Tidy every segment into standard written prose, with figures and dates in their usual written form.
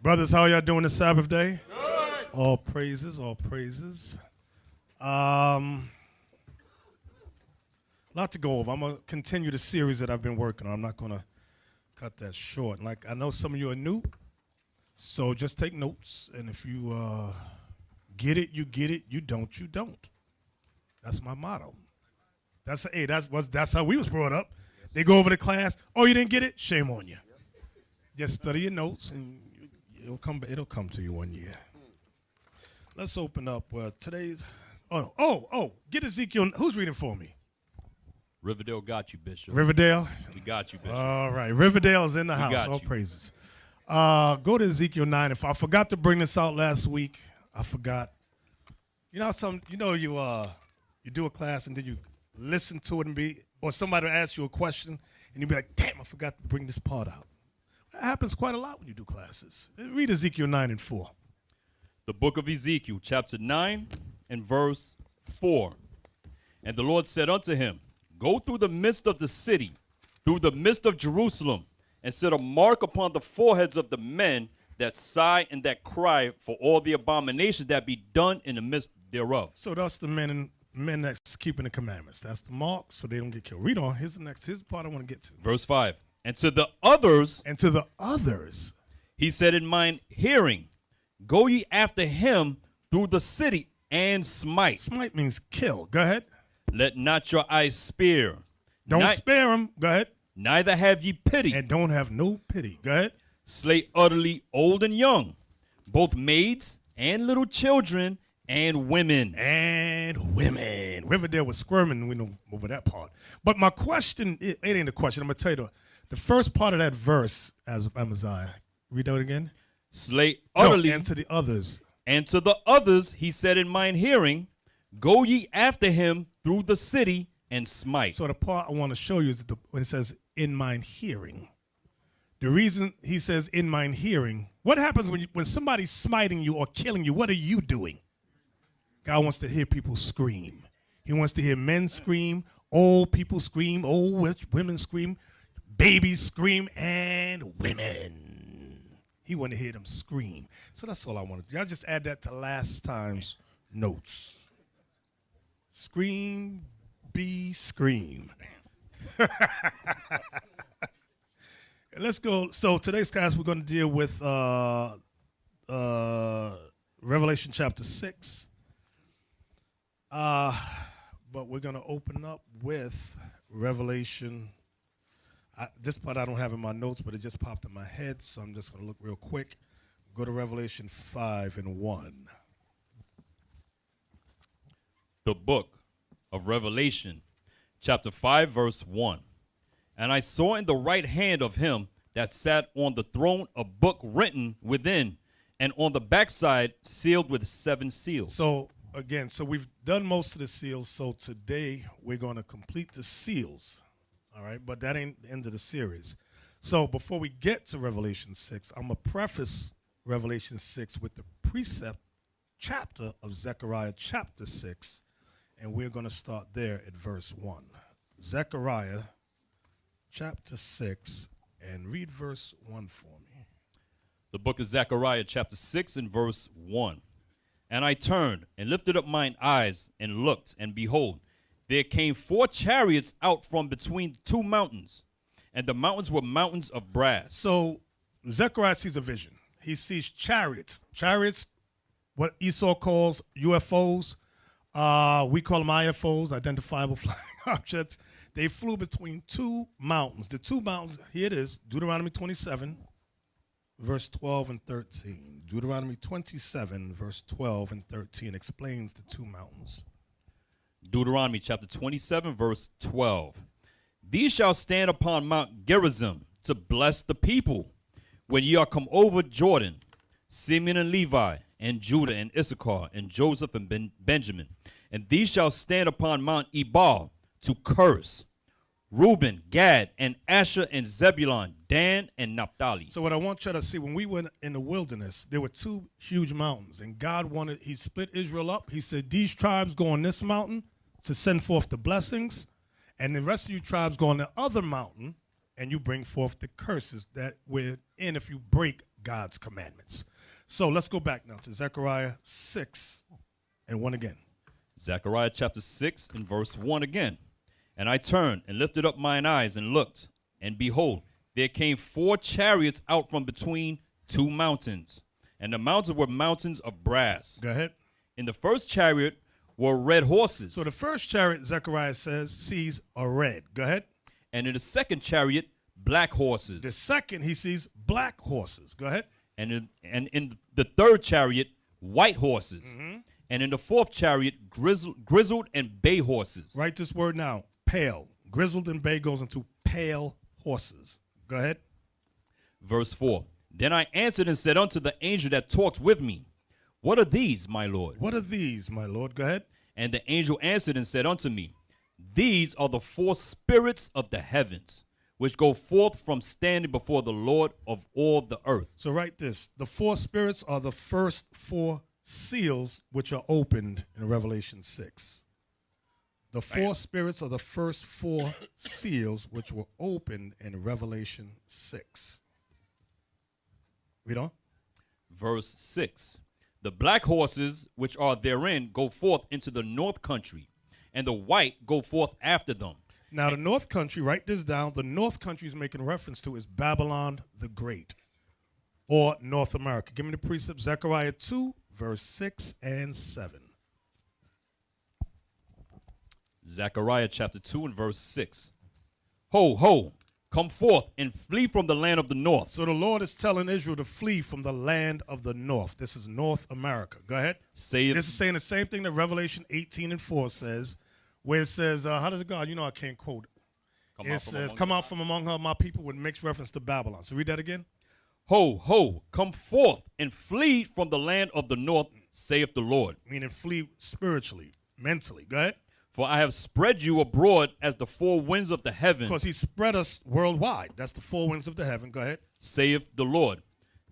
Brothers, how y'all doing this Sabbath day? Good. All praises, all praises. A lot to go over. I'm going to continue the series that I've been working on. I'm not going to cut that short. Like, I know some of you are new, so just take notes. And if you get it, you get it. You don't, you don't. That's my motto. That's how we was brought up. They go over the class. Oh, you didn't get it? Shame on you. Just study your notes, and it'll come to you one year. Let's open up today's. Get Ezekiel. Who's reading for me? Riverdale got you, Bishop. Riverdale? We got you, Bishop. All right. Riverdale is in the house. All praises. Go to Ezekiel 9. If I forgot to bring this out last week, I forgot. You know, you do a class and then you listen to it or somebody will ask you a question and you'll be like, damn, I forgot to bring this part out. That happens quite a lot when you do classes. Read Ezekiel 9 and 4. The book of Ezekiel, chapter 9 and verse 4. And the Lord said unto him, go through the midst of the city, through the midst of Jerusalem, and set a mark upon the foreheads of the men that sigh and that cry for all the abominations that be done in the midst thereof. So that's the men that's keeping the commandments. That's the mark, so they don't get killed. Read on. Here's the part I want to get to. Verse 5. And to the others, he said in mine hearing, go ye after him through the city and smite. Smite means kill. Go ahead. Let not your eyes spare. Don't spare them. Go ahead. Neither have ye pity. And don't have no pity. Go ahead. Slay utterly old and young, both maids and little children and women. Riverdale was squirming we know over that part. But my question, it ain't a question. I'm going to tell you the first part of that verse, as Amaziah. Read that again. Slay utterly. No, and to the others. And to the others, he said in mine hearing, go ye after him through the city and smite. So the part I want to show you is when it says in mine hearing. The reason he says in mine hearing, what happens when somebody's smiting you or killing you? What are you doing? God wants to hear people scream. He wants to hear men scream, old people scream, old women scream, babies scream, and women. He wants to hear them scream. So that's all I want to do. I'll just add that to last time's notes. Scream, be scream. Let's go. So today's class, we're going to deal with Revelation chapter 6. But we're going to open up with Revelation. This part I don't have in my notes, but it just popped in my head, so I'm just going to look real quick. Go to Revelation 5 and 1. The book of Revelation, chapter 5, verse 1. And I saw in the right hand of him that sat on the throne a book written within, and on the backside sealed with 7 seals. So we've done most of the seals, so today we're going to complete the seals, all right? But that ain't the end of the series. So before we get to Revelation 6, I'm going to preface Revelation 6 with the precept chapter of Zechariah chapter 6, and we're going to start there at verse 1. Zechariah chapter 6, and read verse 1 for me. The book of Zechariah chapter 6 and verse 1. And I turned and lifted up mine eyes and looked, and behold, there came 4 chariots out from between 2 mountains, and the mountains were mountains of brass. So Zechariah sees a vision. He sees chariots. Chariots, what Esau calls UFOs. We call them IFOs, identifiable flying objects. They flew between 2 mountains. The 2 mountains, here it is, Deuteronomy 27, verse 12 and 13. Deuteronomy 27, verse 12 and 13 explains the 2 mountains. Deuteronomy chapter 27, verse 12. These shall stand upon Mount Gerizim to bless the people when ye are come over Jordan, Simeon and Levi, and Judah and Issachar, and Joseph and Benjamin. And these shall stand upon Mount Ebal to curse Reuben, Gad, and Asher, and Zebulun, Dan, and Naphtali. So what I want you to see, when we went in the wilderness, there were 2 huge mountains, and God he split Israel up. He said, these tribes go on this mountain to send forth the blessings, and the rest of you tribes go on the other mountain, and you bring forth the curses that we're in if you break God's commandments. So let's go back now to Zechariah 6 and 1 again. Zechariah chapter 6 and verse 1 again. And I turned and lifted up mine eyes and looked, and behold, there came 4 chariots out from between 2 mountains. And the mountains were mountains of brass. Go ahead. In the first chariot were red horses. So the first chariot, Zechariah says, sees a red. Go ahead. And in the second chariot, black horses. The second, he sees black horses. Go ahead. And in the third chariot, white horses. And in the fourth chariot, grizzled and bay horses. Write this word now, pale. Grizzled and bay goes into pale horses. Go ahead. Verse 4. Then I answered and said unto the angel that talked with me, what are these, my Lord? What are these, my Lord? Go ahead. And the angel answered and said unto me, these are the 4 spirits of the heavens, which go forth from standing before the Lord of all the earth. So write this. The 4 spirits are the first 4 seals which are opened in Revelation 6. The 4 spirits are the first 4 seals which were opened in Revelation 6. Read on. Verse 6. The black horses which are therein go forth into the north country, and the white go forth after them. Now the north country, write this down, the north country is making reference to is Babylon the Great, or North America. Give me the precept, Zechariah 2, verse 6 and 7. Zechariah chapter 2 and verse 6. Ho, ho, come forth and flee from the land of the north. So the Lord is telling Israel to flee from the land of the north. This is North America. Go ahead. This is saying the same thing that Revelation 18 and 4 says, where it says, how does it go? You know I can't quote it. It says, come out from among her, my people, with mixed reference to Babylon. So read that again. Ho, ho, come forth and flee from the land of the north, saith the Lord. Meaning flee spiritually, mentally. Go ahead. For I have spread you abroad as the 4 winds of the heaven. Because he spread us worldwide. That's the 4 winds of the heaven. Go ahead. Saith the Lord.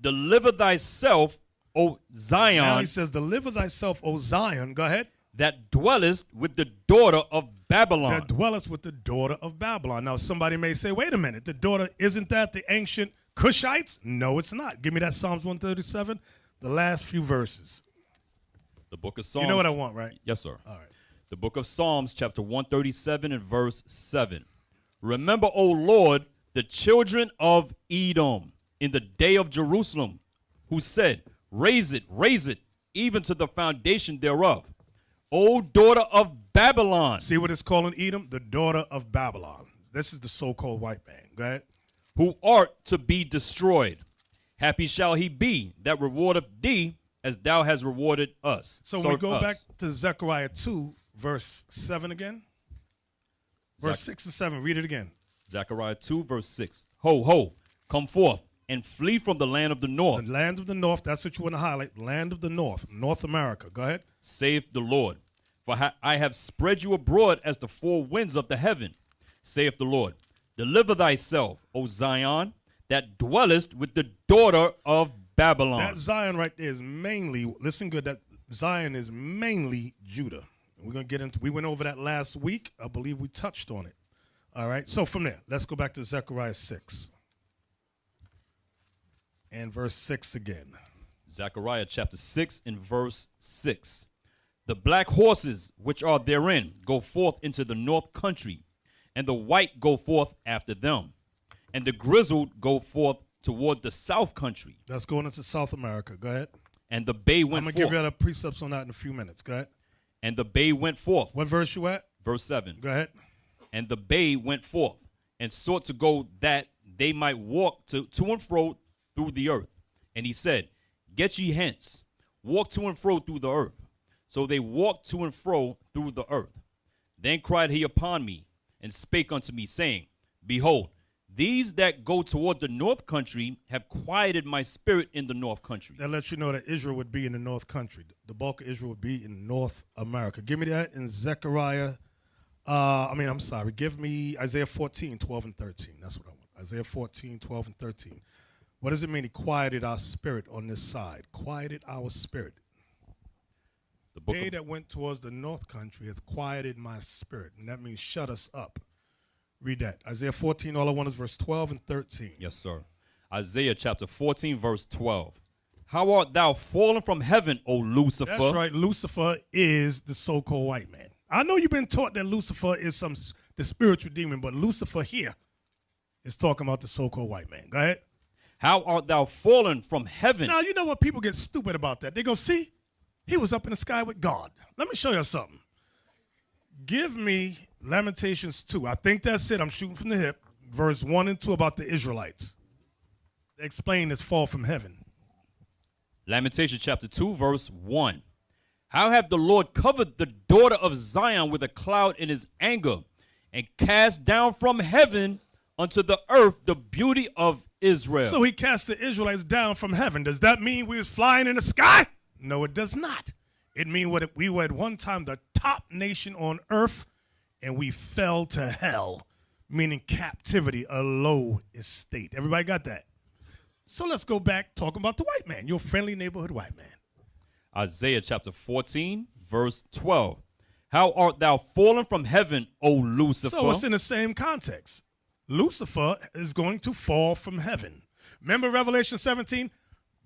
Deliver thyself, O Zion. Now he says, deliver thyself, O Zion. Go ahead. That dwellest with the daughter of Babylon. That dwellest with the daughter of Babylon. Now somebody may say, wait a minute. The daughter, isn't that the ancient Cushites? No, it's not. Give me that Psalms 137. The last few verses. The book of Psalms. You know what I want, right? Yes, sir. All right. The book of Psalms, chapter 137 and verse 7. Remember, O Lord, the children of Edom in the day of Jerusalem, who said, raise it, even to the foundation thereof. O daughter of Babylon. See what it's calling Edom? The daughter of Babylon. This is the so-called white man. Go ahead. Who art to be destroyed. Happy shall he be that rewardeth thee as thou hast rewarded us. So when we go back to Zechariah 2, verse 7 again. Verse 6 and 7. Read it again. Zechariah 2, verse 6. Ho, ho, come forth and flee from the land of the north. The land of the north. That's what you want to highlight. Land of the north. North America. Go ahead. Saith the Lord. For I have spread you abroad as the 4 winds of the heaven. Saith the Lord. Deliver thyself, O Zion, that dwellest with the daughter of Babylon. That Zion right there is mainly, listen good, that Zion is mainly Judah. We're going to get into, we went over that last week. I believe we touched on it. All right. So from there, let's go back to Zechariah 6. And verse 6 again. Zechariah chapter 6 and verse 6. The black horses which are therein go forth into the north country, and the white go forth after them, and the grizzled go forth toward the south country. That's going into South America. Go ahead. And the bay went forth. I'm going to give you the precepts on that in a few minutes. Go ahead. And the bay went forth. What verse you at? Verse 7. Go ahead. And the bay went forth, and sought to go that they might walk to and fro through the earth. And he said, get ye hence, walk to and fro through the earth. So they walked to and fro through the earth. Then cried he upon me, and spake unto me, saying, behold, these that go toward the north country have quieted my spirit in the north country. That lets you know that Israel would be in the north country. The bulk of Israel would be in North America. Give me that in Zechariah. Give me Isaiah 14, 12, and 13. That's what I want. Isaiah 14, 12, and 13. What does it mean? He quieted our spirit on this side. Quieted our spirit. They that went towards the north country has quieted my spirit. And that means shut us up. Read that. Isaiah 14, all I want is verse 12 and 13. Yes, sir. Isaiah chapter 14, verse 12. How art thou fallen from heaven, O Lucifer? That's right. Lucifer is the so-called white man. I know you've been taught that Lucifer is the spiritual demon, but Lucifer here is talking about the so-called white man. Go ahead. How art thou fallen from heaven? Now, you know what? People get stupid about that. They go, see, he was up in the sky with God. Let me show you something. Give me Lamentations 2. I think that's it. I'm shooting from the hip. Verse 1 and 2 about the Israelites. They explain this fall from heaven. Lamentations chapter 2, verse 1. How have the Lord covered the daughter of Zion with a cloud in his anger, and cast down from heaven unto the earth the beauty of Israel? So he cast the Israelites down from heaven. Does that mean we was flying in the sky? No, it does not. It means we were at one time the top nation on earth, and we fell to hell, meaning captivity, a low estate. Everybody got that? So let's go back talking about the white man, your friendly neighborhood white man. Isaiah chapter 14, verse 12. How art thou fallen from heaven, O Lucifer? So it's in the same context. Lucifer is going to fall from heaven. Remember Revelation 17?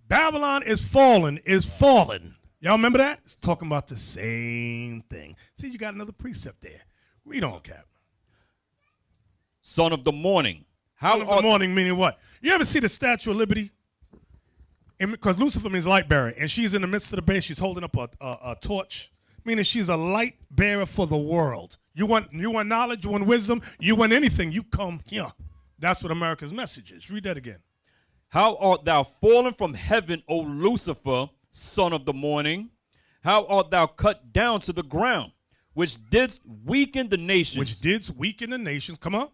Babylon is fallen, is fallen. Y'all remember that? It's talking about the same thing. See, you got another precept there. Read on, Cap. Son of the morning. Son of the morning meaning what? You ever see the Statue of Liberty? Because Lucifer means light bearer, and she's in the midst of the bay. She's holding up a torch, meaning she's a light bearer for the world. You want knowledge, you want wisdom, you want anything, you come here. That's what America's message is. Read that again. How art thou fallen from heaven, O Lucifer, son of the morning? How art thou cut down to the ground, which didst weaken the nations? Which didst weaken the nations. Come on.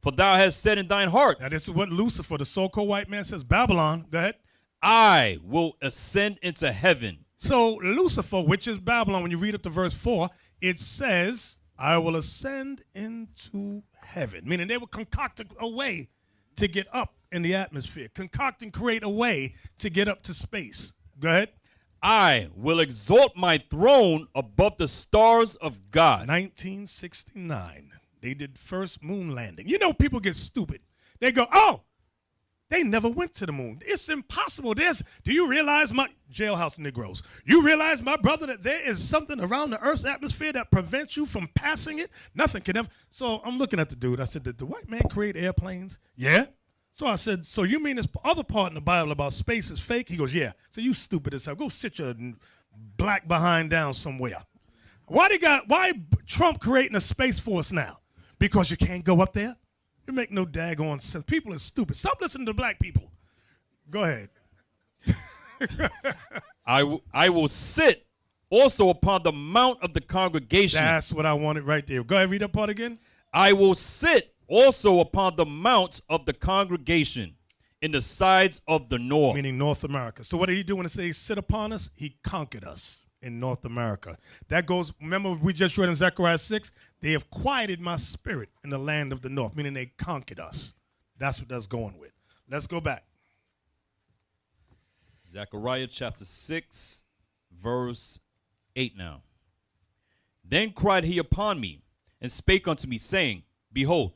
For thou hast said in thine heart. Now this is what Lucifer, the so-called white man, says. Babylon, go ahead. I will ascend into heaven. So Lucifer, which is Babylon, when you read up to verse 4, it says, I will ascend into heaven. Meaning they will concoct a way to get up in the atmosphere. Concoct and create a way to get up to space. Go ahead. I will exalt my throne above the stars of God. 1969. They did first moon landing. You know, people get stupid. They go, oh, they never went to the moon. It's impossible. Do you realize, my jailhouse Negroes, you realize, my brother, that there is something around the Earth's atmosphere that prevents you from passing it? Nothing can ever. So I'm looking at the dude. I said, did the white man create airplanes? Yeah. So I said, so you mean this other part in the Bible about space is fake? He goes, yeah. So you stupid as hell. Go sit your black behind down somewhere. Why Trump creating a space force now? Because you can't go up there? You make no daggone sense. People are stupid. Stop listening to black people. Go ahead. I will sit also upon the mount of the congregation. That's what I wanted right there. Go ahead, read that part again. I will sit also upon the mount of the congregation in the sides of the north. Meaning North America. So what did he do when he sit upon us? He conquered us in North America. That goes, remember we just read in Zechariah 6? They have quieted my spirit in the land of the north, meaning they conquered us. That's what that's going with. Let's go back. Zechariah chapter 6, verse 8 now. Then cried he upon me, and spake unto me, saying, Behold,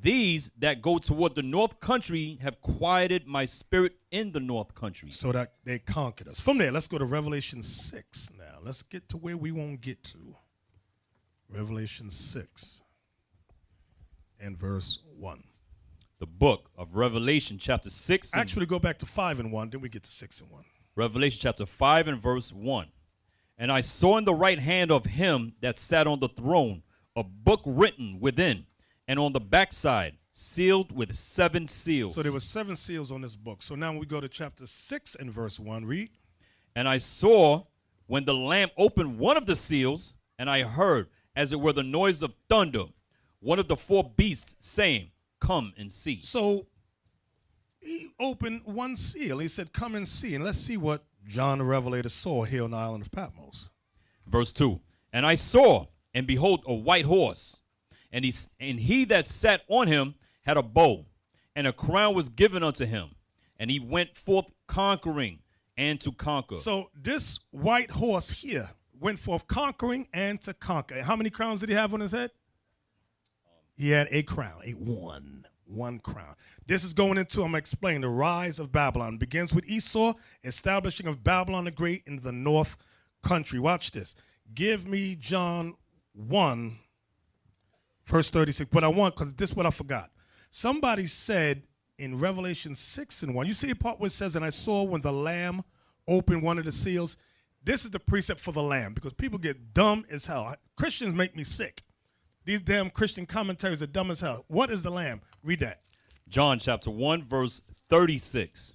these that go toward the north country have quieted my spirit in the north country. So that they conquered us. From there, let's go to Revelation 6 now. Let's get to where we won't get to. Revelation 6 and verse 1. The book of Revelation chapter 6. Actually, go back to 5 and 1, then we get to 6 and 1. Revelation chapter 5 and verse 1. And I saw in the right hand of him that sat on the throne a book written within, and on the backside sealed with 7 seals. So there were 7 seals on this book. So now when we go to chapter 6 and verse 1, read. And I saw when the Lamb opened one of the seals, and I heard, as it were the noise of thunder, one of the 4 beasts saying, Come and see. So he opened one seal. He said, come and see. And let's see what John the Revelator saw here on the island of Patmos. Verse 2. And I saw, and behold, a white horse, and he that sat on him had a bow, and a crown was given unto him, and he went forth conquering and to conquer. So this white horse here went forth conquering and to conquer. How many crowns did he have on his head? He had a crown, a one. one crown. This is going into, I'm going to explain, the rise of Babylon. It begins with Esau, establishing of Babylon the Great in the north country. Watch this. Give me John 1, verse 36. But I want, because this is what I forgot. Somebody said in Revelation 6 and 1, you see the part where it says, and I saw when the Lamb opened one of the seals. This is the precept for the Lamb, because people get dumb as hell. Christians make me sick. These damn Christian commentaries are dumb as hell. What is the Lamb? Read that. John chapter 1, verse 36.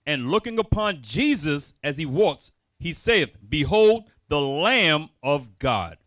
And looking upon Jesus as he walks, he saith, Behold, the Lamb of God.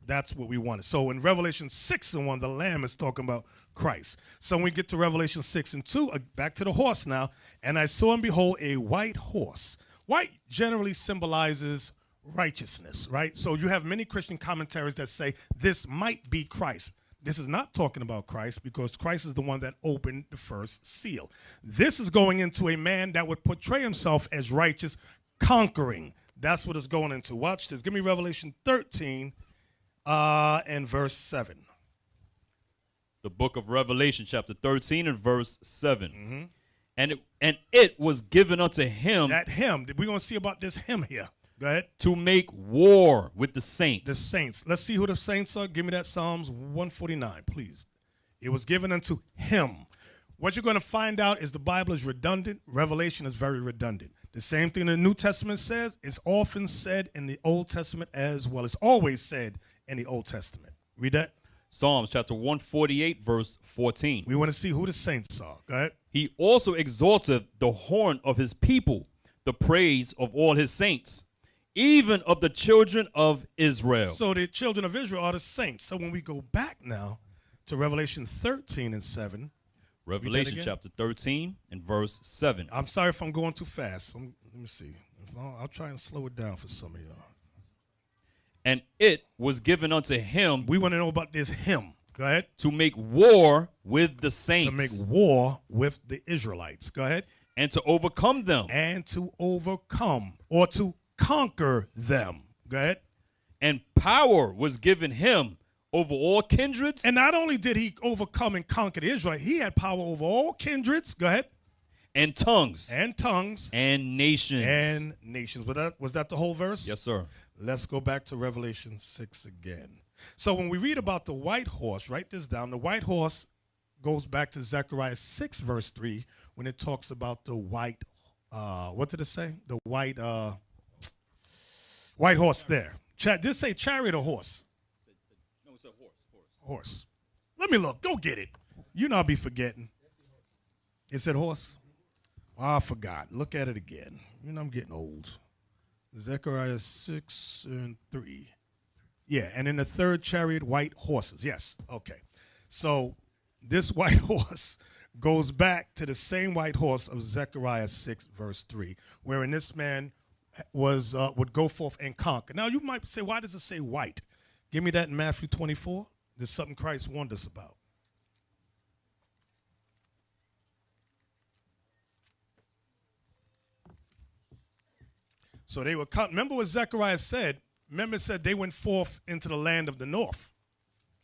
That's what we wanted. So in Revelation 6 and 1, the Lamb is talking about Christ. So when we get to Revelation 6 and 2, back to the horse now. And I saw and behold a white horse. White generally symbolizes righteousness, right? So you have many Christian commentaries that say this might be Christ. This is not talking about Christ, because Christ is the one that opened the first seal. This is going into a man that would portray himself as righteous, conquering. That's what it's going into. Watch this. Give me Revelation 13 and verse 7. The book of Revelation chapter 13 and verse 7. Mm-hmm. And it was given unto him. That him. We're going to see about this him here. Go ahead. To make war with the saints. The saints. Let's see who the saints are. Give me that Psalms 149, please. It was given unto him. What you're going to find out is the Bible is redundant. Revelation is very redundant. The same thing the New Testament says is often said in the Old Testament as well. It's always said in the Old Testament. Read that. Psalms chapter 148, verse 14. We want to see who the saints are. Go ahead. He also exalteth the horn of his people, the praise of all his saints, even of the children of Israel. So the children of Israel are the saints. So when we go back now to Revelation 13 and 7. Revelation chapter 13 and verse 7. I'm sorry if I'm going too fast. Let me see. I'll try and slow it down for some of y'all. And it was given unto him. We want to know about this him. Go ahead. To make war with the saints. To make war with the Israelites. Go ahead. And to overcome them. And to overcome or to conquer them. Go ahead. And power was given him over all kindreds. And not only did he overcome and conquer the Israelites, he had power over all kindreds. Go ahead. And tongues. And tongues. And nations. And nations. Was that the whole verse? Yes, sir. Let's go back to Revelation 6 again. So when we read about the white horse, write this down. The white horse goes back to Zechariah 6, verse 3, when it talks about the white, what did it say? The white horse there. Did it say chariot or horse? No, it's a horse. Horse. Let me look. Go get it. You know I'll be forgetting. It said horse? Oh, I forgot. Look at it again. You know I'm getting old. Zechariah 6 and 3. Yeah, and in the third chariot, white horses. Yes, okay. So this white horse goes back to the same white horse of Zechariah 6, verse 3, wherein this man would go forth and conquer. Now, you might say, why does it say white? Give me that in Matthew 24. There's something Christ warned us about. So they were, remember what Zechariah said? Remember it said they went forth into the land of the north.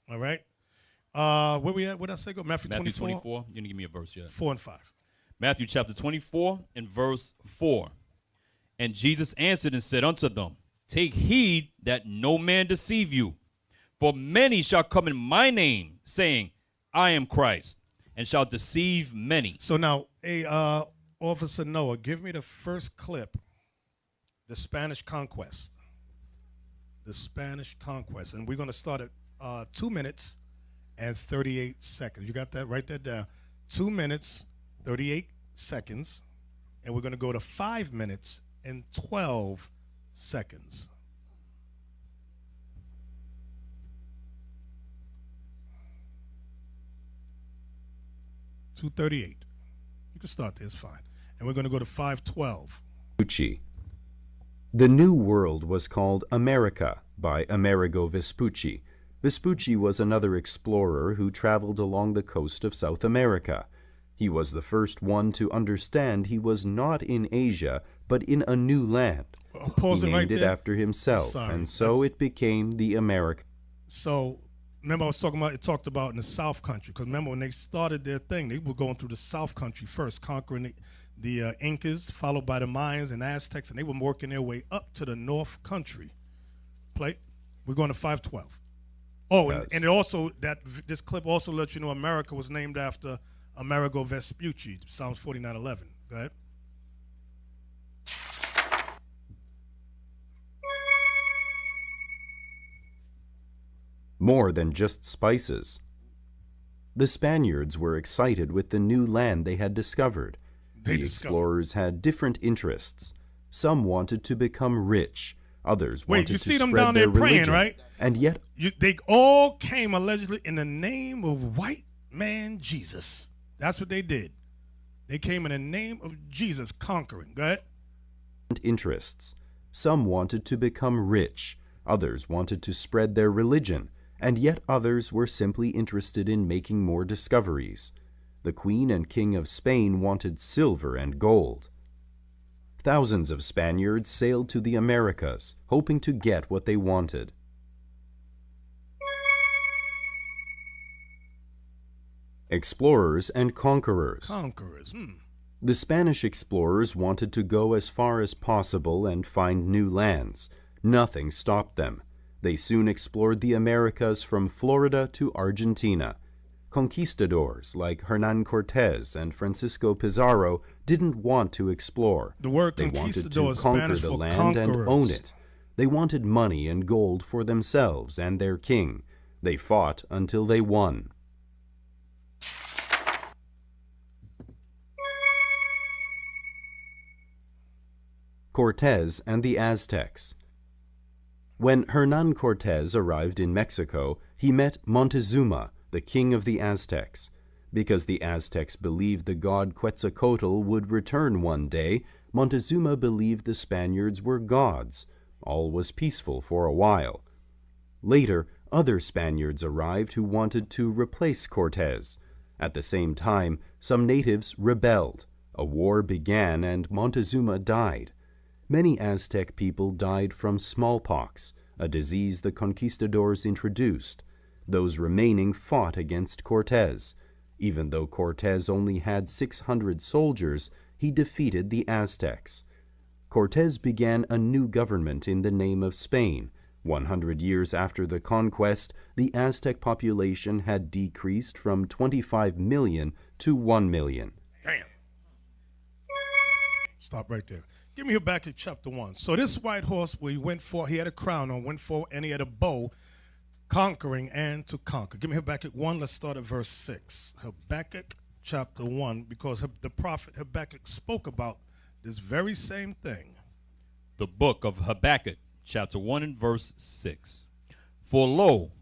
All right? Where we at? What did I say? Go Matthew 24. Matthew 24. You didn't give me a verse yet. 4 and 5. Matthew chapter 24 and verse 4. And Jesus answered and said unto them, Take heed that no man deceive you. For many shall come in my name, saying, I am Christ, and shall deceive many. So now, Officer Noah, give me the first clip. The Spanish Conquest. The Spanish Conquest. And we're going to start at 2 minutes and 38 seconds. You got that? Write that down. 2 minutes, 38 seconds. And we're going to go to 5 minutes and 12 seconds. $2:38. You can start there. It's fine. And we're going to go to 5:12. The New World was called America by Amerigo Vespucci. Vespucci was another explorer who traveled along the coast of South America. He was the first one to understand he was not in Asia, but in a new land. He named it after himself, and so it became the America. So remember I was talking about, it talked about in the South Country, because remember when they started their thing, they were going through the South Country first, conquering the Incas, followed by the Mayans and Aztecs, and they were working their way up to the North Country. We're going to 512. Oh, Yes. and it also, this clip also lets you know America was named after Amerigo Vespucci, Psalms 49:11. Go ahead. More than just spices. The Spaniards were excited with the new land they had discovered. The explorers had different interests. Some wanted to become rich. Others wanted to see them spread down their there praying, religion. right? And yet, They all came allegedly in the name of white man Jesus. That's what they did. They came in the name of Jesus, conquering. Go ahead. interests. Some wanted to become rich. Others wanted to spread their religion. And yet others were simply interested in making more discoveries. The Queen and King of Spain wanted silver and gold. Thousands of Spaniards sailed to the Americas, hoping to get what they wanted. Explorers and conquerors. The Spanish explorers wanted to go as far as possible and find new lands. Nothing stopped them. They soon explored the Americas from Florida to Argentina. Conquistadors like Hernán Cortés and Francisco Pizarro didn't want to explore. The word they wanted conquistador to is conquer Spanish the for land conquerors. and own it. They wanted money and gold for themselves and their king. They fought until they won. Cortés and the Aztecs. When Hernán Cortés arrived in Mexico, he met Montezuma, the king of the Aztecs. Because the Aztecs believed the god Quetzalcoatl would return one day, Montezuma believed the Spaniards were gods. All was peaceful for a while. Later, other Spaniards arrived who wanted to replace Cortés. At the same time, some natives rebelled. A war began and Montezuma died. Many Aztec people died from smallpox, a disease the conquistadors introduced. Those remaining fought against Cortés. Even though Cortés only had 600 soldiers, he defeated the Aztecs. Cortés began a new government in the name of Spain. 100 years after the conquest, the Aztec population had decreased from 25 million to 1 million. Damn. Stop right there. Give me Habakkuk chapter 1. So this white horse where he had a crown on, went forward, and he had a bow, conquering and to conquer. Give me Habakkuk 1. Let's start at verse 6. Habakkuk chapter 1, because the prophet Habakkuk spoke about this very same thing. The book of Habakkuk, chapter 1 and verse 6. For lo,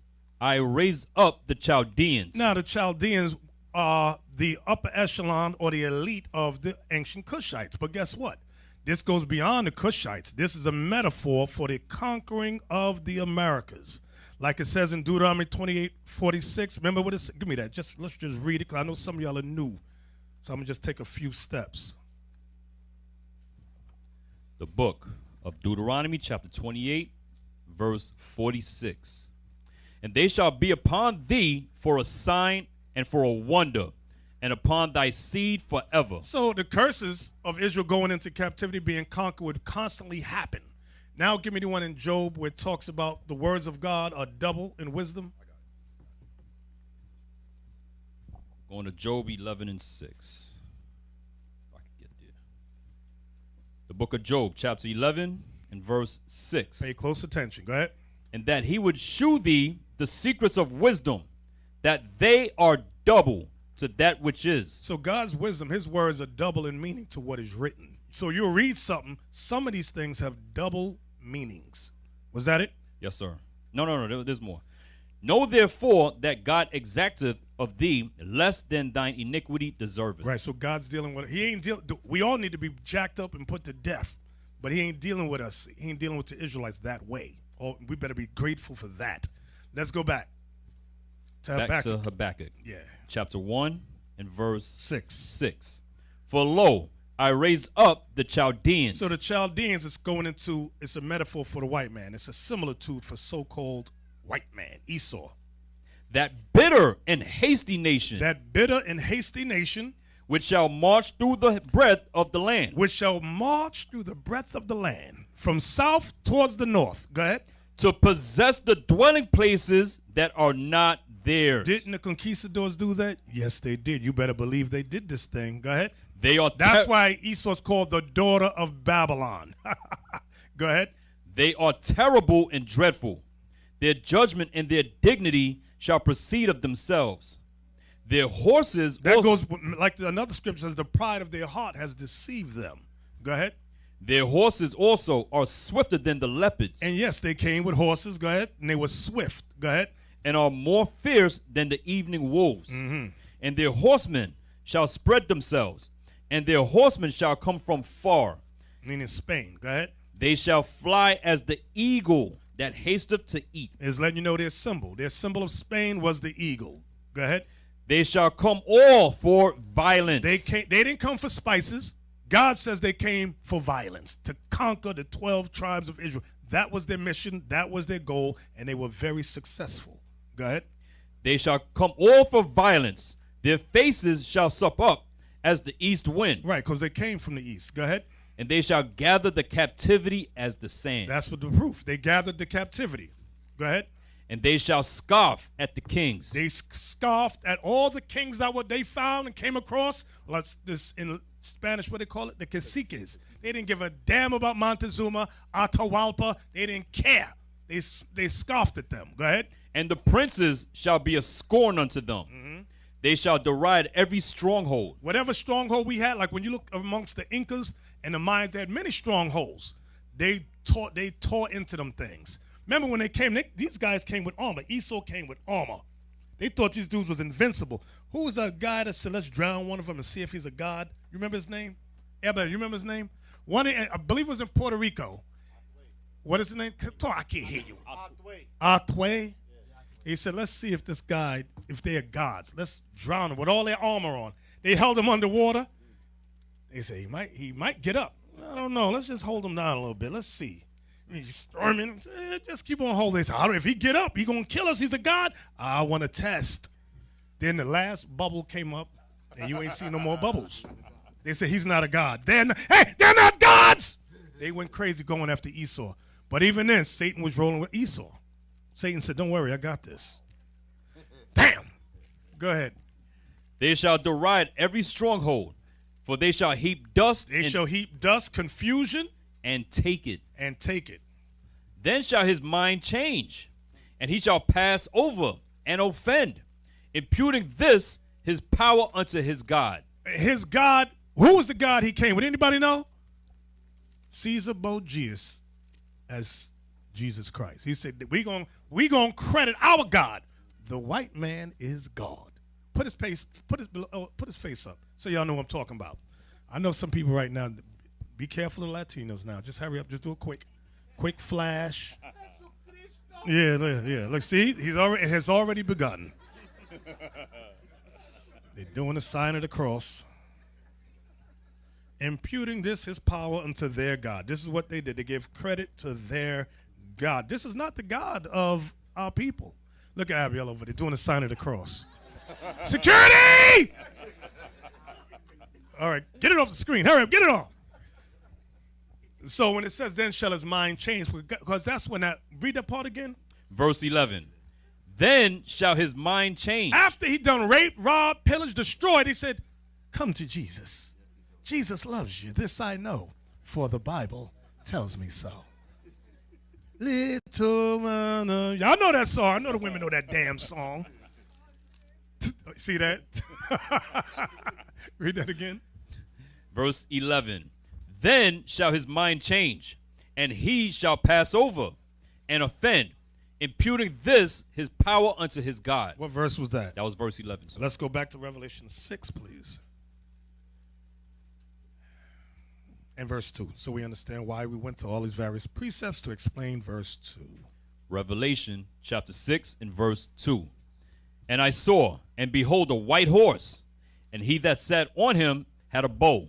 I raise up the Chaldeans. Now the Chaldeans are the upper echelon or the elite of the ancient Cushites. But guess what? This goes beyond the Cushites. This is a metaphor for the conquering of the Americas. Like it says in Deuteronomy 28:46. Remember what it says? Give me that. Let's just read it, because I know some of y'all are new. So I'm going to just take a few steps. The book of Deuteronomy, chapter 28, verse 46. And they shall be upon thee for a sign and for a wonder, and upon thy seed forever. So the curses of Israel going into captivity, being conquered, would constantly happen. Now give me the one in Job where it talks about the words of God are double in wisdom. Going to Job 11 and 6. If I can get there. The book of Job, chapter 11 and verse 6. Pay close attention. Go ahead. And that he would shew thee the secrets of wisdom, that they are double to that which is. So God's wisdom, his words are double in meaning to what is written. So you'll read something, some of these things have double meanings. Was that it? Yes, sir. No, there's more. Know therefore that God exacteth of thee less than thine iniquity deserveth. Right, so God's dealing with, he ain't dealing, we all need to be jacked up and put to death, but he ain't dealing with us. He ain't dealing with the Israelites that way. Oh, we better be grateful for that. Let's go back to Habakkuk. Yeah. Chapter 1 and verse 6. For lo, I raise up the Chaldeans. So the Chaldeans is going into, it's a metaphor for the white man. It's a similitude for so-called white man, Esau. that bitter and hasty nation, That bitter and hasty nation, which shall march through the breadth of the land, which shall march through the breadth of the land, from south towards the north. Go ahead. to possess the dwelling places that are not theirs. Didn't the conquistadors do that? Yes, they did. You better believe they did this thing. Go ahead. They are That's why Esau's called the daughter of Babylon. Go ahead. They are terrible and dreadful. Their judgment and their dignity shall proceed of themselves. Their horses That also, goes like another scripture says, the pride of their heart has deceived them. Go ahead. their horses also are swifter than the leopards, And yes, they came with horses. Go ahead. And they were swift. Go ahead. and are more fierce than the evening wolves. And their horsemen shall spread themselves, and their horsemen shall come from far. Meaning Spain. Go ahead. They shall fly as the eagle that hasteth to eat. Is letting you know their symbol. Their symbol of Spain was the eagle. Go ahead. They shall come all for violence. They didn't come for spices. God says they came for violence, to conquer the 12 tribes of Israel. That was their mission. That was their goal. And they were very successful. Go ahead. They shall come all for violence. Their faces shall sup up as the east wind. Right, because they came from the east. Go ahead. And they shall gather the captivity as the sand. That's what the proof. They gathered the captivity. Go ahead. And they shall scoff at the kings. They scoffed at all the kings that what they found and came across. Well, that's this in Spanish, what they call it? The caciques. They didn't give a damn about Montezuma, Atahualpa. They didn't care. They scoffed at them. Go ahead. And the princes shall be a scorn unto them. They shall deride every stronghold. Whatever stronghold we had, like when you look amongst the Incas and the Mayans, they had many strongholds. They tore into them things. Remember when they came, these guys came with armor. Esau came with armor. They thought these dudes was invincible. Who was that guy that said, let's drown one of them and see if he's a god? You remember his name? Everybody, you remember his name? One, I believe it was in Puerto Rico. What is his name? I can't hear you. Atwe. He said, let's see if this guy, if they are gods. Let's drown them with all their armor on. They held him underwater. They said, he might get up. I don't know. Let's just hold him down a little bit. Let's see. He's storming. Just keep on holding. They said, if he get up, he going to kill us. He's a god. I want to test. Then the last bubble came up, and you ain't seen no more bubbles. They said, he's not a god. They're not gods. They went crazy going after Esau. But even then, Satan was rolling with Esau. Satan said, don't worry, I got this. Damn. Go ahead. They shall deride every stronghold, for they shall heap dust. They shall heap dust, confusion, and take it. And take it. Then shall his mind change, and he shall pass over and offend, imputing this his power unto his God. His God, who was the God he came with? Anybody know? Caesar Borgias as Jesus Christ. He said, we gonna credit our God. The white man is God. Put his face up so y'all know what I'm talking about. I know some people right now, be careful of Latinos now. Just hurry up, just do a quick flash. Yeah. Look, see, it has already begun. They're doing the sign of the cross. Imputing this his power unto their God. This is what they did. They gave credit to their God. This is not the God of our people. Look at Abiel over there doing the sign of the cross. Security! All right, get it off the screen. Hurry up, get it off. So when it says, then shall his mind change, because that's when read that part again. Verse 11. Then shall his mind change. After he done rape, rob, pillage, destroyed, he said, come to Jesus. Jesus loves you. This I know, for the Bible tells me so. Little man, y'all know that song. I know the women know that damn song. See that? Read that again. Verse 11. Then shall his mind change, and he shall pass over and offend, imputing this his power unto his God. What verse was that? That was verse 11. So Let's go back to Revelation 6, please. And verse 2. So we understand why we went to all these various precepts to explain verse 2. Revelation chapter 6 and verse 2. And I saw, and behold, a white horse, and he that sat on him had a bow,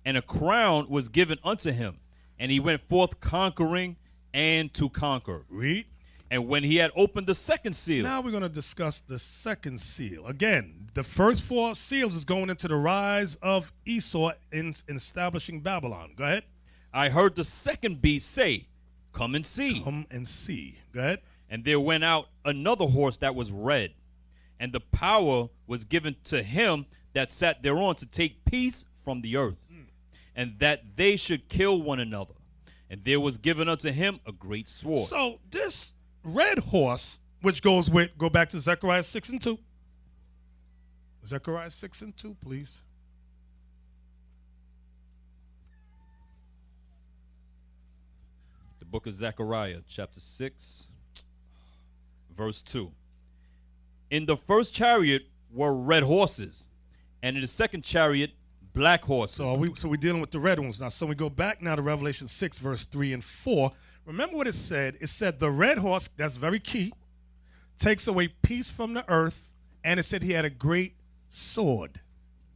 and a crown was given unto him, and he went forth conquering and to conquer. Read. And when he had opened the second seal, Now we're going to discuss the second seal. Again, the first 4 seals is going into the rise of Esau in establishing Babylon. Go ahead. I heard the second beast say, Come and see. Come and see. Go ahead. And there went out another horse that was red, and the power was given to him that sat thereon to take peace from the earth, and that they should kill one another. And there was given unto him a great sword. So this red horse, which go back to Zechariah 6 and 2. Zechariah 6 and 2, please. The book of Zechariah, chapter 6, verse 2. In the first chariot were red horses, and in the second chariot, black horses. So we're dealing with the red ones now. So we go back now to Revelation 6, verse 3 and 4. Remember what it said? It said the red horse, that's very key, takes away peace from the earth, and it said he had a great sword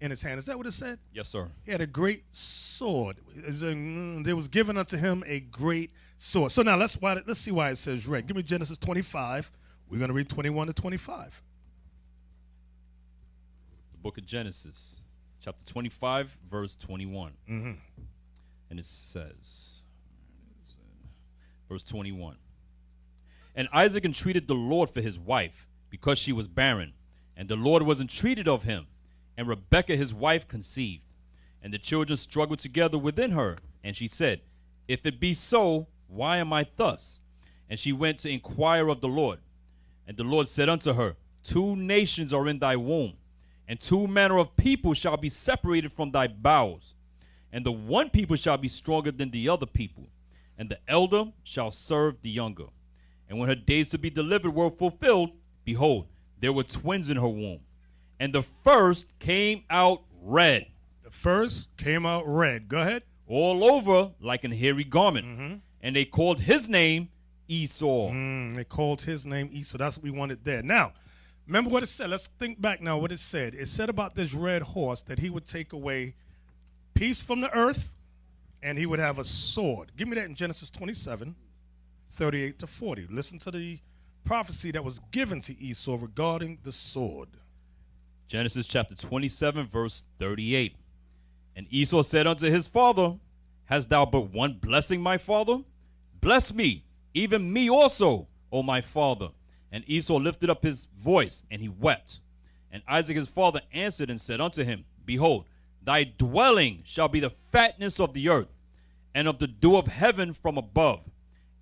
in his hand. Is that what it said? Yes, sir. He had a great sword. There was given unto him a great sword. So now let's see why it says red. Give me Genesis 25. We're going to read 21 to 25. The book of Genesis, chapter 25, verse 21. And it says, verse 21. And Isaac entreated the Lord for his wife, because she was barren. And the Lord was entreated of him. And Rebekah his wife conceived. And the children struggled together within her. And she said, If it be so, why am I thus? And she went to inquire of the Lord. And the Lord said unto her, 2 nations are in thy womb, and 2 manner of people shall be separated from thy bowels. And the one people shall be stronger than the other people, and the elder shall serve the younger. And when her days to be delivered were fulfilled, behold, there were twins in her womb. And the first came out red. The first came out red. Go ahead. All over like an hairy garment. And they called his name Esau. They called his name Esau. That's what we wanted there. Now, remember what it said. Let's think back now what it said. It said about this red horse that he would take away peace from the earth and he would have a sword. Give me that in Genesis 27, 38 to 40. Listen to the prophecy that was given to Esau regarding the sword. Genesis chapter 27, verse 38. And Esau said unto his father, Hast thou but one blessing, my father? Bless me, even me also, O my father. And Esau lifted up his voice, and he wept. And Isaac his father answered and said unto him, Behold, thy dwelling shall be the fatness of the earth, and of the dew of heaven from above.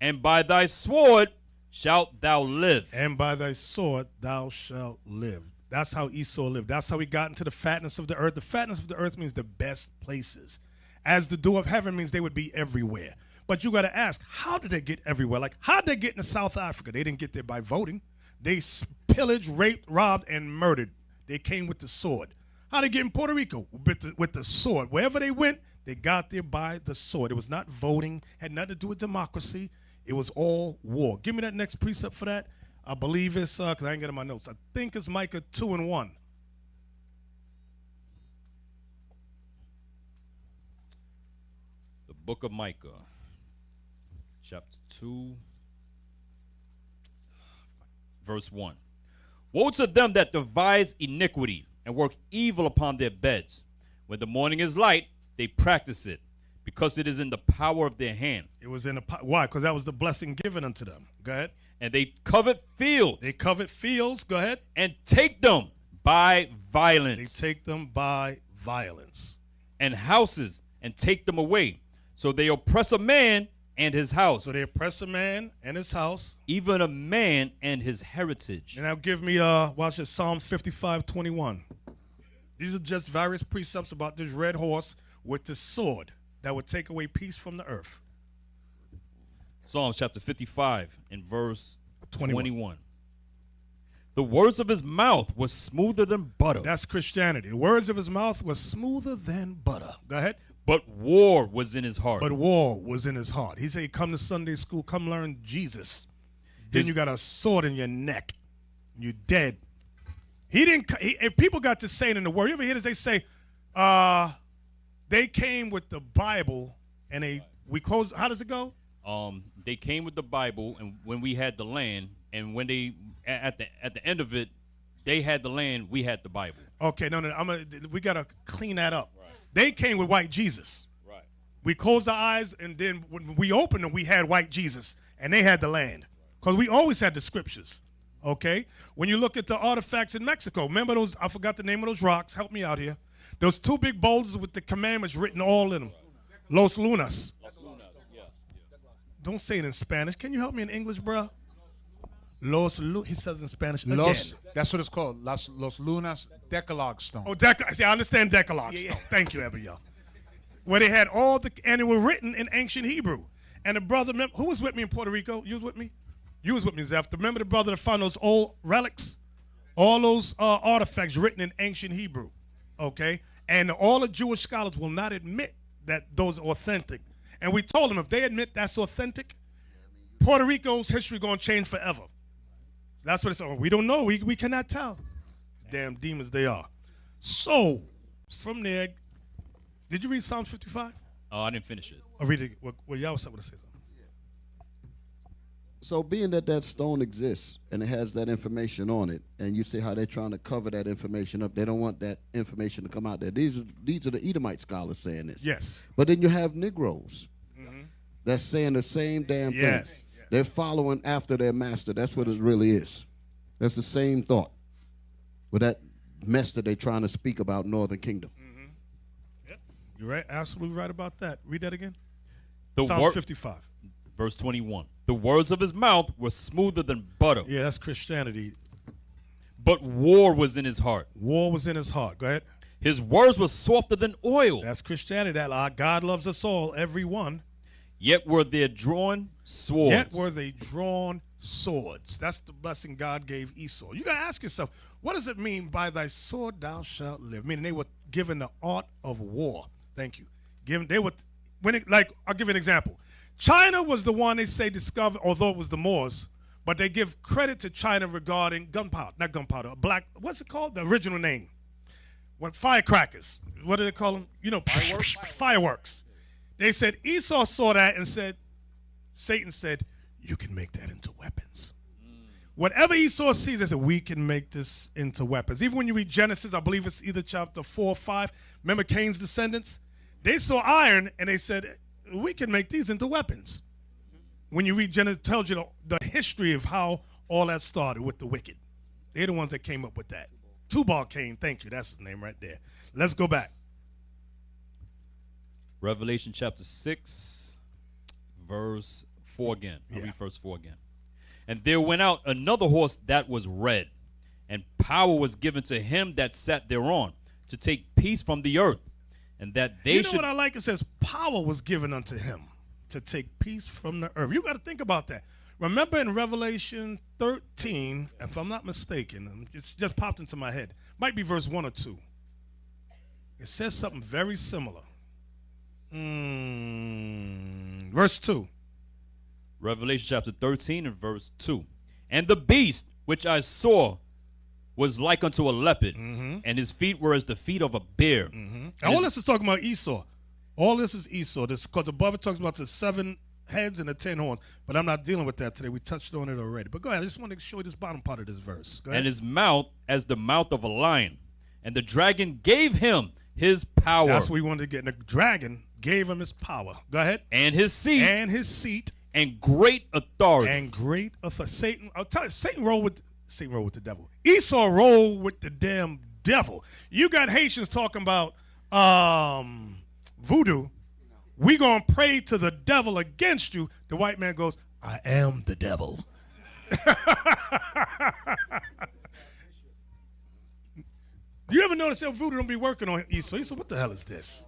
And by thy sword shalt thou live. And by thy sword thou shalt live. That's how Esau lived. That's how he got into the fatness of the earth. The fatness of the earth means the best places. As the dew of heaven means they would be everywhere. But you got to ask, how did they get everywhere? Like, how did they get into South Africa? They didn't get there by voting. They pillaged, raped, robbed, and murdered. They came with the sword. How did they get in Puerto Rico? With the sword. Wherever they went, they got there by the sword. It was not voting, had nothing to do with democracy. It was all war. Give me that next precept for that. I believe it's, because I ain't getting my notes. I think it's Micah 2 and 1. The book of Micah, chapter 2, verse 1. Woe to them that devise iniquity and work evil upon their beds. When the morning is light, they practice it, because it is in the power of their hand. It was in the why? Because that was the blessing given unto them. Go ahead. And they covet fields. They covet fields. Go ahead. And take them by violence. They take them by violence. And houses, and take them away. So they oppress a man and his house. So they oppress a man and his house. Even a man and his heritage. And now give me, watch this, Psalm 55:21. These are just various precepts about this red horse with the sword that would take away peace from the earth. Psalms chapter 55 and verse 21. The words of his mouth were smoother than butter. That's Christianity. The words of his mouth were smoother than butter. Go ahead. But war was in his heart. But war was in his heart. He said, come to Sunday school, come learn Jesus. Then you got a sword in your neck. You're dead. If people got to saying in the word, you ever hear this? They say, they came with the Bible and we close. How does it go? They came with the Bible, and when we had the land, and when they at the end of it, they had the land, we had the Bible. Okay, no, we gotta clean that up. Right. They came with white Jesus. Right. We closed our eyes, and then when we opened them, we had white Jesus, and they had the land, because we always had the scriptures. Okay, when you look at the artifacts in Mexico, remember those? I forgot the name of those rocks. Help me out here. Those two big boulders with the commandments written all in them. Los Lunas. Yeah. Don't say it in Spanish. Can you help me in English, bro? He says in Spanish again. That's what it's called. Los Lunas Decalogue Stone. Oh, see, I understand Decalogue stone. Thank you, Abiel. Where they had and they were written in ancient Hebrew. And the brother, who was with me in Puerto Rico? You was with me? You was with me, Zeph. Remember the brother that found those old relics? All those artifacts written in ancient Hebrew, okay? And all the Jewish scholars will not admit that those are authentic. And we told them if they admit that's authentic, Puerto Rico's history going to change forever. That's what it's all. We don't know. We cannot tell. Damn demons they are. So, from there, did you read Psalm 55? Oh, I didn't finish it. I'll read it. Well, y'all was able to say something. So being that stone exists and it has that information on it, and you see how they're trying to cover that information up, they don't want that information to come out there. These are the Edomite scholars saying this. Yes. But then you have Negroes that's saying the same damn thing. Yes. They're following after their master. That's what it really is. That's the same thought with that mess that they're trying to speak about Northern Kingdom. Yep. You're right. Absolutely right about that. Read that again. The Psalm 55. Verse 21. The words of his mouth were smoother than butter. Yeah, that's Christianity. But war was in his heart. War was in his heart. Go ahead. His words were softer than oil. That's Christianity. That our God loves us all, every one. Yet were there drawn swords. Yet were they drawn swords. That's the blessing God gave Esau. You got to ask yourself, what does it mean by thy sword thou shalt live? Meaning they were given the art of war. Thank you. I'll give you an example. China was the one they say discovered, although it was the Moors, but they give credit to China regarding gunpowder, not gunpowder, what's it called? The original name. Firecrackers. What do they call them? You know, fireworks. They said Esau saw that and said, Satan said, you can make that into weapons. Whatever Esau sees, they said, we can make this into weapons. Even when you read Genesis, I believe it's either chapter 4 or 5, remember Cain's descendants? They saw iron and they said, we can make these into weapons. When you read Genesis, it tells you the history of how all that started with the wicked. They're the ones that came up with that. Tubal Cain, thank you. That's his name right there. Let's go back. Revelation chapter 6, verse 4 again. I'll read verse 4 again. And there went out another horse that was red, and power was given to him that sat thereon, to take peace from the earth. And that they should. What I like? It says power was given unto him to take peace from the earth. You got to think about that. Remember in Revelation 13, if I'm not mistaken, it's just popped into my head. Might be verse 1 or 2. It says something very similar. Verse 2. Revelation chapter 13 and verse 2. And the beast which I saw was like unto a leopard, and his feet were as the feet of a bear. All this is talking about Esau. All this is Esau. This because the Bible talks about the 7 heads and the 10 horns. But I'm not dealing with that today. We touched on it already. But go ahead. I just want to show you this bottom part of this verse. Go ahead. And his mouth as the mouth of a lion. And the dragon gave him his power. That's what we wanted to get. And the dragon gave him his power. Go ahead. And his seat. And his seat. And great authority. And great authority. Satan, I'll tell you, Satan rolled with the devil. Esau rolled with the damn devil. You got Haitians talking about voodoo. We gonna pray to the devil against you. The white man goes, I am the devil. You ever notice that voodoo don't be working on Esau? He said, what the hell is this?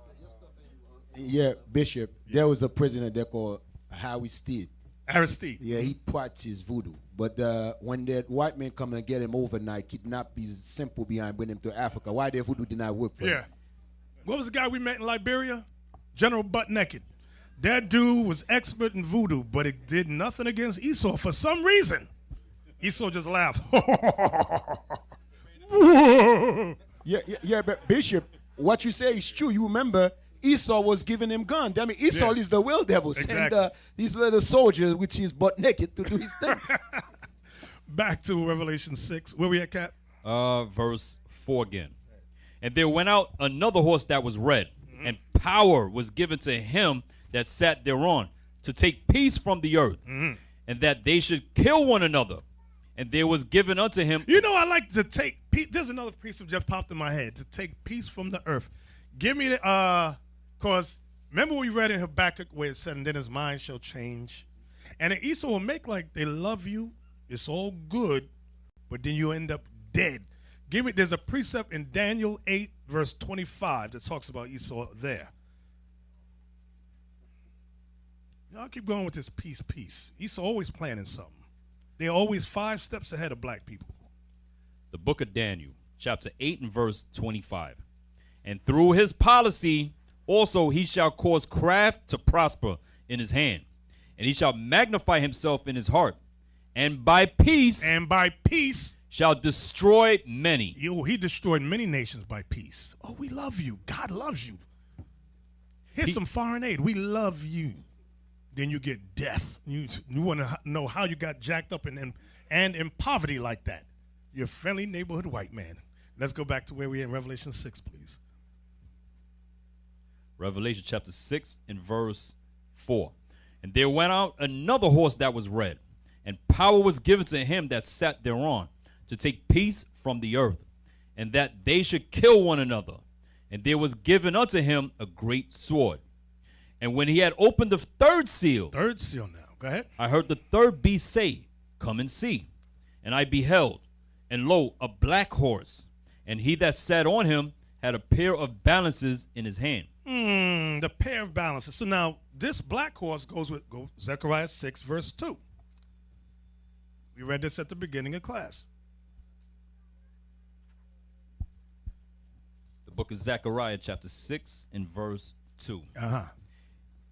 Yeah, Bishop, there was a prisoner there called Howie Steed. Aristide. Yeah, he practiced voodoo. But when the white men come and get him overnight, kidnap his simple behind, bring him to Africa, why their voodoo did not work for him? What was the guy we met in Liberia? General Butt Naked. That dude was expert in voodoo, but it did nothing against Esau for some reason. Esau just laughed. Yeah, but Bishop, what you say is true. You remember Esau was giving him gun. I mean, Esau Yeah. is the will devil. Send Exactly. these little soldiers, which is butt naked, to do his thing. Back to Revelation 6. Where we at, Cap? Verse 4 again. And there went out another horse that was red, and power was given to him that sat thereon to take peace from the earth, and that they should kill one another. And there was given unto him. You know, I like to take peace. There's another piece that just popped in my head. To take peace from the earth. Give me the, because remember we read in Habakkuk where it said, and then his mind shall change. And then Esau will make like they love you. It's all good, but then you end up dead. There's a precept in Daniel 8, verse 25 that talks about Esau there. Y'all keep going with this peace. Esau always planning something. They're always 5 steps ahead of black people. The book of Daniel, chapter 8 and verse 25. And through his policy also he shall cause craft to prosper in his hand, and he shall magnify himself in his heart, and by peace shall destroy many. He destroyed many nations by peace. Oh, we love you. God loves you. Here's some foreign aid. We love you. Then you get death. You want to know how you got jacked up and in poverty like that. You're a friendly neighborhood white man. Let's go back to where we are in Revelation 6, please. Revelation chapter 6 and verse 4. And there went out another horse that was red, and power was given to him that sat thereon to take peace from the earth, and that they should kill one another. And there was given unto him a great sword. And when he had opened the third seal, Third seal now. Go ahead. I heard the third beast say, Come and see. And I beheld, and lo, a black horse, and he that sat on him had a pair of balances in his hand. The pair of balances. So now this black horse goes with Zechariah 6, verse 2. We read this at the beginning of class. The book of Zechariah chapter 6 and verse 2. Uh-huh.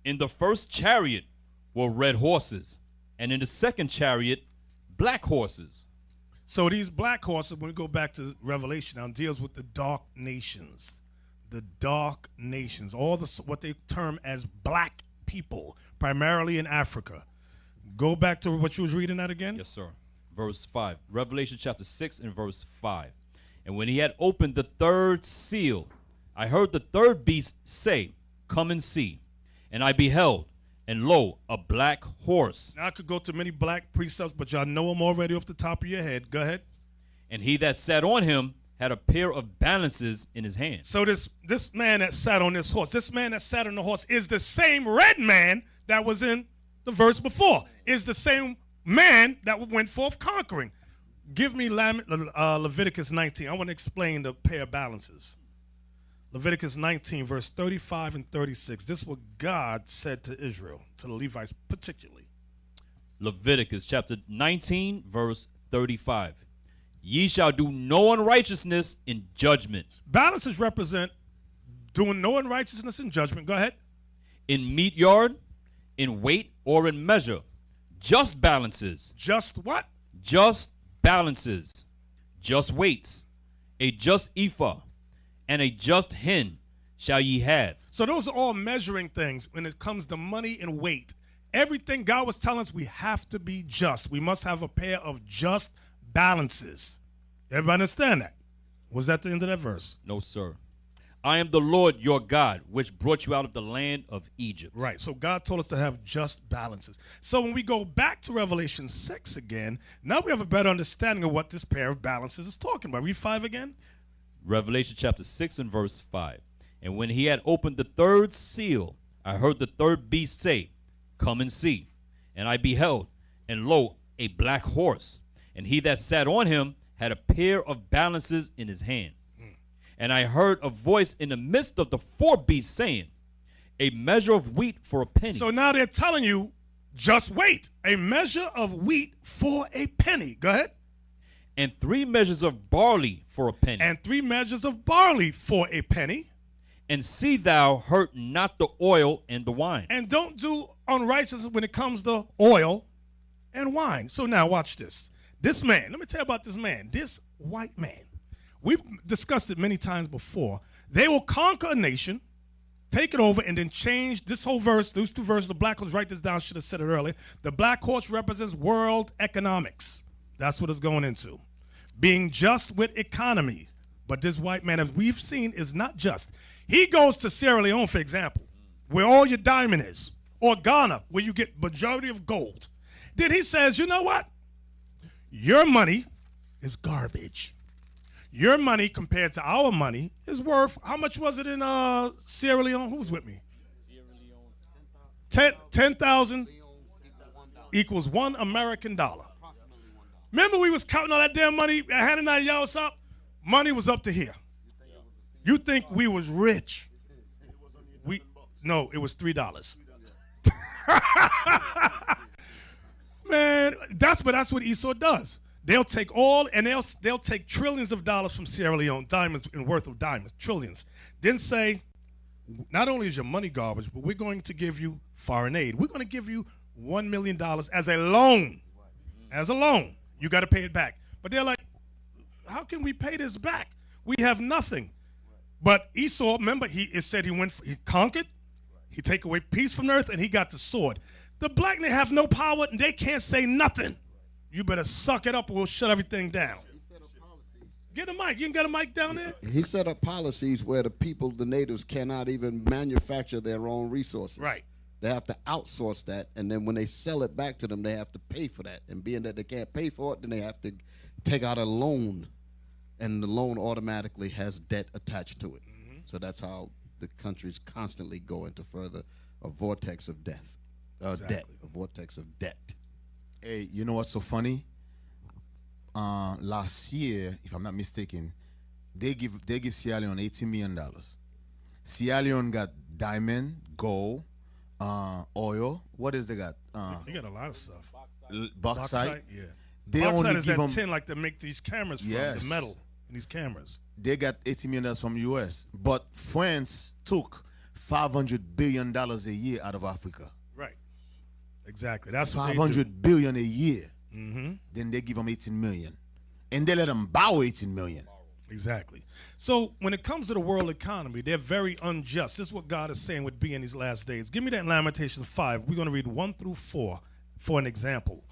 In the first chariot were red horses, and in the second chariot, black horses. So these black horses, when we go back to Revelation now, deals with the dark nations. The dark nations, all what they term as black people, primarily in Africa. Go back to what you was reading that again. Yes, sir. Verse 5. Revelation chapter 6 and verse 5. And when he had opened the third seal, I heard the third beast say, Come and see. And I beheld, and lo, a black horse. Now I could go to many black precepts, but y'all know them already off the top of your head. Go ahead. And he that sat on him had a pair of balances in his hand. So this man that sat on this horse, this man that sat on the horse is the same red man that was in the verse before. Is the same man that went forth conquering. Give me Leviticus 19. I want to explain the pair of balances. Leviticus 19, verse 35 and 36. This is what God said to Israel, to the Levites particularly. Leviticus chapter 19, verse 35. Ye shall do no unrighteousness in judgment. Balances represent doing no unrighteousness in judgment. Go ahead. In meat yard, in weight, or in measure. Just balances. Just what? Just balances. Just weights. A just ephah and a just hin shall ye have. So those are all measuring things when it comes to money and weight. Everything God was telling us, we have to be just. We must have a pair of just balances. Everybody understand that? Was that the end of that verse? No, sir. I am the Lord your God, which brought you out of the land of Egypt. Right. So God told us to have just balances. So when we go back to Revelation 6 again, now we have a better understanding of what this pair of balances is talking about. Read 5 again. Revelation chapter 6 and verse 5. And when he had opened the third seal, I heard the third beast say, Come and see. And I beheld, and lo, a black horse. And he that sat on him had a pair of balances in his hand. And I heard a voice in the midst of the 4 beasts saying, A measure of wheat for a penny. So now they're telling you, just wait. A measure of wheat for a penny. Go ahead. And 3 measures of barley for a penny. And 3 measures of barley for a penny. And see thou hurt not the oil and the wine. And don't do unrighteousness when it comes to oil and wine. So now watch this. This man, let me tell you about this man, this white man. We've discussed it many times before. They will conquer a nation, take it over and then change this whole verse, those two verses. The black horse, write this down, should have said it earlier. The black horse represents world economics. That's what it's going into. Being just with economy. But this white man, as we've seen, is not just. He goes to Sierra Leone, for example, where all your diamond is, or Ghana, where you get majority of gold. Then he says, you know what? Your money is garbage. Your money compared to our money is worth, how much was it in Sierra Leone? Who was with me? 10,000 equals $1 American dollar. Remember we was counting all that damn money, handing out y'all up? Money was up to here. You think we was rich? No, it was $3. Man, that's what Esau does. They'll take all, and they'll take trillions of dollars from Sierra Leone, diamonds in worth of diamonds, trillions. Then say, not only is your money garbage, but we're going to give you foreign aid. We're going to give you $1 million as a loan. As a loan. You got to pay it back. But they're like, how can we pay this back? We have nothing. But Esau, remember, it said he conquered, he take away peace from earth, and he got the sword. The black, they have no power, and they can't say nothing. You better suck it up or we'll shut everything down. Get a mic. You ain't got a mic down there? He set up policies where the natives cannot even manufacture their own resources. Right. They have to outsource that, and then when they sell it back to them, they have to pay for that. And being that they can't pay for it, then they have to take out a loan, and the loan automatically has debt attached to it. Mm-hmm. So that's how the countries constantly go into further a vortex of death, Exactly. debt, a vortex of debt. Hey, you know what's so funny? Last year, if I'm not mistaken, they give Sierra Leone $80 million. Sierra Leone got diamond, gold, oil. What else they got? They got a lot of stuff. Bauxite. Yeah. They Bauxite only is give that them. tin like they make these cameras from, Yes. the metal in these cameras. They got $80 million from U.S. But France took $500 billion a year out of Africa. Right. Exactly. That's what $500 billion a year. Mm-hmm. Then they give them 18 million, and they let them borrow 18 million. Exactly. So when it comes to the world economy, they're very unjust. This is what God is saying would be in these last days. Give me that Lamentations 5. We're going to read 1 through 4 for an example.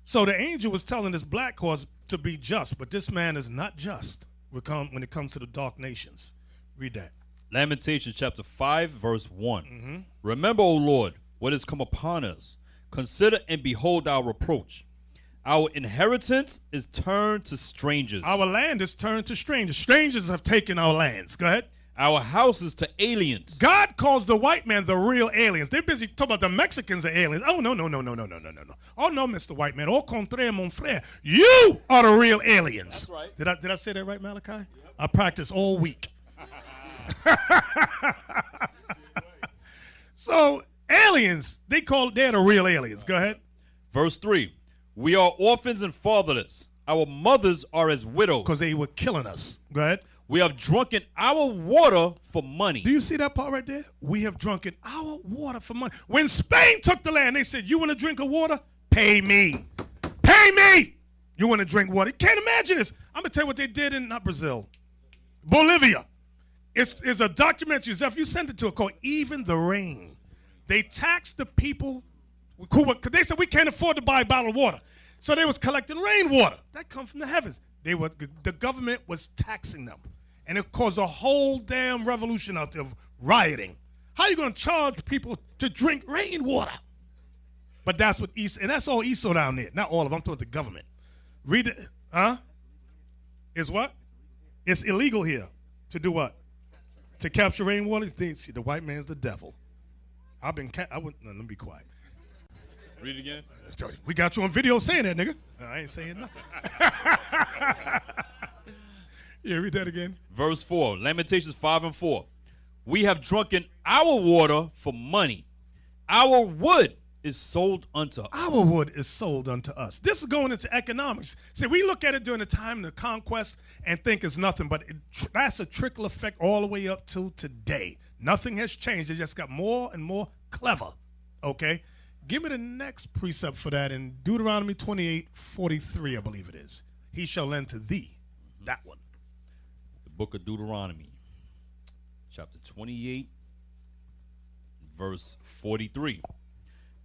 So the angel was telling this black horse to be just, but this man is not just when it comes to the dark nations. Read that. Lamentations chapter 5, verse 1. Mm-hmm. Remember, O Lord, what has come upon us. Consider and behold our reproach. Our inheritance is turned to strangers. Our land is turned to strangers. Strangers have taken our lands. Go ahead. Our houses to aliens. God calls the white man the real aliens. They're busy talking about the Mexicans are aliens. Oh, no. Oh, no, Mr. White Man. Au contraire, mon frère. You are the real aliens. That's right. Did I say that right, Malachi? Yep. I practiced all week. So, aliens, they're the real aliens. Go ahead. Verse 3. We are orphans and fatherless. Our mothers are as widows. Because they were killing us. Go ahead. We have drunken our water for money. Do you see that part right there? We have drunken our water for money. When Spain took the land, they said, you want to drink of water? Pay me. Pay me. You want to drink water? You can't imagine this. I'm going to tell you what they did in, not Brazil, Bolivia. It's a documentary, Zeph, you sent it to it, called Even the Rain. They taxed the people because they said we can't afford to buy bottled water. So they was collecting rainwater. That come from the heavens. The government was taxing them. And it caused a whole damn revolution out there of rioting. How are you going to charge people to drink rainwater? But that's what and that's all Esau down there. Not all of them. I'm talking about the government. Read it. Huh? It's what? It's illegal here to do what? To capture rainwater. See, the white man's the devil. Let me be quiet. Read it again. We got you on video saying that, nigga. I ain't saying nothing. Yeah, read that again. Verse 4, Lamentations 5 and 4. We have drunken our water for money. Our wood is sold unto us. Our wood is sold unto us. This is going into economics. See, we look at it during the time of the conquest and think it's nothing, but that's a trickle effect all the way up to today. Nothing has changed. It just got more and more clever, okay? Give me the next precept for that in Deuteronomy 28:43, I believe it is. He shall lend to thee. That one. The book of Deuteronomy, chapter 28, verse 43.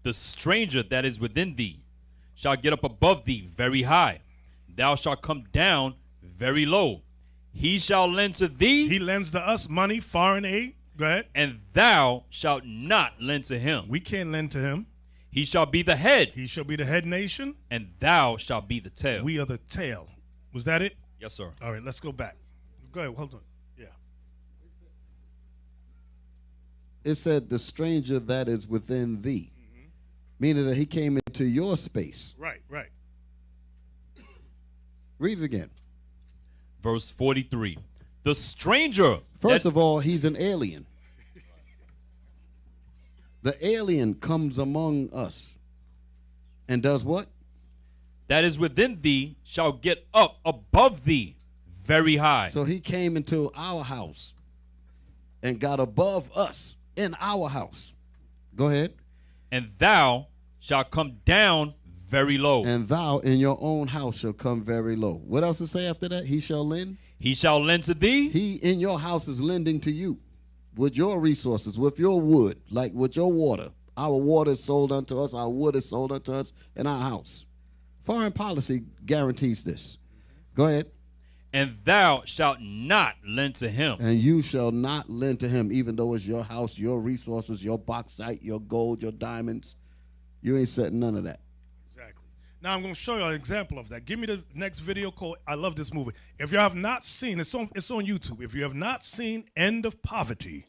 The stranger that is within thee shall get up above thee very high. Thou shalt come down very low. He shall lend to thee. He lends to us money, foreign aid. Go ahead. And thou shalt not lend to him. We can't lend to him. He shall be the head. He shall be the head nation. And thou shalt be the tail. We are the tail. Was that it? Yes, sir. All right, let's go back. Go ahead, hold on. Yeah. It said, the stranger that is within thee. Meaning that he came into your space. Right, right. Read it again. Verse 43. The stranger. First of all, he's an alien. The alien comes among us and does what? That is within thee shall get up above thee very high. So he came into our house and got above us in our house. Go ahead. And thou shalt come down very low. And thou in your own house shall come very low. What else to say after that? He shall lend. He shall lend to thee. He in your house is lending to you with your resources, with your wood, like with your water. Our water is sold unto us. Our wood is sold unto us in our house. Foreign policy guarantees this. Go ahead. And thou shalt not lend to him. And you shall not lend to him, even though it's your house, your resources, your bauxite, your gold, your diamonds. You ain't setting none of that. Exactly. Now I'm going to show you an example of that. Give me the next video called, I love this movie. If you have not seen, it's on YouTube. If you have not seen End of Poverty,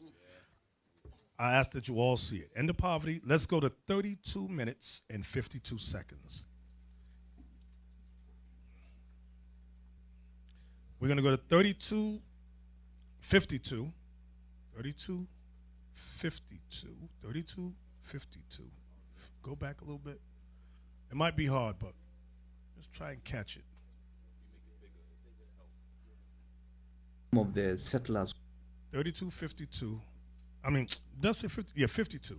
I ask that you all see it. End of Poverty. Let's go to 32 minutes and 52 seconds. We're going to go to 32, 52, 32, 52, 32, 52. Go back a little bit. It might be hard, but let's try and catch it. Some of the settlers. 32, 52. I mean, does say 50? Yeah, 52.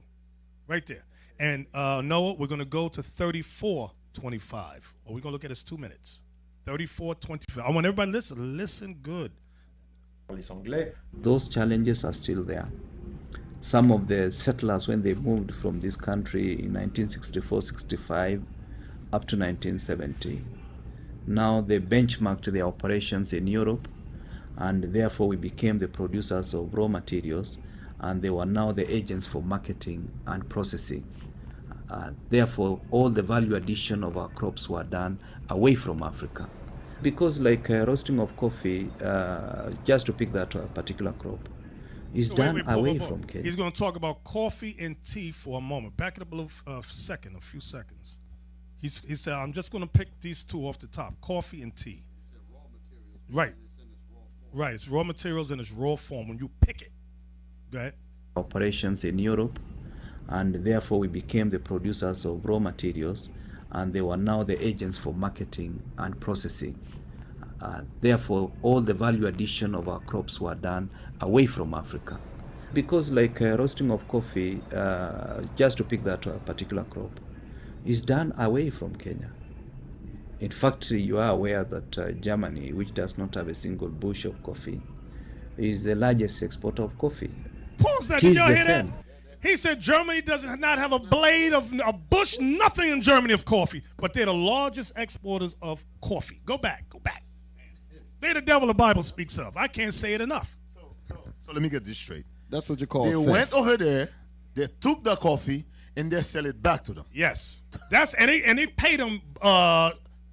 Right there. And Noah, we're going to go to 34, 25. Or we're going to look at this 2 minutes. 34, 25. I want everybody to listen good. Those challenges are still there. Some of the settlers, when they moved from this country in 1964-65 up to 1970, now they benchmarked their operations in Europe, and therefore we became the producers of raw materials, and they were now the agents for marketing and processing. Therefore, all the value addition of our crops were done away from Africa. Because like roasting of coffee, just to pick that particular crop, is done away from Kenya. He's going to talk about coffee and tea for a moment. Back it up a few seconds. He said, I'm just going to pick these two off the top, coffee and tea. Right. Right, it's raw materials in its raw form. When you pick it, go ahead. Operations in Europe, and therefore we became the producers of raw materials, and they were now the agents for marketing and processing. Therefore, all the value addition of our crops were done away from Africa. Because like roasting of coffee, just to pick that particular crop, is done away from Kenya. In fact, you are aware that Germany, which does not have a single bush of coffee, is the largest exporter of coffee. Pause that. Did y'all hear that? He said Germany does not have a blade of a bush, nothing in Germany of coffee, but they're the largest exporters of coffee. Go back. They're the devil the Bible speaks of. I can't say it enough. So let me get this straight. That's what you call They theft. went over there, they took the coffee, and they sell it back to them. Yes, and they pay them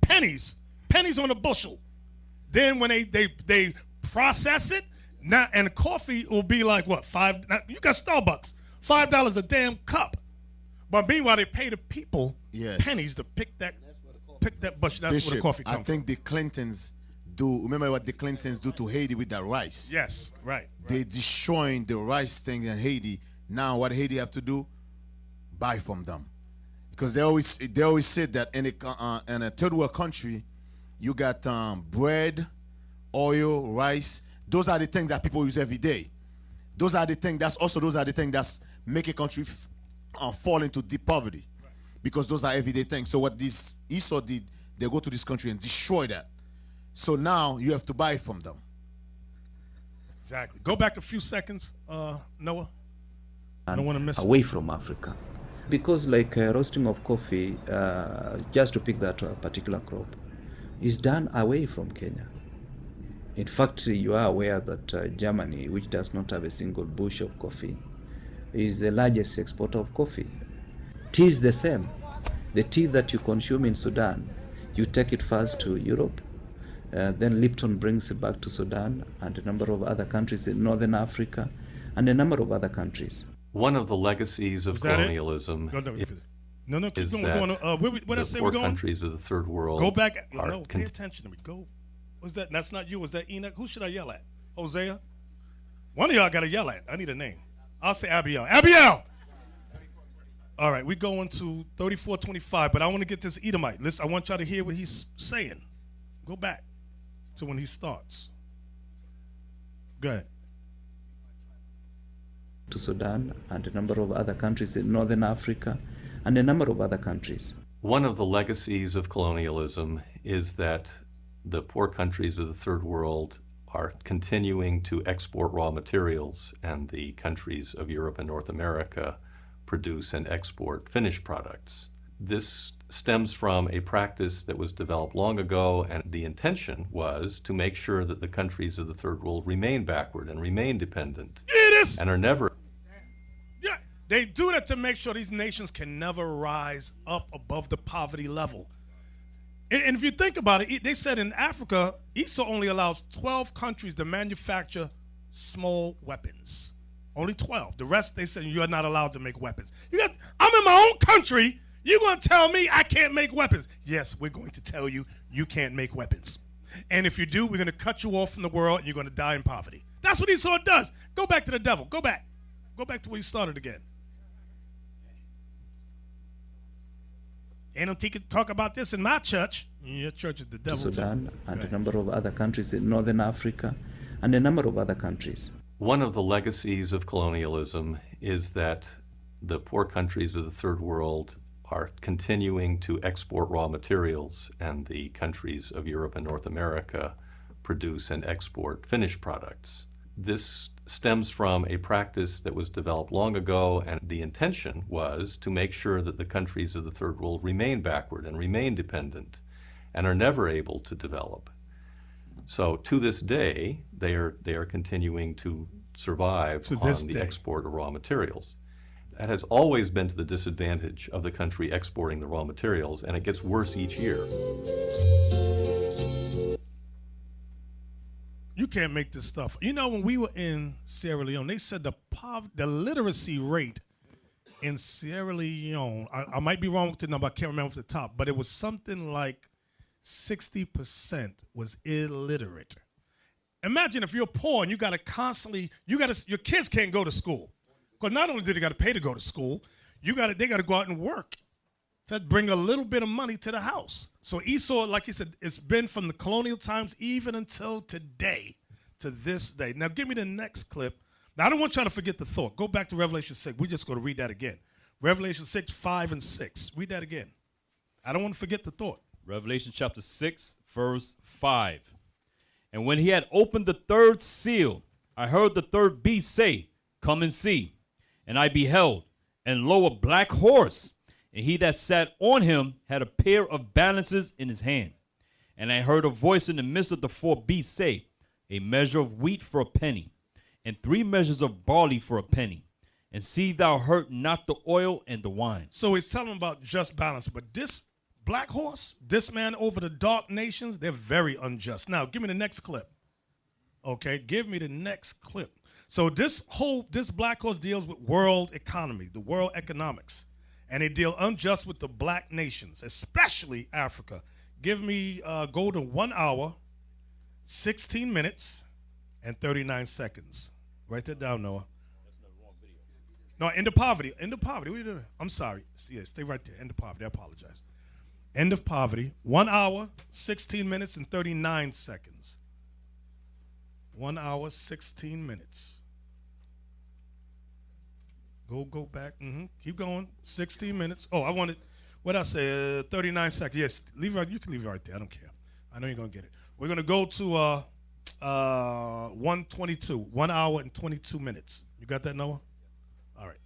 pennies on a bushel. Then when they process it, now and the coffee will be like what $5? Now, you got Starbucks, $5 a damn cup. But meanwhile, they pay the people pennies to pick that bushel. That's Bishop, where the coffee comes I think the Clintons do. Remember what the Clintons do to Haiti with that rice? Yes, right. They destroying the rice thing in Haiti. Now what Haiti have to do? Buy from them, because they always said that in a third world country, you got bread, oil, rice. Those are the things that people use every day. Those are the things that's make a country fall into deep poverty, because those are everyday things. So what this Esau did, they go to this country and destroy that. So now you have to buy it from them. Exactly. Go back a few seconds, Noah. I don't want to miss away this. from Africa. Because like roasting of coffee, just to pick that particular crop, is done away from Kenya. In fact, you are aware that Germany, which does not have a single bush of coffee, is the largest exporter of coffee. Tea is the same. The tea that you consume in Sudan, you take it first to Europe, then Lipton brings it back to Sudan and a number of other countries in Northern Africa and a number of other countries. One of the legacies of Was that it? colonialism No, keep is going. that Where I the say poor we're going? countries of the third world Go back. are No, pay attention to me. Go. What's that? That's not you. Was that Enoch? Who should I yell at? Hosea? One of y'all got to yell at. I need a name. I'll say Abiel. Abiel! All right, we're going to 34:25, but I want to get this Edomite. Listen, I want y'all to hear what he's saying. Go back to when he starts. Go ahead. To Sudan and a number of other countries in Northern Africa and a number of other countries. One of the legacies of colonialism is that the poor countries of the third world are continuing to export raw materials, and the countries of Europe and North America produce and export finished products. This stems from a practice that was developed long ago, and the intention was to make sure that the countries of the third world remain backward and remain dependent and are never. Yeah, they do that to make sure these nations can never rise up above the poverty level. And if you think about it, they said in Africa, Esau only allows 12 countries to manufacture small weapons. Only 12. The rest, they said, you're not allowed to make weapons. I'm in my own country. You're going to tell me I can't make weapons? Yes, we're going to tell you you can't make weapons. And if you do, we're going to cut you off from the world, and you're going to die in poverty. That's what Esau does. Go back to the devil. Go back. Go back to where you started again. Ain't no talk about this in my church. Your church is the devil. Sudan and a number of other countries in Northern Africa and a number of other countries. One of the legacies of colonialism is that the poor countries of the third world are continuing to export raw materials, and the countries of Europe and North America produce and export finished products. This stems from a practice that was developed long ago, and the intention was to make sure that the countries of the third world remain backward and remain dependent and are never able to develop. So to this day, they are continuing to survive on the export of raw materials. That has always been to the disadvantage of the country exporting the raw materials, and it gets worse each year. You can't make this stuff. You know, when we were in Sierra Leone, they said the literacy rate in Sierra Leone, I might be wrong with the number, I can't remember off the top, but it was something like 60% was illiterate. Imagine if you're poor and you got to constantly, your kids can't go to school. Because not only do they got to pay to go to school, they got to go out and work to bring a little bit of money to the house. So Esau, like he said, it's been from the colonial times even until today, to this day. Now give me the next clip. Now I don't want y'all to forget the thought. Go back to Revelation 6. We're just going to read that again. Revelation 6, 5, and 6. Read that again. I don't want to forget the thought. Revelation chapter 6, verse 5. And when he had opened the third seal, I heard the third beast say, "Come and see." And I beheld, and lo, a black horse, and he that sat on him had a pair of balances in his hand. And I heard a voice in the midst of the four beasts say, "A measure of wheat for a penny, and 3 measures of barley for a penny. And see thou hurt not the oil and the wine." So he's telling about just balance. But this black horse, this man over the dark nations, they're very unjust. Now, give me the next clip. Okay, give me the next clip. So this black horse deals with world economy, the world economics. And they deal unjust with the black nations, especially Africa. Give me, go to 1 hour, 16 minutes, and 39 seconds. Write that down, Noah. No, end of poverty. End of poverty. What are you doing? I'm sorry. Yeah, stay right there. End of poverty. I apologize. End of poverty. 1 hour, 16 minutes, and 39 seconds. 1 hour, 16 minutes. Go back. Keep going. 16 minutes. Oh, I wanted, what I say, 39 seconds. Yes, leave it right. You can leave it right there. I don't care. I know you're going to get it. We're going to go to 1:22, 1 hour and 22 minutes. You got that, Noah? All right.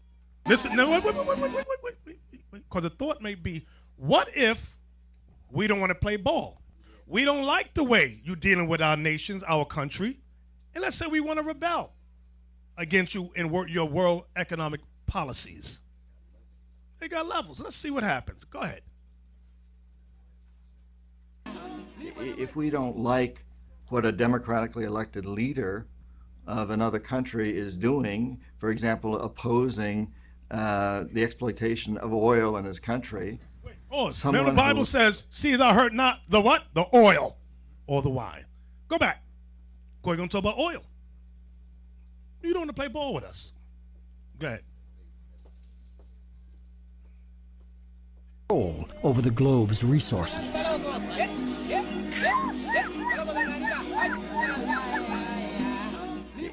Listen, no, wait. Because the thought may be, what if we don't want to play ball? We don't like the way you're dealing with our nations, our country, and let's say we want to rebel against you in your world economic policies. They got levels. Let's see what happens. Go ahead. If we don't like what a democratically elected leader of another country is doing, for example, opposing the exploitation of oil in his country. Pause. Remember the Bible says, see thou hurt not the what? The oil or the wine. Go back. We're going to talk about oil. You don't want to play ball with us. Go ahead. Over the globe's resources.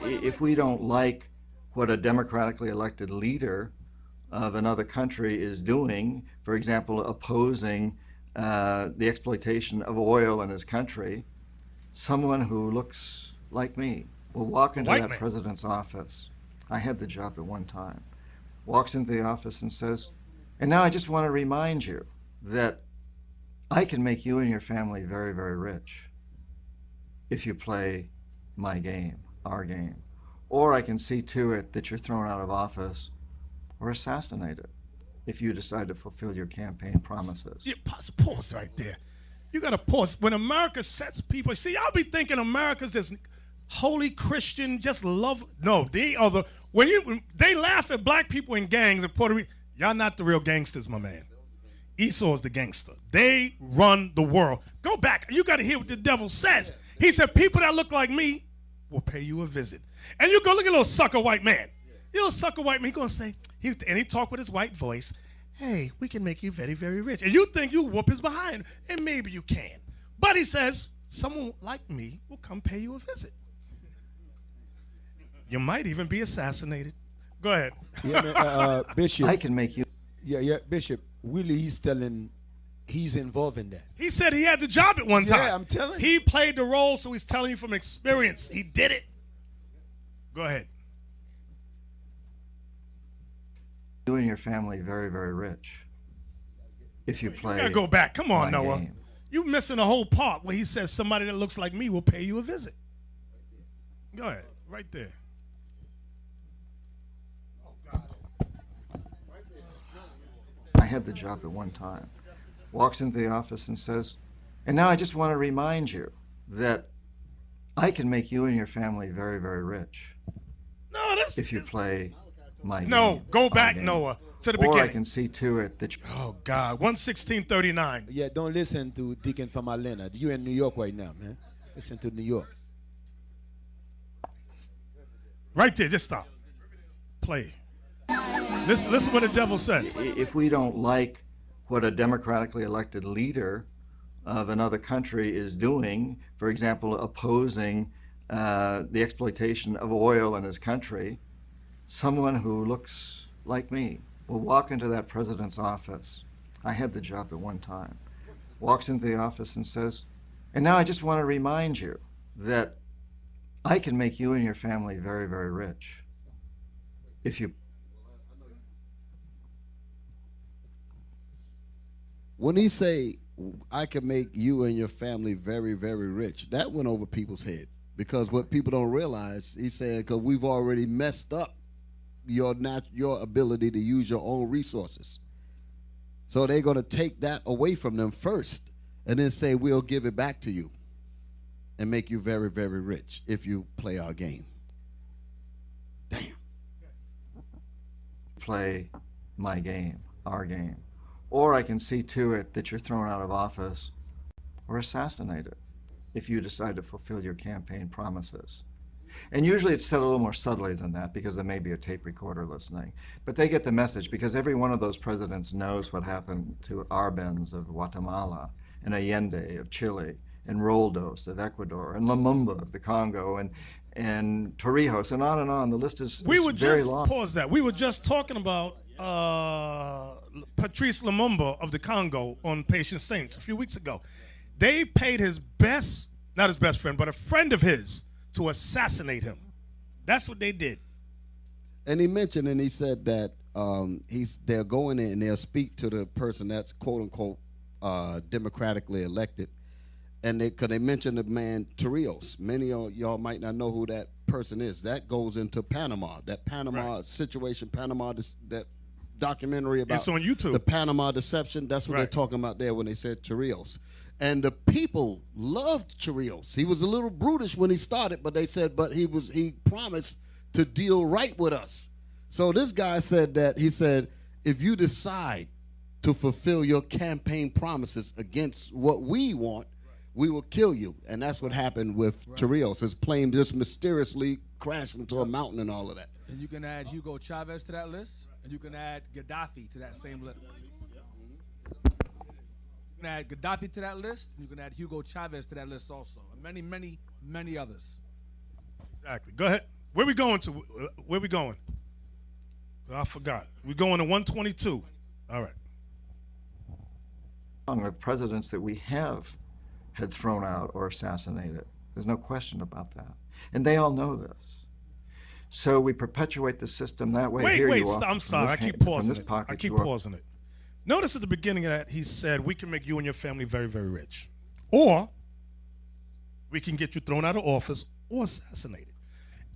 If we don't like what a democratically elected leader of another country is doing, for example, opposing the exploitation of oil in his country, someone who looks like me will walk into that president's office. I had the job at one time. Walks into the office and says, and now I just want to remind you that I can make you and your family very, very rich if you play my game, our game. Or I can see to it that you're thrown out of office or assassinated if you decide to fulfill your campaign promises. Yeah, pause right there. You got to pause. When America sets people, see, I'll be thinking America's this holy Christian, just love. No, they are the, when they laugh at black people in gangs in Puerto Rico, y'all not the real gangsters, my man. Esau's the gangster. They run the world. Go back. You got to hear what the devil says. He said, people that look like me will pay you a visit. And you go look at a little sucker white man. You little sucker white man, he's going to say, and he talk with his white voice, hey, we can make you very, very rich. And you think you whoop his behind, and maybe you can. But he says, someone like me will come pay you a visit. You might even be assassinated. Go ahead. Yeah, Bishop. I can make you. Yeah, Bishop. Willie, he's involved in that. He said he had the job at one time. Yeah, I'm telling you. He played the role, so he's telling you from experience. He did it. Go ahead. You and your family very, very rich if you play. You gotta go back. Come on, Noah. Game. You missing a whole part where he says somebody that looks like me will pay you a visit. Go ahead, right there. I had the job at one time. Walks into the office and says, and now I just want to remind you that I can make you and your family very, very rich. No, that's if you play my game. No, go back, Noah, to the beginning. Or I can see to it that you. Oh God, 1:16:39. Yeah, don't listen to Deacon from Atlanta. You in New York right now, man. Listen to New York. Right there, just stop. Play. Listen what the devil says. If we don't like what a democratically elected leader of another country is doing, for example, opposing the exploitation of oil in his country, someone who looks like me will walk into that president's office. I had the job at one time. Walks into the office and says, and now I just want to remind you that I can make you and your family very, very rich if you. When he say, I can make you and your family very, very rich, that went over people's head. Because what people don't realize, he's saying, because we've already messed up your ability to use your own resources. So they're going to take that away from them first and then say, we'll give it back to you and make you very, very rich if you play our game. Damn. Play my game, our game. Or I can see to it that you're thrown out of office or assassinated if you decide to fulfill your campaign promises. And usually it's said a little more subtly than that because there may be a tape recorder listening. But they get the message because every one of those presidents knows what happened to Arbenz of Guatemala and Allende of Chile and Roldos of Ecuador and Lumumba of the Congo and Torrijos and on and on. The list is very long. Pause that. We were just talking about Patrice Lumumba of the Congo on Patient Saints a few weeks ago. They paid his best, not his best friend, but a friend of his to assassinate him. That's what they did. And he mentioned, and he said that they'll go in there and they'll speak to the person that's quote unquote democratically elected, and because they mentioned the man Torrijos. Many of y'all might not know who that person is. That goes into Panama. That Panama situation, Panama, that documentary about it's on YouTube. The Panama deception. That's what they're talking about there when they said Torrijos. And the people loved Torrijos. He was a little brutish when he started, but they said, but he promised to deal right with us. So this guy said that, he said, if you decide to fulfill your campaign promises against what we want, we will kill you. And that's what happened with Torrijos. His plane just mysteriously crashed into a mountain and all of that. And you can add Hugo Chavez to that list, and you can add Gaddafi to that same list. You can add Gaddafi to that list, and you can add Hugo Chavez to that list also, and many, many, many others. Exactly. Go ahead. Where we going to? Where we going? I forgot. We're going to 122. All right. Of presidents that we have had thrown out or assassinated. There's no question about that. And they all know this. So we perpetuate the system that way. Wait, I'm sorry. I keep pausing it. I keep pausing it. Notice at the beginning of that, he said, we can make you and your family very, very rich. Or we can get you thrown out of office or assassinated.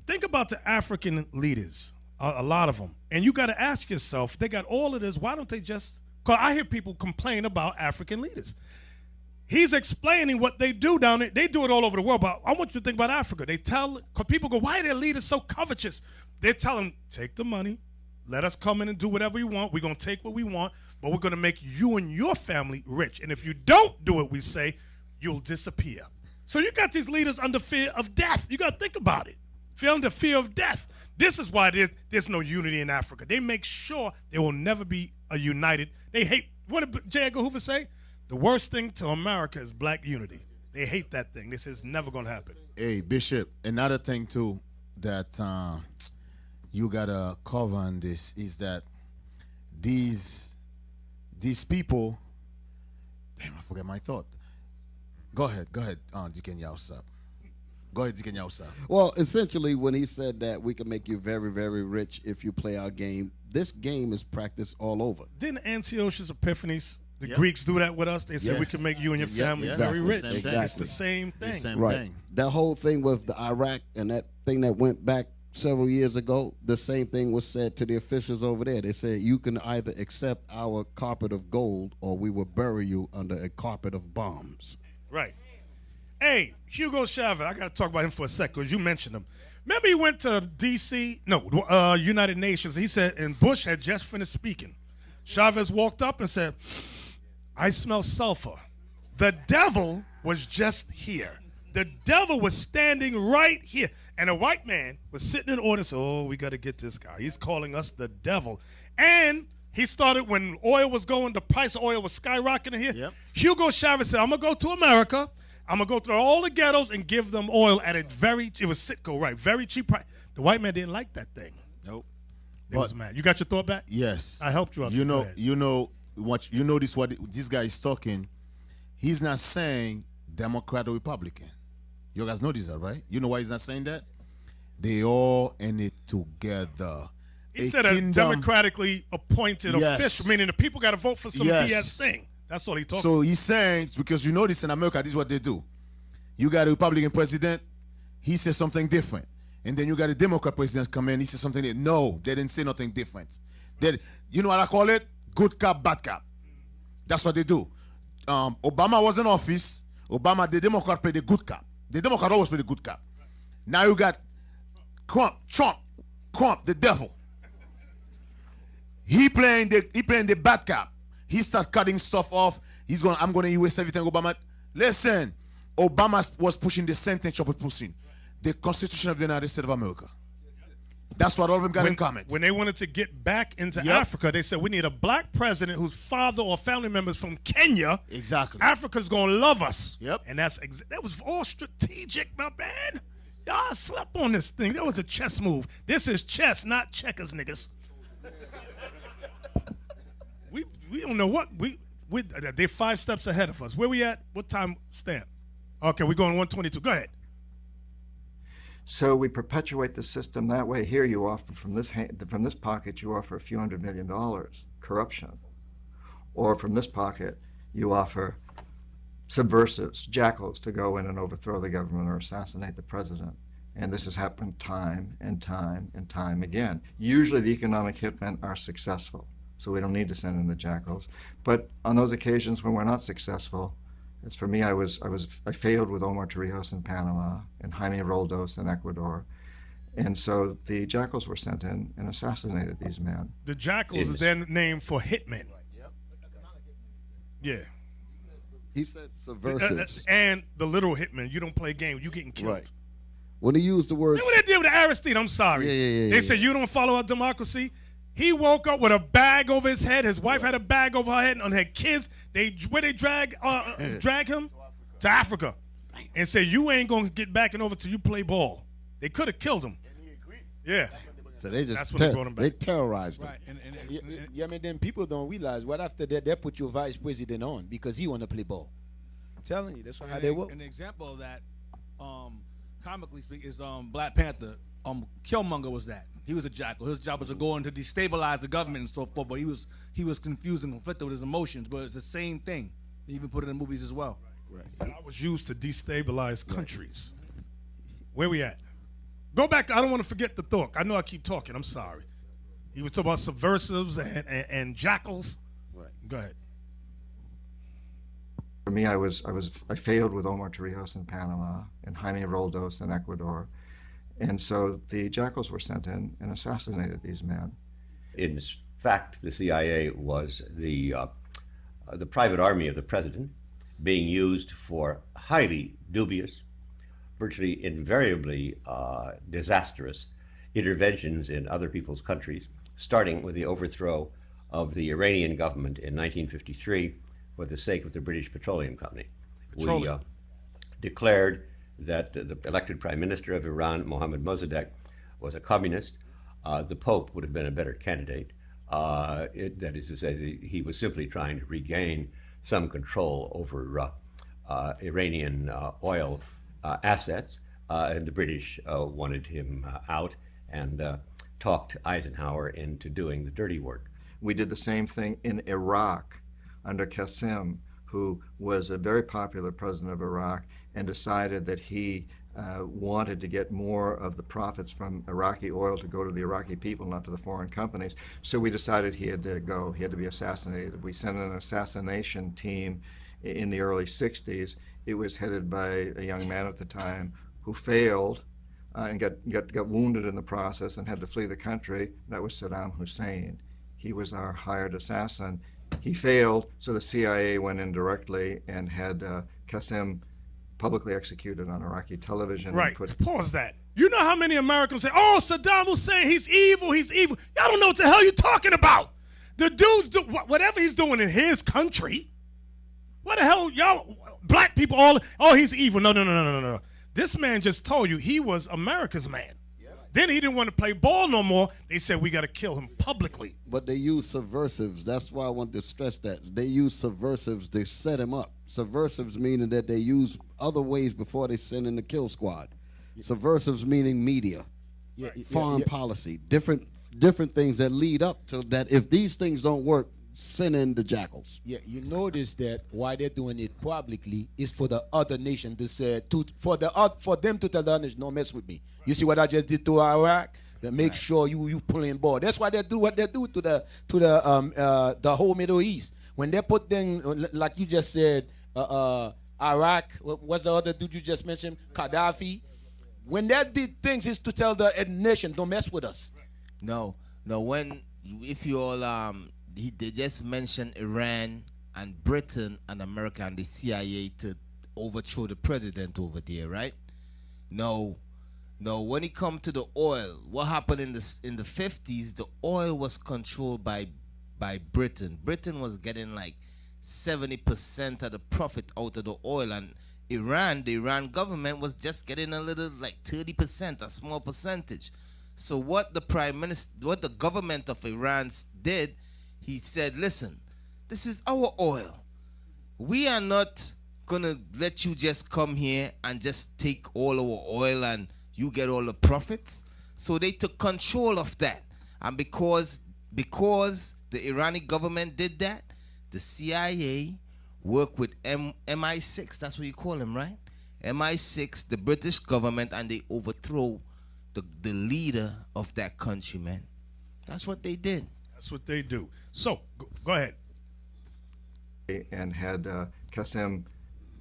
Think about the African leaders, a lot of them. And you got to ask yourself, they got all of this, why don't they just, because I hear people complain about African leaders. He's explaining what they do down there. They do it all over the world, but I want you to think about Africa. They tell, because people go, why are their leaders so covetous? They tell them, take the money, let us come in and do whatever we want. We're going to take what we want, but we're going to make you and your family rich. And if you don't do it, we say, you'll disappear. So you got these leaders under fear of death. You got to think about it. If you're under fear of death, this is why there's no unity in Africa. They make sure there will never be a united. They hate, what did J. Edgar Hoover say? The worst thing to America is black unity. They hate that thing. They say it's never going to happen. Hey, Bishop, another thing, too, that you got to cover on this is that these people, damn, I forget my thought. Go ahead, Deacon Yausap. Go ahead, Deacon Yausap. Well, essentially, when he said that we can make you very, very rich if you play our game, this game is practiced all over. Didn't Antiochus Epiphanes, the Greeks, do that with us? They said we can make you and your family very rich. Exactly. It's the same thing. Right. That whole thing with the Iraq and that thing that went back several years ago, the same thing was said to the officials over there. They said, you can either accept our carpet of gold or we will bury you under a carpet of bombs. Right. Hey, Hugo Chavez, I got to talk about him for a second because you mentioned him. Remember he went to D.C., United Nations. He said, and Bush had just finished speaking. Chavez walked up and said, I smell sulfur. The devil was just here. The devil was standing right here. And a white man was sitting in the audience, oh, we got to get this guy. He's calling us the devil. And he started when oil was going, the price of oil was skyrocketing here. Yep. Hugo Chavez said, I'm going to go to America. I'm going to go through all the ghettos and give them oil at a very cheap price. The white man didn't like that thing. Nope. He was mad. You got your thought back? Yes. I helped you out. You notice what this guy is talking. He's not saying Democrat or Republican. You guys notice that, right? You know why he's not saying that? They all in it together. He said a democratically appointed official, meaning the people got to vote for some BS thing. That's all he talking about. So he's saying, because you notice in America, this is what they do. You got a Republican president, he says something different. And then you got a Democrat president come in, he says something different. No, they didn't say nothing different. You know what I call it? Good cop, bad cop. That's what they do. Obama was in office. Obama, the Democrat played the good cop. The Democrat always played the good cop. Now you got Trump, the devil. He playing the bad cop. He start cutting stuff off. I'm going to erase everything. Obama, listen. Obama was pushing the same thing Trump was pushing. The Constitution of the United States of America. That's what all of them got in common. When they wanted to get back into Africa, they said we need a black president whose father or family members from Kenya. Exactly. Africa's gonna love us. Yep. And that was all strategic, my man. Y'all slept on this thing. That was a chess move. This is chess, not checkers, niggas. We don't know what they're 5 steps ahead of us. Where we at? What time stamp? Okay, we're going 122. Go ahead. So we perpetuate the system that way. Here you offer from this pocket, you offer a few $100 million, corruption. Or from this pocket, you offer subversives, jackals, to go in and overthrow the government or assassinate the president. And this has happened time and time and time again. Usually the economic hitmen are successful, so we don't need to send in the jackals. But on those occasions when we're not successful, as for me, I failed with Omar Torrijos in Panama and Jaime Roldos in Ecuador. And so the jackals were sent in and assassinated these men. The jackals is their name for hitmen. Yeah. He said subversives. And the literal hitman. You don't play games. You getting killed. Right. When he used the word... Remember what they did with Aristide? I'm sorry. They said, you don't follow our democracy? He woke up with a bag over his head. His wife had a bag over her head and had kids. Where they drag him? To Africa. And said, you ain't going to get back and over till you play ball. They could have killed him. And he agreed. Yeah. So they just That's when they brought him back. They terrorized him. Right. I mean, then people don't realize what after that they put your vice president on because he want to play ball. I'm telling you, that's how they work. An example of that, comically speaking, is Black Panther. Killmonger was that. He was a jackal. His job was to go in to destabilize the government and so forth. But he was confused and conflicted with his emotions. But it's the same thing. They even put it in movies as well. Right. I was used to destabilize countries. Where we at? Go back. I don't want to forget the thought. I know I keep talking. I'm sorry. He was talking about subversives and jackals. Right. Go ahead. For me, I failed with Omar Torrijos in Panama and Jaime Roldos in Ecuador. And so the jackals were sent in and assassinated these men. In fact, the CIA was the private army of the president, being used for highly dubious, virtually invariably disastrous interventions in other people's countries, starting with the overthrow of the Iranian government in 1953 for the sake of the British Petroleum Company. We declared that the elected prime minister of Iran, Mohammad Mossadegh, was a communist. The Pope would have been a better candidate. That is to say, that he was simply trying to regain some control over Iranian oil assets, and the British wanted him out and talked Eisenhower into doing the dirty work. We did the same thing in Iraq under Qasem, who was a very popular president of Iraq and decided that he wanted to get more of the profits from Iraqi oil to go to the Iraqi people, not to the foreign companies. So we decided he had to go. He had to be assassinated. We sent an assassination team in the early 60s. It was headed by a young man at the time who failed and got wounded in the process and had to flee the country. That was Saddam Hussein. He was our hired assassin. He failed, so the CIA went in directly and had Qasem publicly executed on Iraqi television. Right. Pause that. You know how many Americans say, oh, Saddam Hussein, he's evil, he's evil. Y'all don't know what the hell you're talking about. The dude's whatever he's doing in his country, what the hell, y'all, black people, he's evil. No. This man just told you he was America's man. Then he didn't want to play ball no more. They said, we got to kill him publicly. But they use subversives. That's why I want to stress that. They use subversives to set him up. Subversives meaning that they use other ways before they send in the kill squad. Subversives meaning media, foreign policy, different things that lead up to that. If these things don't work, send in the jackals. Yeah, you notice that why they're doing it publicly is for the other nation to say for them to tell the other nation, don't mess with me. You see what I just did to Iraq? That make sure you pulling ball. That's why they do what they do to the whole Middle East. When they put them, like you just said, Iraq. What's the other dude you just mentioned? Gaddafi. When they did things, is to tell the nation, don't mess with us. No. If you all they just mentioned Iran and Britain and America and the CIA to overthrow the president over there, right? No, when it comes to the oil, what happened in the 50s, the oil was controlled by Britain. Britain was getting like 70% of the profit out of the oil, and the Iran government was just getting a little, like 30%, a small percentage. So what the government of Iran did, he said, listen, this is our oil. We are not going to let you just come here and just take all our oil and you get all the profits. So they took control of that. And because the Iranian government did that, the CIA worked with MI6, that's what you call them, right? MI6, the British government, and they overthrow the leader of that country, man. That's what they did. That's what they do. So, go ahead. And had Qasem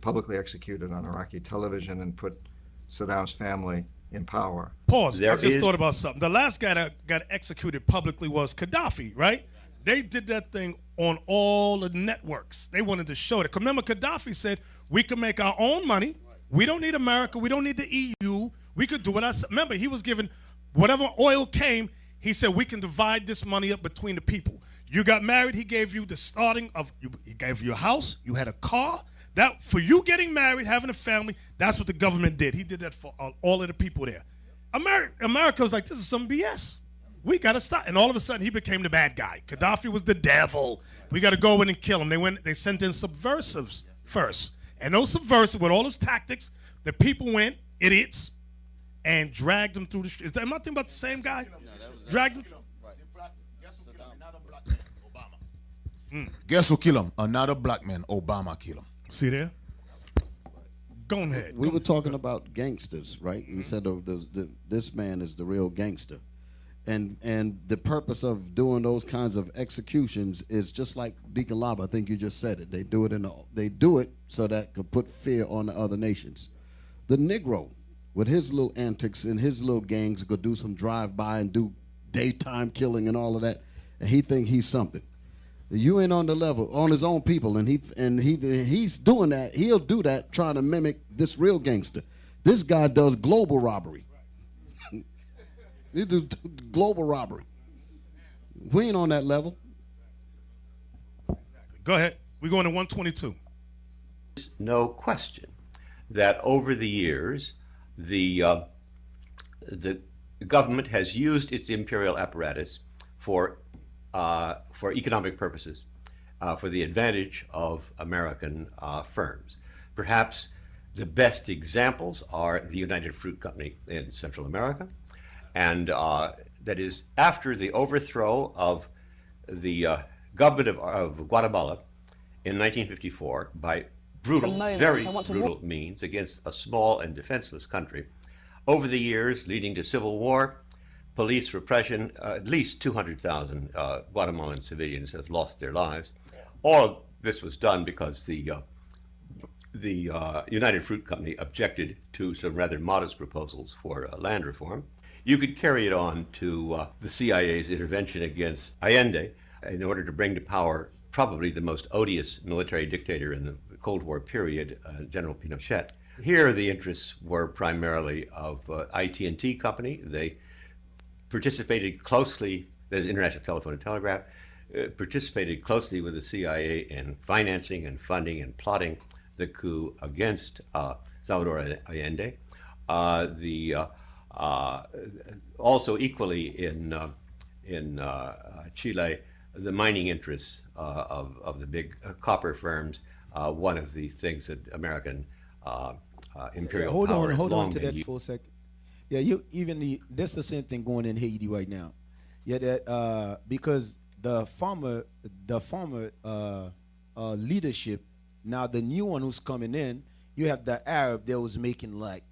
publicly executed on Iraqi television and put Saddam's family in power. Pause. I just thought about something. The last guy that got executed publicly was Gaddafi, right? They did that thing on all the networks. They wanted to show it. Remember, Gaddafi said, we can make our own money. We don't need America. We don't need the EU. We could do what I said. Remember, he was given whatever oil came. He said, we can divide this money up between the people. You got married. He gave you the starting of, he gave you a house. You had a car. That for you getting married, having a family, that's what the government did. He did that for all of the people there. America was like, this is some BS. We got to stop. And all of a sudden, he became the bad guy. Gaddafi was the devil. We got to go in and kill him. They sent in subversives first. And those subversives, with all those tactics, the people went, idiots, and dragged them through the streets. Am I thinking about the same guy? Dragged them. Guess who killed him? Another black man. Obama killed him. See there? Go ahead. We were talking about gangsters, right? You said this man is the real gangster. And the purpose of doing those kinds of executions is just like Deacon Laba, I think you just said it. They do it so that could put fear on the other nations. The Negro, with his little antics and his little gangs, could do some drive-by and do daytime killing and all of that, and he think he's something. You ain't on the level, on his own people, and he's doing that. He'll do that trying to mimic this real gangster. This guy does global robbery. He do global robbery. We ain't on that level. Go ahead. We're going to 122. No question that over the years, the government has used its imperial apparatus for economic purposes, for the advantage of American firms. Perhaps the best examples are the United Fruit Company in Central America, and that is after the overthrow of the government of Guatemala in 1954 by brutal, very brutal means against a small and defenseless country. Over the years leading to civil war, police repression, at least 200,000 Guatemalan civilians have lost their lives. All of this was done because the United Fruit Company objected to some rather modest proposals for land reform. You could carry it on to the CIA's intervention against Allende in order to bring to power probably the most odious military dictator in the Cold War period, General Pinochet. Here the interests were primarily of IT&T Company. They participated closely, the International Telephone and Telegraph, participated closely with the CIA in financing and funding and plotting the coup against Salvador Allende. Also equally in Chile, the mining interests of the big copper firms. One of the things that American imperial power hold has on long to been that for a second. Yeah, that's the same thing going in Haiti right now. Yeah, that because the former leadership, now the new one who's coming in, you have the Arab that was making like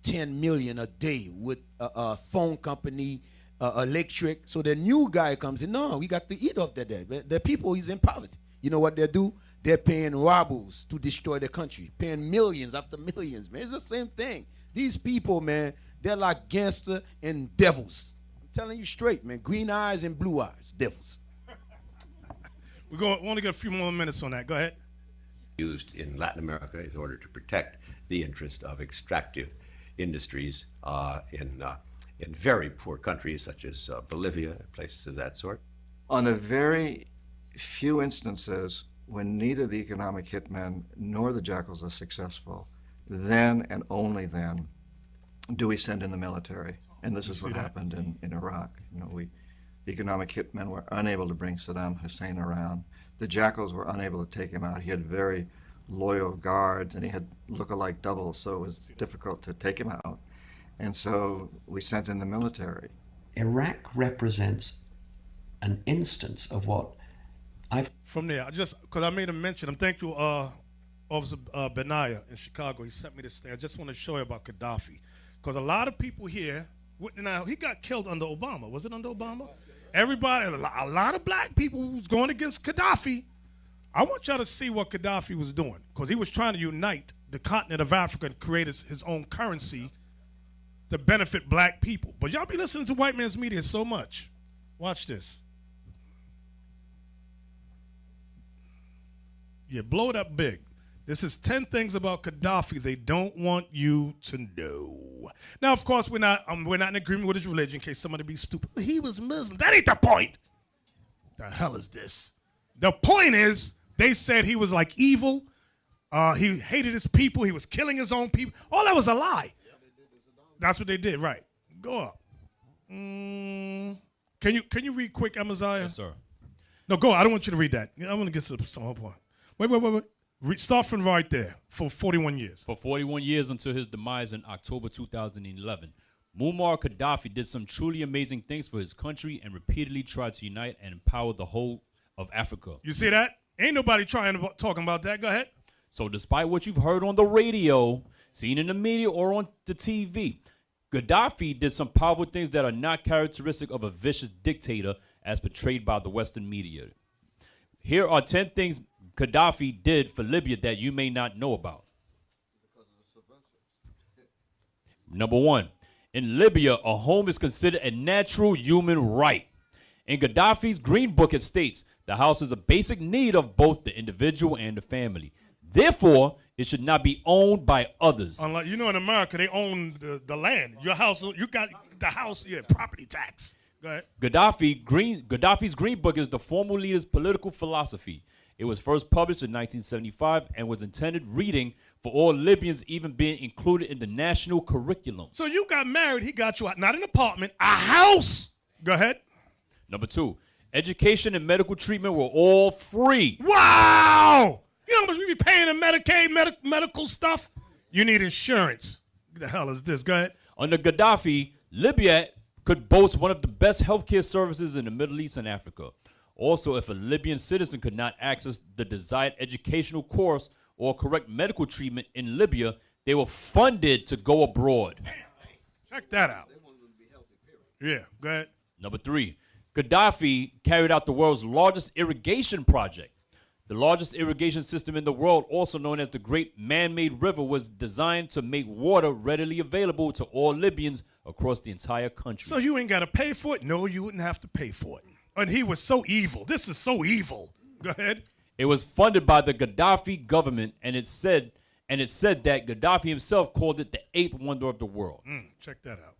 10 million a day with a phone company, electric. So the new guy comes in. No, we got to eat off that. The people is in poverty. You know what they do? They're paying robbers to destroy the country, paying millions after millions, man. It's the same thing. These people, man, they're like gangster and devils. I'm telling you straight, man. Green eyes and blue eyes, devils. We only got a few more minutes on that. Go ahead. Used in Latin America in order to protect the interest of extractive industries in very poor countries such as Bolivia, places of that sort. On the very few instances when neither the economic hitmen nor the jackals are successful, then and only then do we send in the military. And this is what happened in Iraq. You know, the economic hitmen were unable to bring Saddam Hussein around. The jackals were unable to take him out. He had very loyal guards and he had look-alike doubles, so it was difficult to take him out. And so we sent in the military. Iraq represents an instance of what I've... From there, just because I made a mention, thank you, Officer Benaya in Chicago. He sent me this thing. I just want to show you about Gaddafi. Because a lot of people here, now he got killed under Obama. Was it under Obama? Everybody, a lot of black people was going against Gaddafi. I want y'all to see what Gaddafi was doing. Because he was trying to unite the continent of Africa and create his own currency to benefit black people. But y'all be listening to white man's media so much. Watch this. Yeah, blow it up big. This is 10 things about Gaddafi they don't want you to know. Now, of course, we're not in agreement with his religion in case somebody be stupid. He was Muslim. That ain't the point. The hell is this? The point is they said he was like evil. He hated his people. He was killing his own people. All that was a lie. That's what they did, right? Go up. Can you read quick, Amaziah? Yes, sir. No, go. I don't want you to read that. I want to get to some point. Wait. Start from right there. For 41 years. For 41 years until his demise in October 2011, Muammar Gaddafi did some truly amazing things for his country and repeatedly tried to unite and empower the whole of Africa. You see that? Ain't nobody talking about that. Go ahead. So despite what you've heard on the radio, seen in the media, or on the TV, Gaddafi did some powerful things that are not characteristic of a vicious dictator as portrayed by the Western media. Here are 10 things Gaddafi did for Libya that you may not know about. Number 1, in Libya, a home is considered a natural human right. In Gaddafi's Green Book, it states, the house is a basic need of both the individual and the family. Therefore, it should not be owned by others. Unlike, in America, they own the land. Your house, you got the house, property tax. Go ahead. Gaddafi's Green Book is the former leader's political philosophy. It was first published in 1975 and was intended reading for all Libyans, even being included in the national curriculum. So you got married, he got you not an apartment, a house. Go ahead. Number 2, education and medical treatment were all free. Wow! You know how much we be paying in Medicaid, medical stuff? You need insurance. What the hell is this? Go ahead. Under Gaddafi, Libya could boast one of the best healthcare services in the Middle East and Africa. Also, if a Libyan citizen could not access the desired educational course or correct medical treatment in Libya, they were funded to go abroad. Check that out. Yeah, go ahead. Number 3, Gaddafi carried out the world's largest irrigation project. The largest irrigation system in the world, also known as the Great Man-Made River, was designed to make water readily available to all Libyans across the entire country. So you ain't got to pay for it? No, you wouldn't have to pay for it. And he was so evil. This is so evil. Go ahead. It was funded by the Gaddafi government, and it said that Gaddafi himself called it the 8th wonder of the world. Check that out.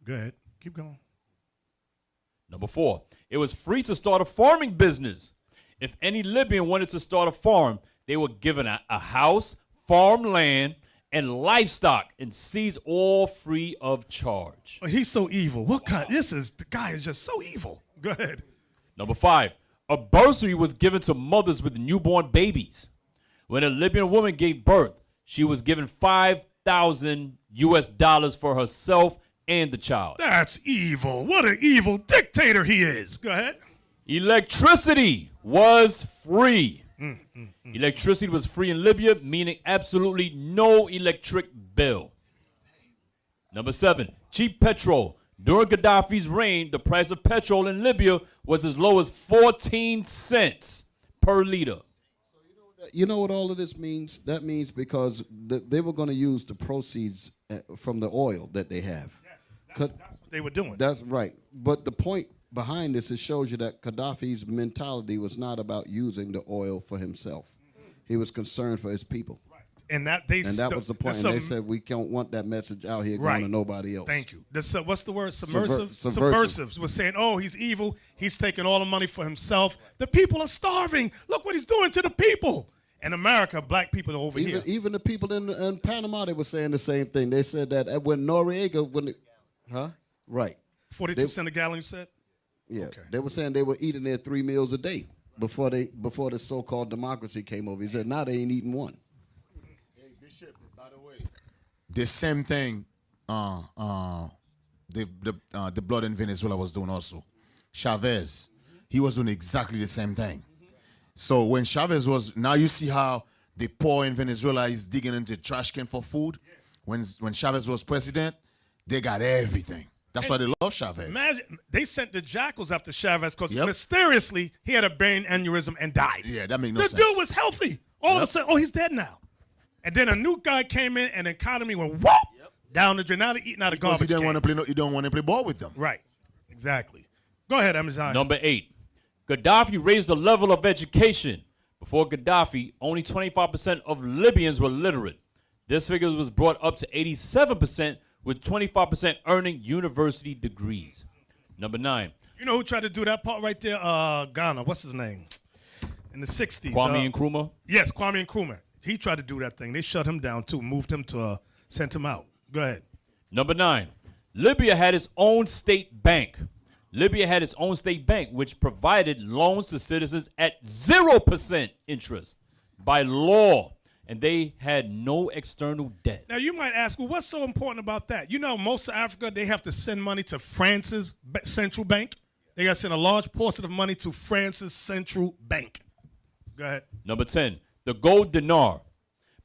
Go ahead. Keep going. Number 4, it was free to start a farming business. If any Libyan wanted to start a farm, they were given a house, farmland, and livestock and seeds, all free of charge. Oh, he's so evil. What kind? The guy is just so evil. Go ahead. Number 5, a bursary was given to mothers with newborn babies. When a Libyan woman gave birth, she was given $5,000 for herself and the child. That's evil. What an evil dictator he is. Go ahead. Electricity was free. Electricity was free in Libya, meaning absolutely no electric bill. Number 7, cheap petrol. During Gaddafi's reign, the price of petrol in Libya was as low as 14 cents per liter. You know what all of this means? That means because they were going to use the proceeds from the oil that they have. That's what they were doing. That's right. But the point behind this, it shows you that Gaddafi's mentality was not about using the oil for himself. He was concerned for his people. Right. And that was the point. And they said we don't want that message out here going to nobody else. Thank you. What's the word? Subversive? Subversives was saying, oh, he's evil. He's taking all the money for himself. The people are starving. Look what he's doing to the people. In America, black people are over here. Even the people in Panama, they were saying the same thing. They said that when Noriega, right. 42 cents a gallon, you said? Yeah. Okay. They were saying they were eating their 3 meals a day before the so-called democracy came over. He said, now they ain't eating one. Hey, Bishop, it's not the same thing the blood in Venezuela was doing also. Chavez, he was doing exactly the same thing. So when Chavez was, now you see how the poor in Venezuela is digging into trash can for food. When Chavez was president, they got everything. That's why they love Chavez. Imagine they sent the jackals after Chavez because mysteriously he had a brain aneurysm and died. Yeah, that makes no sense. The dude was healthy. All of a sudden, oh, he's dead now. And then a new guy came in and the economy went whoop down the drain. Now they're eating out of Because garbage he didn't want to cans. play. He don't want to play ball with them. Right. Exactly. Go ahead, Amazon. Number 8. Gaddafi raised the level of education. Before Gaddafi, only 25% of Libyans were literate. This figure was brought up to 87%, with 25% earning university degrees. Number 9. You know who tried to do that part right there? Ghana. What's his name? In the 60s. Kwame Nkrumah? Yes, Kwame Nkrumah. He tried to do that thing. They shut him down too, moved him to, sent him out. Go ahead. Number 9. Libya had its own state bank. Libya had its own state bank, which provided loans to citizens at 0% interest by law, and they had no external debt. Now, you might ask, well, what's so important about that? You know, most of Africa, they have to send money to France's central bank. They got to send a large portion of money to France's central bank. Go ahead. Number 10, the gold dinar.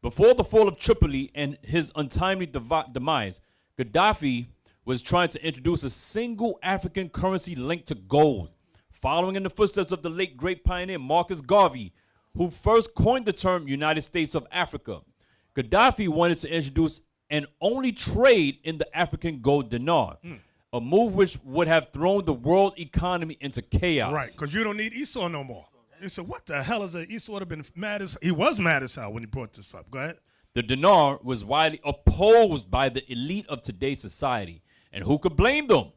Before the fall of Tripoli and his untimely demise, Gaddafi was trying to introduce a single African currency linked to gold, following in the footsteps of the late great pioneer Marcus Garvey, who first coined the term United States of Africa. Gaddafi wanted to introduce an only trade in the African gold dinar, a move which would have thrown the world economy into chaos. Right, because you don't need Esau no more. You said, what the hell is that? Esau would have been mad as, he was mad as hell when he brought this up. Go ahead. The dinar was widely opposed by the elite of today's society, and who could blame them?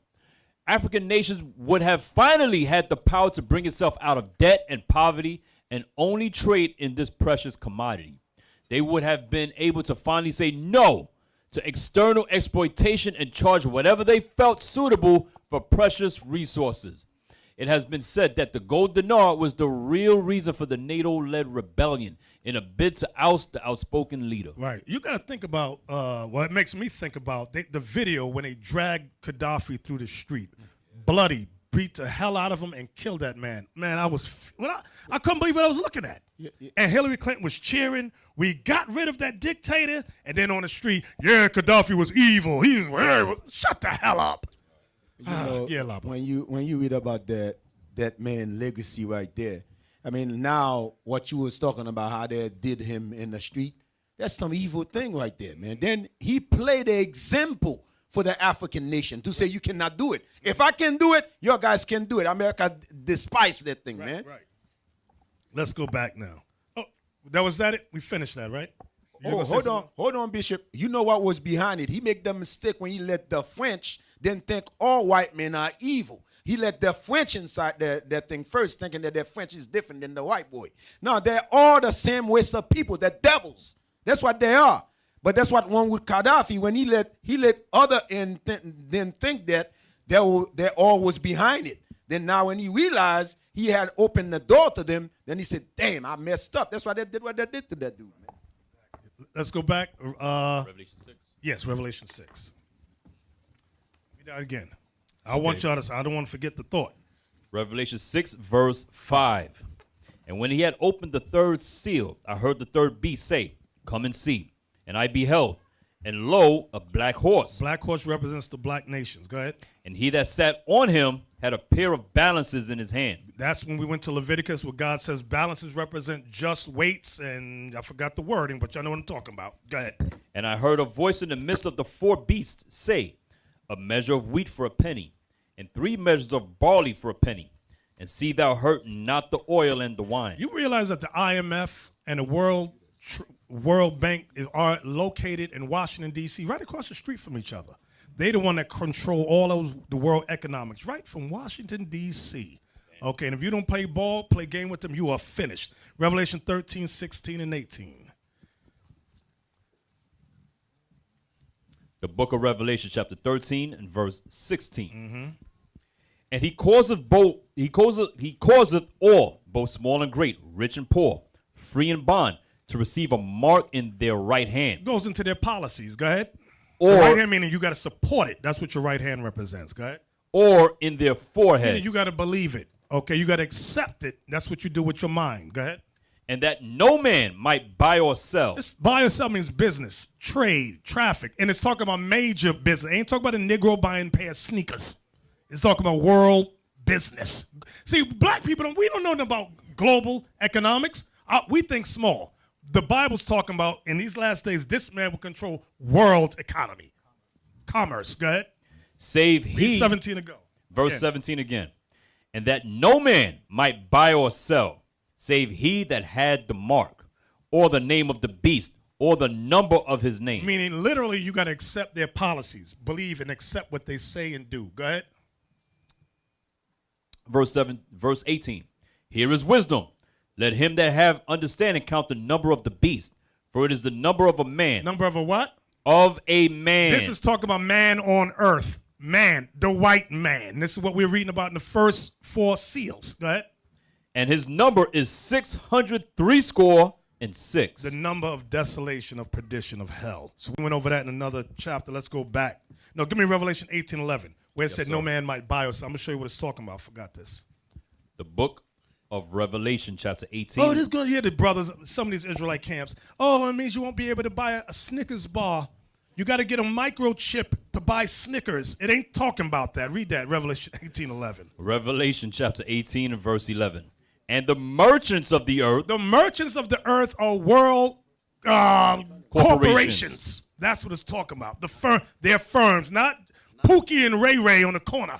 African nations would have finally had the power to bring itself out of debt and poverty and only trade in this precious commodity. They would have been able to finally say no to external exploitation and charge whatever they felt suitable for precious resources. It has been said that the gold dinar was the real reason for the NATO-led rebellion in a bid to oust the outspoken leader. Right. You got to think about, it makes me think about the video when they dragged Gaddafi through the street. Bloody, beat the hell out of him and killed that man. Man, I couldn't believe what I was looking at. And Hillary Clinton was cheering. We got rid of that dictator. And then on the street, yeah, Gaddafi was evil. He was, shut the hell up. You know, when you read about that man legacy right there, I mean, now what you was talking about, how they did him in the street, that's some evil thing right there, man. Then he played the example for the African nation to say you cannot do it. If I can do it, your guys can do it. America despised that thing, man. Right. Let's go back now. Oh, was that it? We finished that, right? Hold on, Bishop. You know what was behind it? He made the mistake when he let the French then think all white men are evil. He let the French inside that thing first, thinking that the French is different than the white boy. No, they're all the same race of people. They're devils. That's what they are. But that's what one with Gaddafi, when he let other then think that they all was behind it. Then now when he realized he had opened the door to them, then he said, damn, I messed up. That's why they did what they did to that dude, man. Let's go back. Revelation 6. Yes, Revelation 6. Read that again. I want y'all to, I don't want to forget the thought. Revelation 6, verse 5. And when he had opened the third seal, I heard the third beast say, come and see. And I beheld, and lo, a black horse. Black horse represents the black nations. Go ahead. And he that sat on him had a pair of balances in his hand. That's when we went to Leviticus, where God says balances represent just weights, and I forgot the wording, but y'all know what I'm talking about. Go ahead. And I heard a voice in the midst of the four beasts say, a measure of wheat for a penny, and 3 measures of barley for a penny. And see thou hurt not the oil and the wine. You realize that the IMF and the World Bank are located in Washington, D.C., right across the street from each other. They the one that control all the world economics, right from Washington, D.C. Okay, and if you don't play ball, play game with them, you are finished. Revelation 13, 16, and 18. The book of Revelation, chapter 13 and verse 16. Mm-hmm. And he causeth all, both small and great, rich and poor, free and bond, to receive a mark in their right hand. Goes into their policies. Go ahead. The or right hand meaning you got to support it. That's what your right hand represents. Go ahead. or in their foreheads. Meaning you got to believe it. Okay, you got to accept it. That's what you do with your mind. Go ahead. And that no man might buy or sell. This buy or sell means business, trade, traffic. And it's talking about major business. It ain't talking about a Negro buying a pair of sneakers. It's talking about world business. See, black people, we don't know nothing about global economics. We think small. The Bible's talking about, in these last days, this man will control world economy. Commerce. Go ahead. Save Read he. 17 ago. Verse Again. 17 again. And that no man might buy or sell, save he that had the mark, or the name of the beast, or the number of his name. Meaning, literally, you got to accept their policies, believe and accept what they say and do. Go ahead. Verse 18. Here is wisdom. Let him that have understanding count the number of the beast, for it is the number of a man. Number of a what? Of a man. This is talking about man on earth. Man, the white man. This is what we're reading about in the first 4 seals. Go ahead. And his number is 666. The number of desolation, of perdition, of hell. So we went over that in another chapter. Let's go back. No, give me Revelation 18:11, where it said no man might buy or sell. I'm going to show you what it's talking about. I forgot this. The book of Revelation, chapter 18. Oh, this is going to hear the brothers, some of these Israelite camps. Oh, it means you won't be able to buy a Snickers bar. You got to get a microchip to buy Snickers. It ain't talking about that. Read that, Revelation 18:11. Revelation chapter 18 and verse 11. And the merchants of the earth. The merchants of the earth are world corporations. That's what it's talking about. They're firms, not Pookie and Ray Ray on the corner.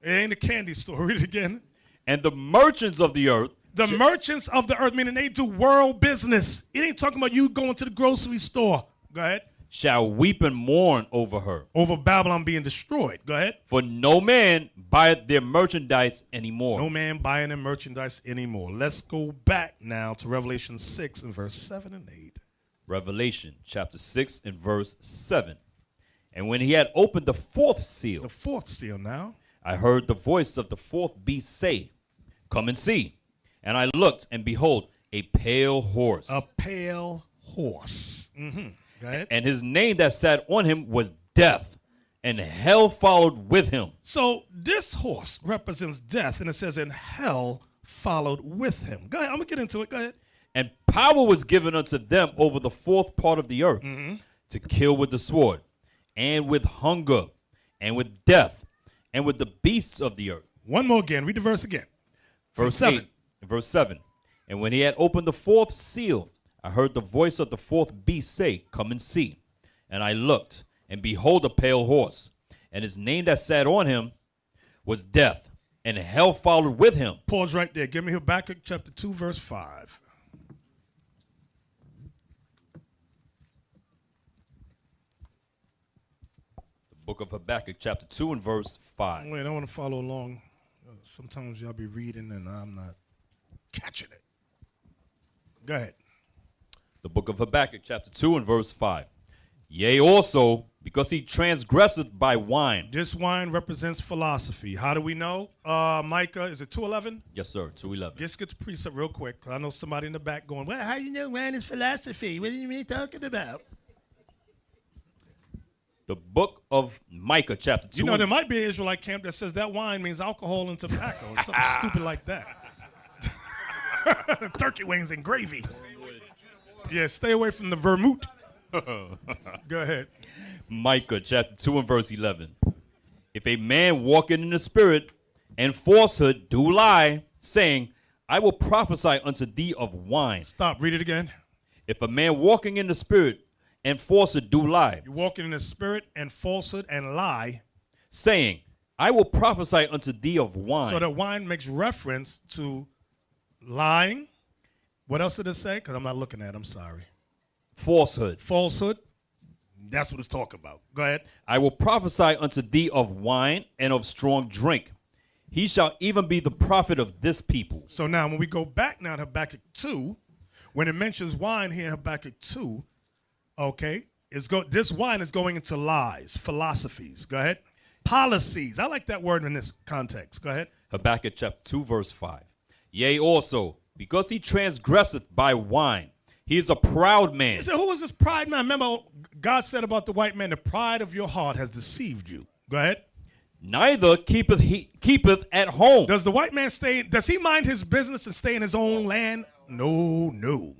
It ain't a candy store. Read it again. And the merchants of the earth. The merchants of the earth, meaning they do world business. It ain't talking about you going to the grocery store. Go ahead. Shall weep and mourn over her. Over Babylon being destroyed. Go ahead. For no man buyeth their merchandise anymore. No man buying their merchandise anymore. Let's go back now to Revelation 6 and verse 7 and 8. Revelation chapter 6 and verse 7. And when he had opened the 4th seal. The 4th seal now. I heard the voice of the 4th beast say, Come and see. And I looked, and behold, a pale horse. A pale horse. Mm-hmm. Go ahead. And his name that sat on him was Death, and hell followed with him. So this horse represents death, and it says, and hell followed with him. Go ahead. I'm going to get into it. Go ahead. And power was given unto them over the 4th part of the earth, to kill with the sword, and with hunger, and with death, and with the beasts of the earth. One more again. Read the verse again. Verse 7. Verse 7. And when he had opened the 4th seal, I heard the voice of the 4th beast say, Come and see. And I looked, and behold, a pale horse. And his name that sat on him was Death, and hell followed with him. Pause right there. Give me Habakkuk chapter 2, verse 5. The book of Habakkuk, chapter 2, and verse 5. Wait, I want to follow along. Sometimes y'all be reading, and I'm not catching it. Go ahead. The book of Habakkuk, chapter 2, and verse 5. Yea, also, because he transgresseth by wine. This wine represents philosophy. How do we know? Micah, is it 2:11? Yes, sir, 2:11. Just get the precept real quick, because I know somebody in the back going, well, how do you know wine is philosophy? What are you talking about? The book of Micah, chapter 2. You know, there might be an Israelite camp that says that wine means alcohol and tobacco, or something stupid like that. Turkey wings and gravy. Yeah, stay away from the vermouth. Go ahead. Micah chapter 2 and verse 11. If a man walking in the spirit and falsehood do lie, saying, I will prophesy unto thee of wine. Stop, read it again. If a man walking in the spirit and falsehood do lie. You're walking in the spirit and falsehood and lie. Saying, I will prophesy unto thee of wine. So the wine makes reference to lying. What else did it say? Because I'm not looking at it. I'm sorry. Falsehood. Falsehood. That's what it's talking about. Go ahead. I will prophesy unto thee of wine and of strong drink. He shall even be the prophet of this people. So now when we go back now to Habakkuk 2, when it mentions wine here in Habakkuk 2, okay, this wine is going into lies, philosophies. Go ahead. Policies. I like that word in this context. Go ahead. Habakkuk chapter 2 verse 5. Yea, also, because he transgresseth by wine, He is a proud man. He said, who is this pride man? Remember, God said about the white man, the pride of your heart has deceived you. Go ahead. Neither keepeth at home. Does the white man stay? Does he mind his business and stay in his own land? No.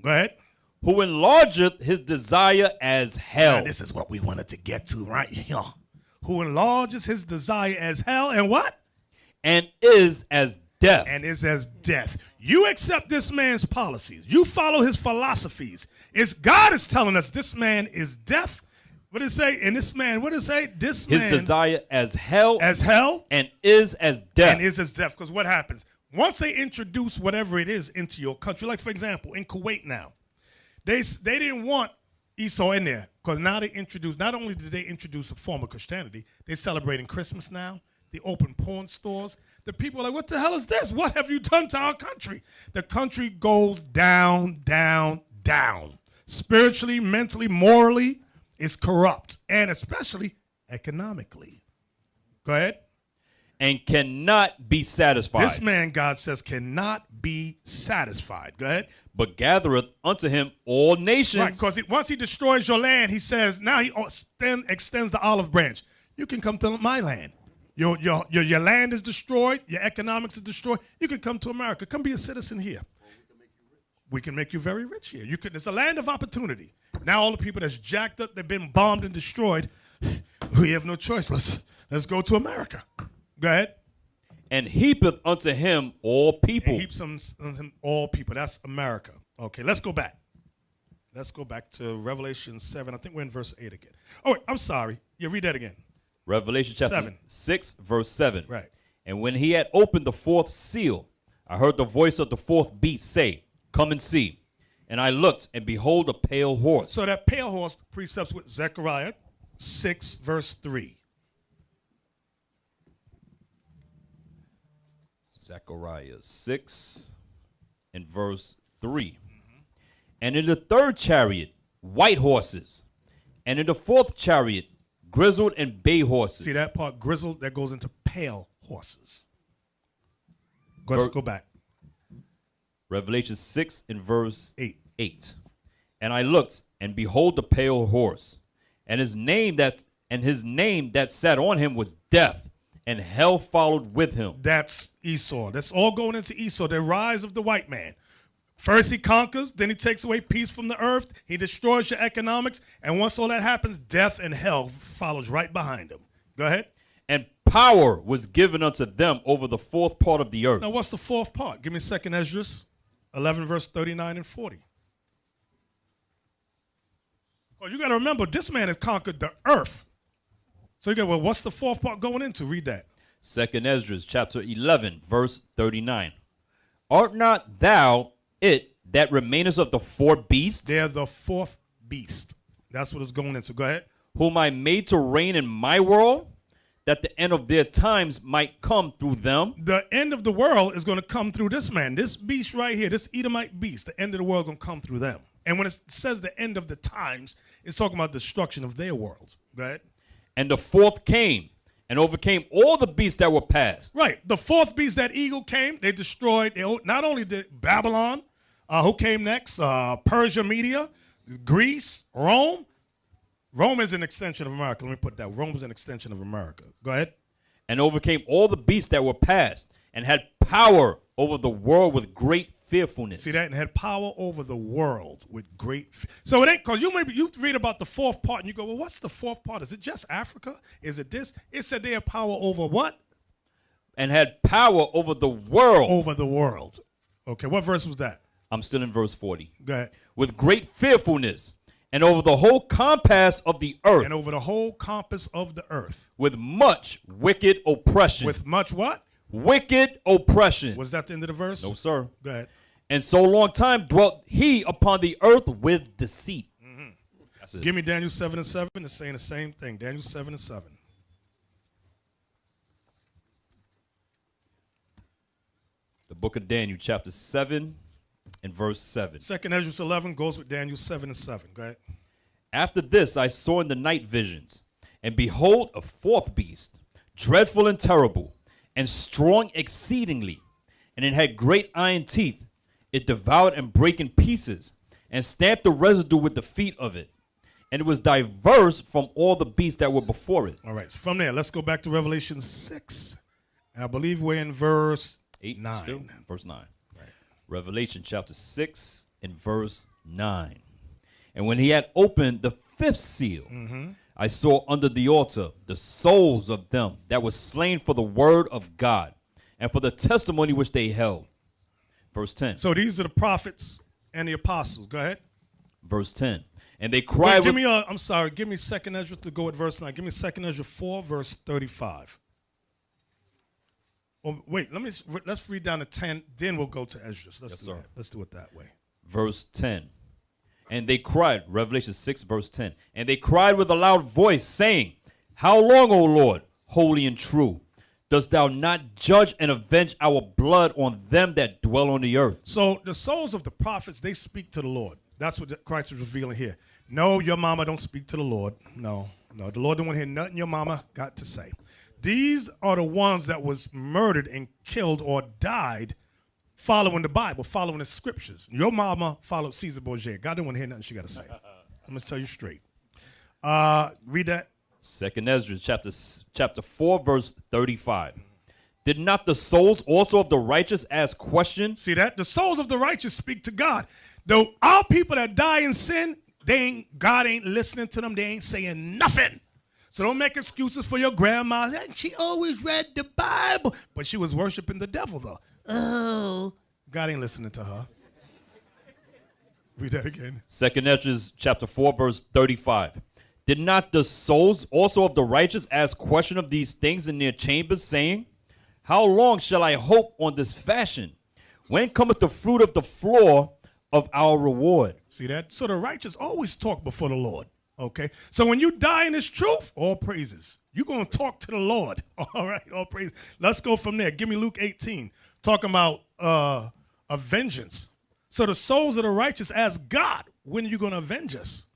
Go ahead. Who enlargeth his desire as hell. Now, this is what we wanted to get to right here. Who enlarges his desire as hell and what? And is as death. And is as death. You accept this man's policies. You follow his philosophies. God is telling us this man is death. What does it say? And this man, what does it say? This his man. His desire as hell. As hell. And is as death. And is as death. Because what happens? Once they introduce whatever it is into your country, like for example, in Kuwait now, they didn't want Esau in there. Because now they introduce, not only did they introduce a form of Christianity, they're celebrating Christmas now. They open porn stores. The people are like, what the hell is this? What have you done to our country? The country goes down, down, down. Spiritually, mentally, morally, it's corrupt. And especially economically. Go ahead. And cannot be satisfied. This man, God says, cannot be satisfied. Go ahead. But gathereth unto him all nations. Right, because once he destroys your land, he says, now he extends the olive branch. You can come to my land. Your land is destroyed. Your economics is destroyed. You can come to America. Come be a citizen here. We can make you very rich here. It's a land of opportunity. Now all the people that's jacked up, they've been bombed and destroyed. We have no choice. Let's go to America. Go ahead. And heapeth unto him all people. And heaps unto him all people. That's America. Okay, let's go back. Let's go back to Revelation 7. I think we're in verse 8 again. Oh, wait, I'm sorry. Yeah, read that again. Revelation chapter 6, verse 7. Right. And when he had opened the fourth seal, I heard the voice of the fourth beast say, come and see. And I looked, and behold, a pale horse. So that pale horse precepts with Zechariah 6, verse 3. Zechariah 6 and verse 3. And in the third chariot, white horses. And in the fourth chariot, grizzled and bay horses. See that part, grizzled, that goes into pale horses. Let's go back. Revelation 6 and verse 8. And I looked, and behold the pale horse, and his name that sat on him was Death, and hell followed with him. That's Esau. That's all going into Esau, the rise of the white man. First he conquers, then he takes away peace from the earth, he destroys your economics, and once all that happens, death and hell follows right behind him. Go ahead. And power was given unto them over the fourth part of the earth. Now what's the fourth part? Give me 2nd Esdras 11, verse 39 and 40. Oh, you got to remember, this man has conquered the earth. So you go, well, what's the fourth part going into? Read that. 2nd Esdras chapter 11, verse 39. Art not thou it that remainest of the four beasts? They're the fourth beast. That's what it's going into. Go ahead. Whom I made to reign in my world, that the end of their times might come through them. The end of the world is going to come through this man. This beast right here, this Edomite beast, the end of the world is going to come through them. And when it says the end of the times, it's talking about destruction of their worlds. Go ahead. And the fourth came and overcame all the beasts that were past. Right. The fourth beast, that eagle came, they destroyed. Not only did Babylon, who came next? Persia, Media, Greece, Rome. Rome is an extension of America. Let me put that. Rome is an extension of America. Go ahead. And overcame all the beasts that were past, and had power over the world with great fearfulness. See that? And had power over the world with great. So it ain't, because you read about the fourth part and you go, well, what's the fourth part? Is it just Africa? Is it this? It said they had power over what? And had power over the world. Over the world. Okay, what verse was that? I'm still in verse 40. Go ahead. With great fearfulness, and over the whole compass of the earth. And over the whole compass of the earth. With much wicked oppression. With much what? Wicked oppression. Was that the end of the verse? No, sir. Go ahead. And so long time dwelt he upon the earth with deceit. Mm-hmm. That's it. Give me Daniel 7 and 7. It's saying the same thing. Daniel 7 and 7. The book of Daniel, chapter 7 and verse 7. 2nd Esdras 11 goes with Daniel 7 and 7. Go ahead. After this I saw in the night visions, and behold, a fourth beast, dreadful and terrible, and strong exceedingly, and it had great iron teeth. It devoured and brake in pieces, and stamped the residue with the feet of it. And it was diverse from all the beasts that were before it. All right, so from there, let's go back to Revelation 6. And I believe we're in verse 9. Still? Verse 9. Right. Revelation chapter 6 and verse 9. And when he had opened the fifth seal, I saw under the altar the souls of them that were slain for the word of God and for the testimony which they held. Verse 10. So these are the prophets and the apostles. Go ahead. Verse 10. And they cried. Give me give me 2nd Ezra to go at verse 9. Give me 2nd Ezra 4, verse 35. Oh, wait, let's read down to 10, then we'll go to Ezra. Let's do it that way. Verse 10. And they cried, Revelation 6, verse 10. And they cried with a loud voice, saying, How long, O Lord, holy and true, dost thou not judge and avenge our blood on them that dwell on the earth? So the souls of the prophets, they speak to the Lord. That's what Christ is revealing here. No, your mama don't speak to the Lord. No. The Lord don't want to hear nothing your mama got to say. These are the ones that was murdered and killed or died following the Bible, following the scriptures. Your mama followed Caesar Borgia. God didn't want to hear nothing she got to say. I'm going to tell you straight. Read that. 2nd Ezra chapter 4, verse 35. Did not the souls also of the righteous ask questions? See that? The souls of the righteous speak to God. Though our people that die in sin, God ain't listening to them. They ain't saying nothing. So don't make excuses for your grandma. She always read the Bible, but she was worshiping the devil, though. Oh, God ain't listening to her. Read that again. 2nd Ezra chapter 4, verse 35. Did not the souls also of the righteous ask question of these things in their chambers, saying, How long shall I hope on this fashion? When cometh the fruit of the floor of our reward? See that? So the righteous always talk before the Lord. Okay? So when you die in this truth, all praises. You're going to talk to the Lord. All right? All praises. Let's go from there. Give me Luke 18. Talking about a vengeance. So the souls of the righteous ask God, when are you going to avenge us?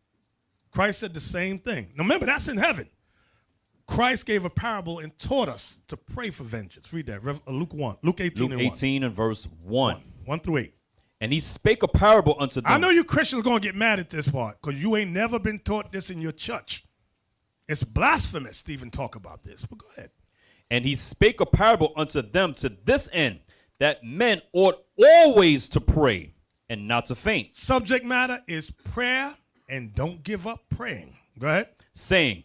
Christ said the same thing. Now remember, that's in heaven. Christ gave a parable and taught us to pray for vengeance. Read that. Luke 1. Luke 18 Luke 18 and verse 1. 1 through 8. And he spake a parable unto them. I know you Christians going to get mad at this part because you ain't never been taught this in your church. It's blasphemous to even talk about this, but go ahead. And he spake a parable unto them to this end, that men ought always to pray and not to faint. Subject matter is prayer and don't give up praying. Go ahead. Saying,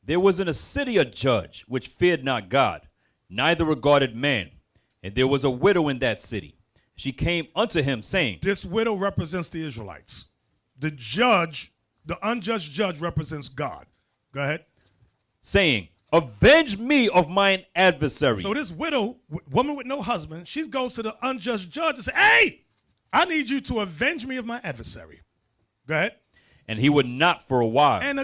there was in a city a judge which feared not God, neither regarded man. And there was a widow in that city. She came unto him, saying, This widow represents the Israelites. The judge, the unjust judge, represents God. Go ahead. Saying, Avenge me of mine adversary. So this widow, woman with no husband, she goes to the unjust judge and says, Hey, I need you to avenge me of my adversary. Go ahead. And he would not for a while. And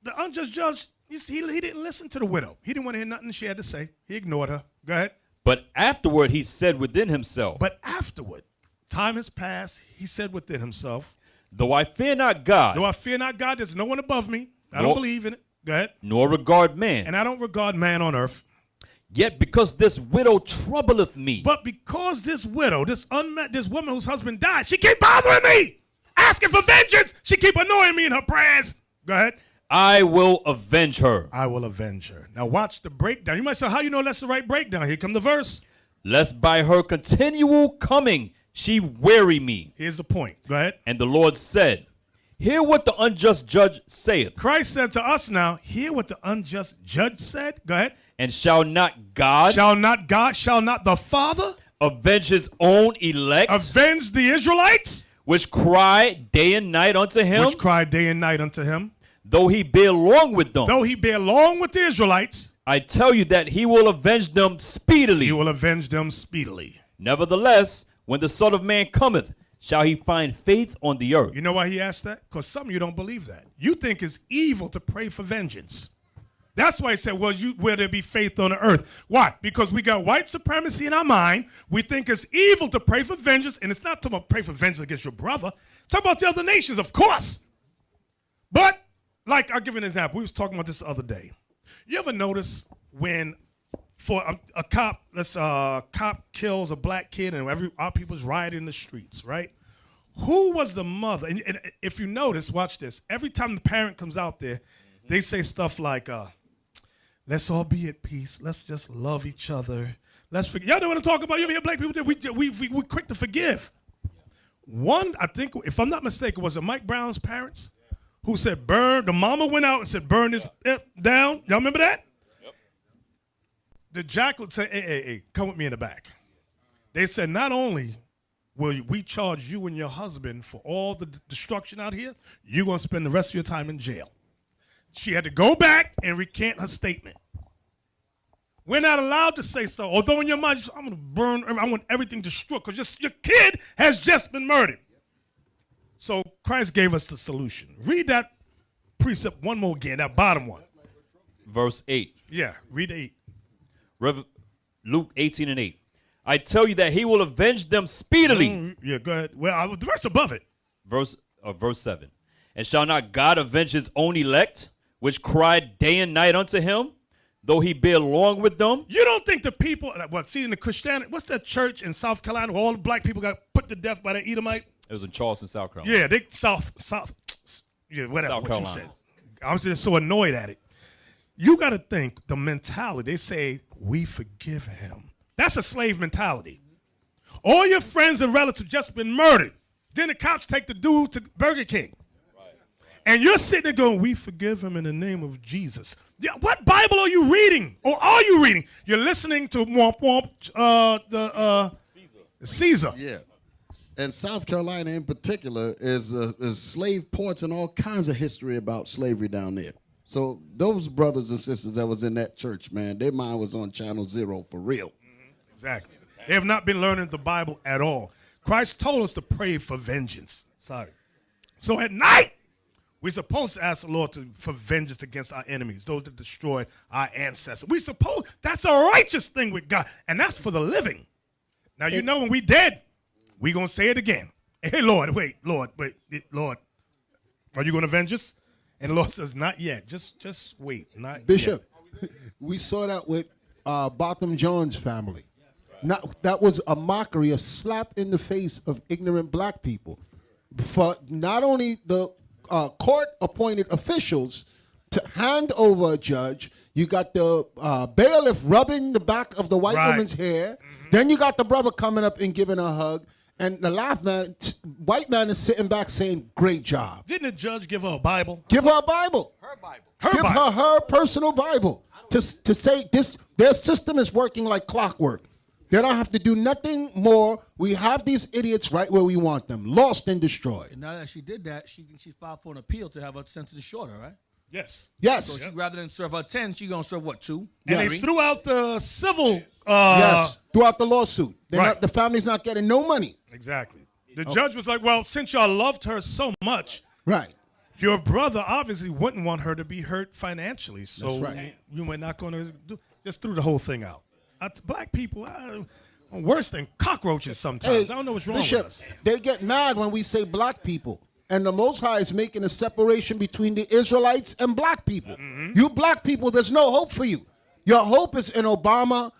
the unjust judge, he didn't listen to the widow. He didn't want to hear nothing she had to say. He ignored her. Go ahead. But afterward he said within himself. But afterward, time has passed, he said within himself. Though I fear not God. Though I fear not God, there's no one above me. I don't believe in it. Go ahead. Nor regard man. And I don't regard man on earth. Yet because this widow troubleth me. But because this widow, this woman whose husband died, she keep bothering me, asking for vengeance. She keep annoying me in her prayers. Go ahead. I will avenge her. I will avenge her. Now watch the breakdown. You might say, how you know that's the right breakdown? Here come the verse. Lest by her continual coming she weary me. Here's the point. Go ahead. And the Lord said, Hear what the unjust judge saith. Christ said to us now, hear what the unjust judge said. Go ahead. And shall not God, shall not the Father avenge his own elect? Avenge the Israelites? Which cry day and night unto him? Which cry day and night unto him? Though he bear long with them. Though he bear long with the Israelites. I tell you that he will avenge them speedily. He will avenge them speedily. Nevertheless, when the Son of Man cometh, shall he find faith on the earth? You know why he asked that? Because some of you don't believe that. You think it's evil to pray for vengeance. That's why he said, well, will there be faith on the earth? Why? Because we got white supremacy in our mind. We think it's evil to pray for vengeance, and it's not talking about pray for vengeance against your brother. It's talking about the other nations, of course. But, like, I'll give you an example. We was talking about this the other day. You ever notice when for a cop, cop kills a black kid and our people's rioting in the streets, right? Who was the mother? And if you notice, watch this. Every time the parent comes out there, they say stuff like, let's all be at peace. Let's just love each other. Let's forget. Y'all know what I'm talking about? You ever hear black people that we're quick to forgive. One, I think, if I'm not mistaken, was it Mike Brown's parents who said burn? The mama went out and said burn this down. Y'all remember that? Yep. The jackal would say, hey, come with me in the back. They said not only will we charge you and your husband for all the destruction out here, you're going to spend the rest of your time in jail. She had to go back and recant her statement. We're not allowed to say so. Although in your mind, I'm going to burn, I want everything destroyed because your kid has just been murdered. So Christ gave us the solution. Read that precept one more again, that bottom one. Verse 8. Yeah, read 8. Luke 18:8. I tell you that he will avenge them speedily. Yeah, go ahead. Well, the verse above it. Verse 7. And shall not God avenge his own elect, which cried day and night unto him, though he bear long with them? You don't think the people, see in the Christianity, what's that church in South Carolina where all the black people got put to death by the Edomite? It was in Charleston, South Carolina. Yeah, they South, yeah, whatever, South what Carolina. you said. I was just so annoyed at it. You got to think the mentality. They say, we forgive him. That's a slave mentality. All your friends and relatives just been murdered. Then the cops take the dude to Burger King. And you're sitting there going, we forgive him in the name of Jesus. Yeah, what Bible are you reading? Or are you reading? You're listening to Caesar. Yeah. And South Carolina in particular is slave ports and all kinds of history about slavery down there. So those brothers and sisters that was in that church, man, their mind was on channel 0 for real. Exactly. They have not been learning the Bible at all. Christ told us to pray for vengeance. Sorry. So at night, we're supposed to ask the Lord for vengeance against our enemies, those that destroyed our ancestors. That's a righteous thing with God, and that's for the living. Now, you know when we dead, we're going to say it again. Hey, Lord, Lord, are you going to avenge us? And the Lord says, not yet. Just wait. Not Bishop, yet. We saw that with Botham Jones' family. That was a mockery, a slap in the face of ignorant black people. For not only the court-appointed officials to hand over a judge, you got the bailiff rubbing the back of the white woman's hair. Then you got the brother coming up and giving a hug. And the white man is sitting back saying, great job. Didn't the judge give her a Bible? Give her a Bible. Her Bible. Give her her personal Bible to say their system is working like clockwork. They don't have to do nothing more. We have these idiots right where we want them, lost and destroyed. And now that she did that, she filed for an appeal to have her sentence shorter, right? Yes. Yes. So she, rather than serve her 10, she's going to serve what, 2? And they threw out the civil. Yes, throughout the lawsuit. Right. The family's not getting no money. Exactly. The judge was like, well, since y'all loved her so much, right, your brother obviously wouldn't want her to be hurt financially. So That's right. you were not going to just threw the whole thing out. Black people are worse than cockroaches sometimes. Hey, I don't know what's wrong Bishop, with us. they get mad when we say black people. And the Most High is making a separation between the Israelites and black people. You black people, there's no hope for you. Your hope is in Obama,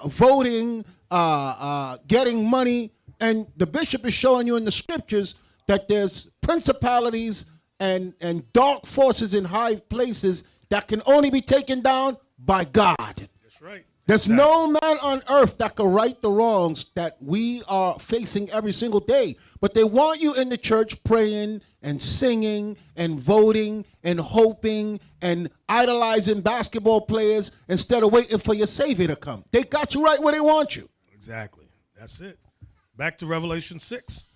voting, getting money. And the bishop is showing you in the scriptures that there's principalities and dark forces in high places that can only be taken down by God. That's right. There's no man on earth that can right the wrongs that we are facing every single day. But they want you in the church praying and singing and voting and hoping and idolizing basketball players instead of waiting for your Savior to come. They got you right where they want you. Exactly. That's it. Back to Revelation 6.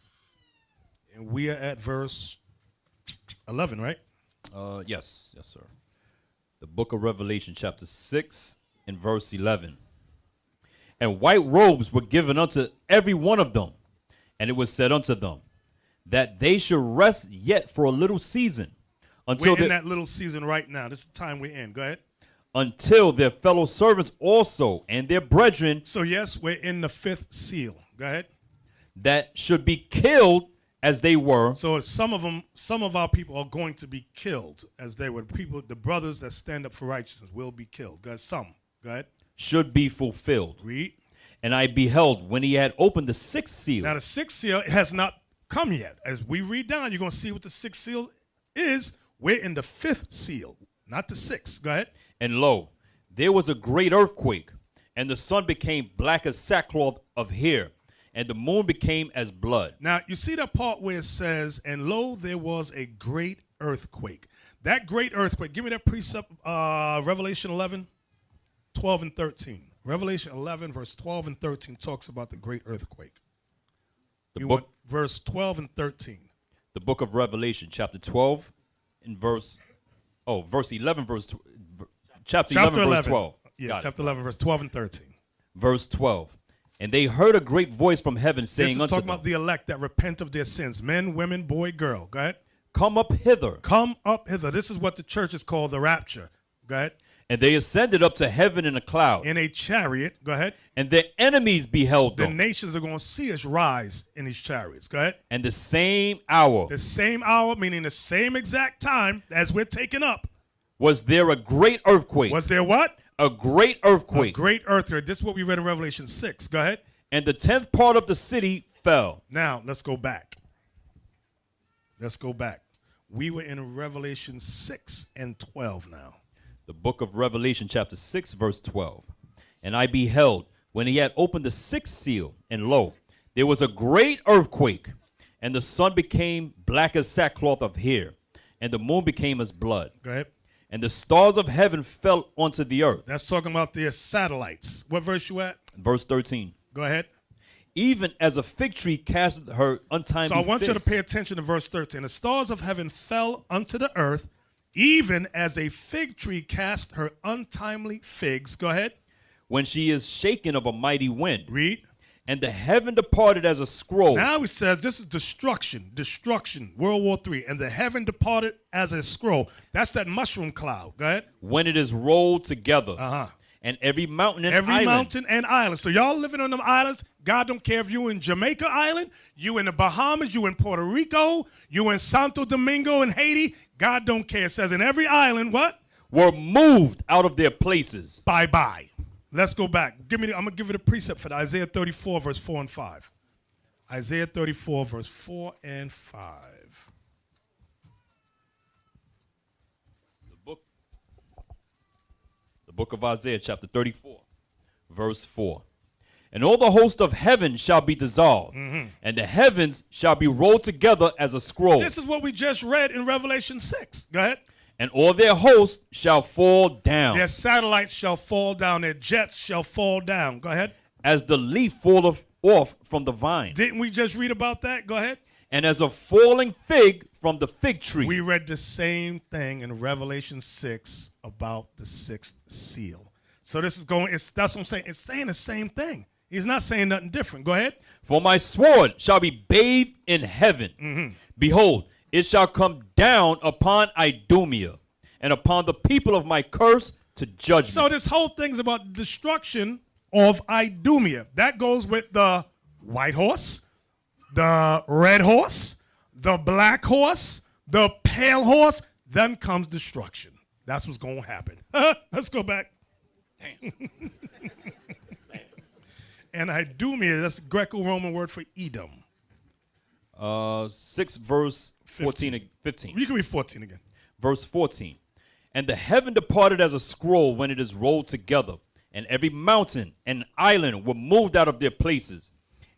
And we are at verse 11, right? Yes, sir. The book of Revelation, chapter 6, and verse 11. And white robes were given unto every one of them, and it was said unto them, that they should rest yet for a little season. Until we're in that little season right now. This is the time we're in. Go ahead. Until their fellow servants also and their brethren. So, yes, we're in the 5th seal. Go ahead. That should be killed as they were. So some of our people are going to be killed as they were. The brothers that stand up for righteousness will be killed. Go ahead. Some. Go ahead. Should be fulfilled. Read. And I beheld when he had opened the 6th seal. Now the 6th seal has not come yet. As we read down, you're going to see what the sixth seal is. We're in the fifth seal, not the sixth. Go ahead. And lo, there was a great earthquake, and the sun became black as sackcloth of hair, and the moon became as blood. Now, you see that part where it says, and lo, there was a great earthquake. That great earthquake, give me that precept, Revelation 11, 12 and 13. Revelation 11, verse 12 and 13 talks about the great earthquake. Verse 12 and 13. The book of Revelation, chapter 12, and verse 11, chapter 11, verse 12. Yeah, chapter 11, verse 12 and 13. Verse 12. And they heard a great voice from heaven saying this is unto talking them, about the elect that repent of their sins. Men, women, boy, girl. Go ahead. come up hither. Come up hither. This is what the church is called, the rapture. Go ahead. And they ascended up to heaven in a cloud. In a chariot. Go ahead. And their enemies beheld them. The nations are going to see us rise in these chariots. Go ahead. And the same hour. The same hour, meaning the same exact time as we're taken up. Was there a great earthquake? Was there what? A great earthquake. A great earthquake. This is what we read in Revelation 6. Go ahead. And the 10th part of the city fell. Now, let's go back. Let's go back. We were in Revelation 6 and 12 now. The book of Revelation, chapter 6, verse 12. And I beheld, when he had opened the sixth seal, and lo, there was a great earthquake, and the sun became black as sackcloth of hair, and the moon became as blood. Go ahead. And the stars of heaven fell onto the earth. That's talking about their satellites. What verse you at? Verse 13. Go ahead. Even as a fig tree cast her untimely So I want you to figs. pay attention to verse 13. The stars of heaven fell unto the earth, even as a fig tree cast her untimely figs. Go ahead. When she is shaken of a mighty wind. Read. And the heaven departed as a scroll. Now it says this is destruction, World War III. And the heaven departed as a scroll. That's that mushroom cloud. Go ahead. When it is rolled together. Uh-huh. And every mountain and Every island. mountain and island. So y'all living on them islands, God don't care if you in Jamaica Island, you in the Bahamas, you in Puerto Rico, you in Santo Domingo in Haiti. God don't care. It says in every island, what? Were moved out of their places. Bye-bye. Let's go back. I'm going to give it a precept for that. Isaiah 34, verse 4 and 5. Isaiah 34, verse 4 and 5. The book of Isaiah, chapter 34, verse 4. And all the host of heaven shall be dissolved, and the heavens shall be rolled together as a scroll. This is what we just read in Revelation 6. Go ahead. And all their hosts shall fall down. Their satellites shall fall down. Their jets shall fall down. Go ahead. As the leaf falleth off from the vine. Didn't we just read about that? Go ahead. And as a falling fig from the fig tree. We read the same thing in Revelation 6 about the sixth seal. So this is going, that's what I'm saying. It's saying the same thing. He's not saying nothing different. Go ahead. For my sword shall be bathed in heaven. Behold, it shall come down upon Idumea and upon the people of my curse to judgment. So this whole thing's about destruction of Idumea. That goes with the white horse, the red horse, the black horse, the pale horse. Then comes destruction. That's what's going to happen. Let's go back. Damn. And Idumea, that's the Greco-Roman word for Edom. 6 verse 14, 15. You can read 14 again. Verse 14. And the heaven departed as a scroll when it is rolled together, and every mountain and island were moved out of their places.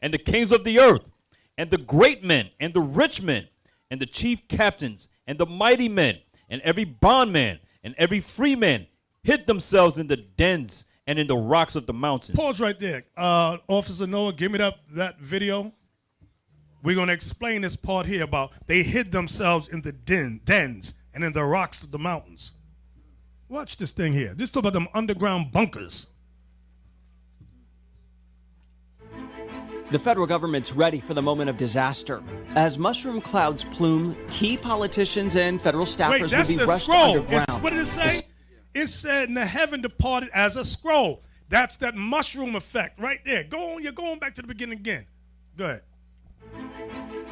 And the kings of the earth, and the great men, and the rich men, and the chief captains, and the mighty men, and every bondman, and every free man, hid themselves in the dens and in the rocks of the mountains. Pause right there. Officer Noah, give me that video. We're going to explain this part here about they hid themselves in the dens and in the rocks of the mountains. Watch this thing here. Just talk about them underground bunkers. The federal government's ready for the moment of disaster. As mushroom clouds plume, key politicians and federal staffers Wait, that's will be the rushed scroll. underground. What did it say? It said, and the heaven departed as a scroll. That's that mushroom effect right there. Go on. You're going back to the beginning again. Go ahead.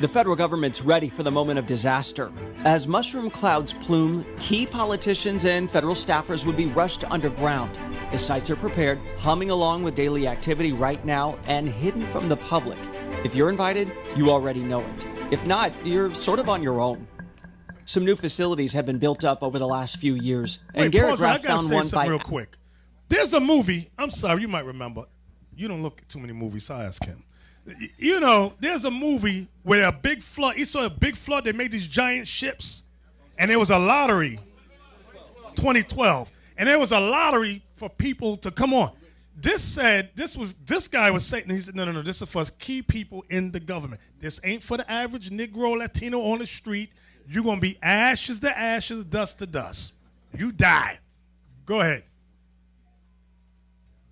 The federal government's ready for the moment of disaster. As mushroom clouds plume, key politicians and federal staffers would be rushed underground. The sites are prepared, humming along with daily activity right now and hidden from the public. If you're invited, you already know it. If not, you're sort of on your own. Some new facilities have been built up over the last few years, and Wait, Garrett pause, I Graff gotta found say one something by real quick. There's a movie. I'm sorry, you might remember. You don't look at too many movies, so I ask him. You know, there's a movie where a big flood. You saw a big flood. They made these giant ships, and there was a lottery. 2012, and there was a lottery for people to come on. This guy was saying, he said, no, this is for key people in the government. This ain't for the average Negro, Latino on the street. You're going to be ashes to ashes, dust to dust. You die. Go ahead.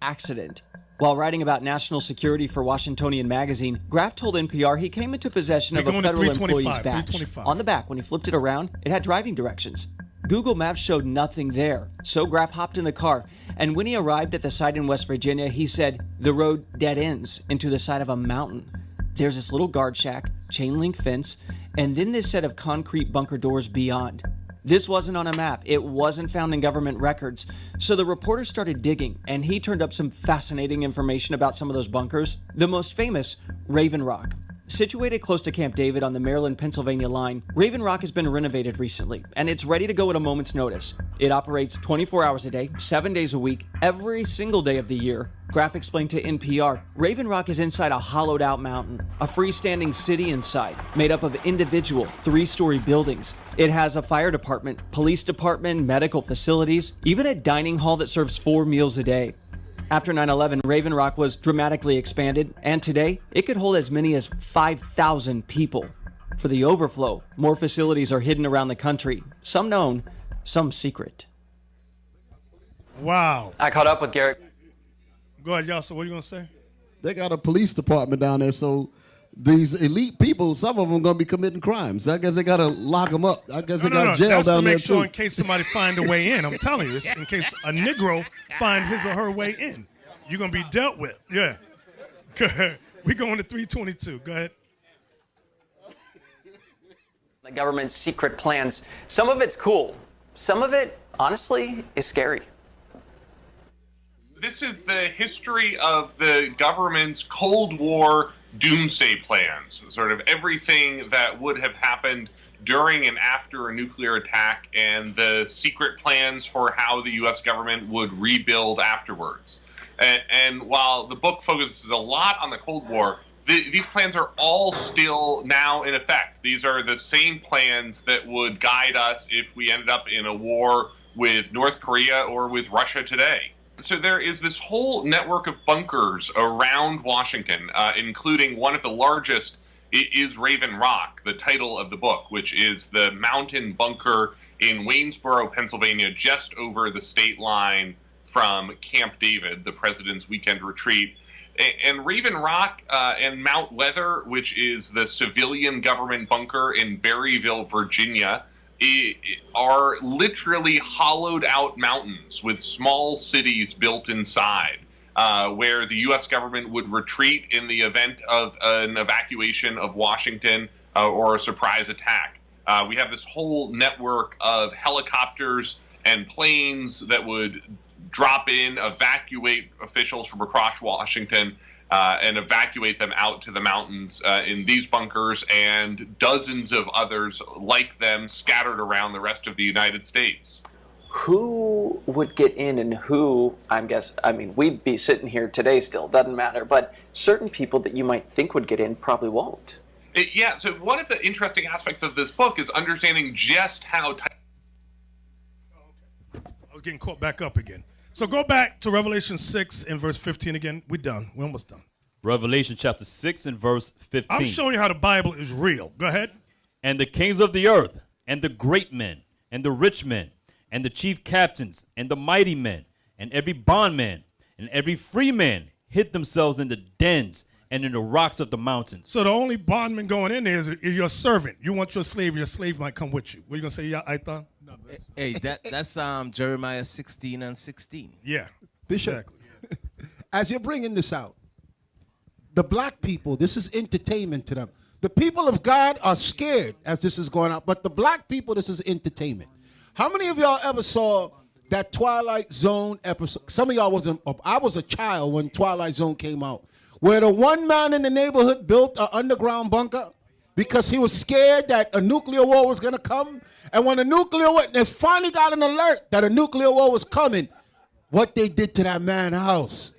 accident. While writing about national security for Washingtonian magazine, Graff told NPR he came into possession of a federal employee's badge. On the back, when he flipped it around, it had driving directions. Google Maps showed nothing there, so Graff hopped in the car, and when he arrived at the site in West Virginia, he said, the road dead ends into the side of a mountain. There's this little guard shack, chain link fence, and then this set of concrete bunker doors beyond. This wasn't on a map. It wasn't found in government records. So the reporter started digging, and he turned up some fascinating information about some of those bunkers. The most famous, Raven Rock. Situated close to Camp David on the Maryland-Pennsylvania line, Raven Rock has been renovated recently, and it's ready to go at a moment's notice. It operates 24 hours a day, 7 days a week, every single day of the year. Graff explained to NPR, Raven Rock is inside a hollowed-out mountain, a freestanding city inside, made up of individual 3-story buildings. It has a fire department, police department, medical facilities, even a dining hall that serves 4 meals a day. After 9/11, Raven Rock was dramatically expanded, and today, it could hold as many as 5,000 people. For the overflow, more facilities are hidden around the country, some known, some secret. Wow. I caught up with Garrett. Go ahead, y'all. So what are you going to say? They got a police department down there, so these elite people, some of them going to be committing crimes. I guess they got to lock them up. I guess they got jail That's down to there, make sure too. in case somebody find a way in. I'm telling you, it's in case a Negro find his or her way in. You're going to be dealt with. Yeah. We going to 322. Go ahead. The government's secret plans. Some of it's cool. Some of it, honestly, is scary. This is the history of the government's Cold War doomsday plans, sort of everything that would have happened during and after a nuclear attack and the secret plans for how the U.S. government would rebuild afterwards. And while the book focuses a lot on the Cold War, these plans are all still now in effect. These are the same plans that would guide us if we ended up in a war with North Korea or with Russia today. So there is this whole network of bunkers around Washington, including one of the largest is Raven Rock, the title of the book, which is the mountain bunker in Waynesboro, Pennsylvania, just over the state line from Camp David, the president's weekend retreat. And Raven Rock and Mount Weather, which is the civilian government bunker in Berryville, Virginia, are literally hollowed out mountains with small cities built inside, where the U.S. government would retreat in the event of an evacuation of Washington or a surprise attack. We have this whole network of helicopters and planes that would drop in, evacuate officials from across Washington, and evacuate them out to the mountains in these bunkers and dozens of others like them scattered around the rest of the United States. Who would get in and who, I mean, we'd be sitting here today still, doesn't matter, but certain people that you might think would get in probably won't. Yeah, so one of the interesting aspects of this book is understanding just how I was getting caught back up again. So go back to Revelation 6 and verse 15 again. We're done. We're almost done. Revelation chapter 6 and verse 15. I'm showing you how the Bible is real. Go ahead. And the kings of the earth, and the great men, and the rich men, and the chief captains, and the mighty men, and every bondman, and every free man hid themselves in the dens and in the rocks of the mountains. So the only bondman going in there is your servant. You want your slave might come with you. What are you going to say, Aithan? Hey, that's Jeremiah 16 and 16. Yeah. Bishop, as you're bringing this out, the black people, this is entertainment to them. The people of God are scared as this is going out, but the black people, this is entertainment. How many of y'all ever saw that Twilight Zone episode? Some of y'all wasn't. I was a child when Twilight Zone came out, where the one man in the neighborhood built an underground bunker, because he was scared that a nuclear war was going to come. And when they finally got an alert that a nuclear war was coming, what they did to that man's house.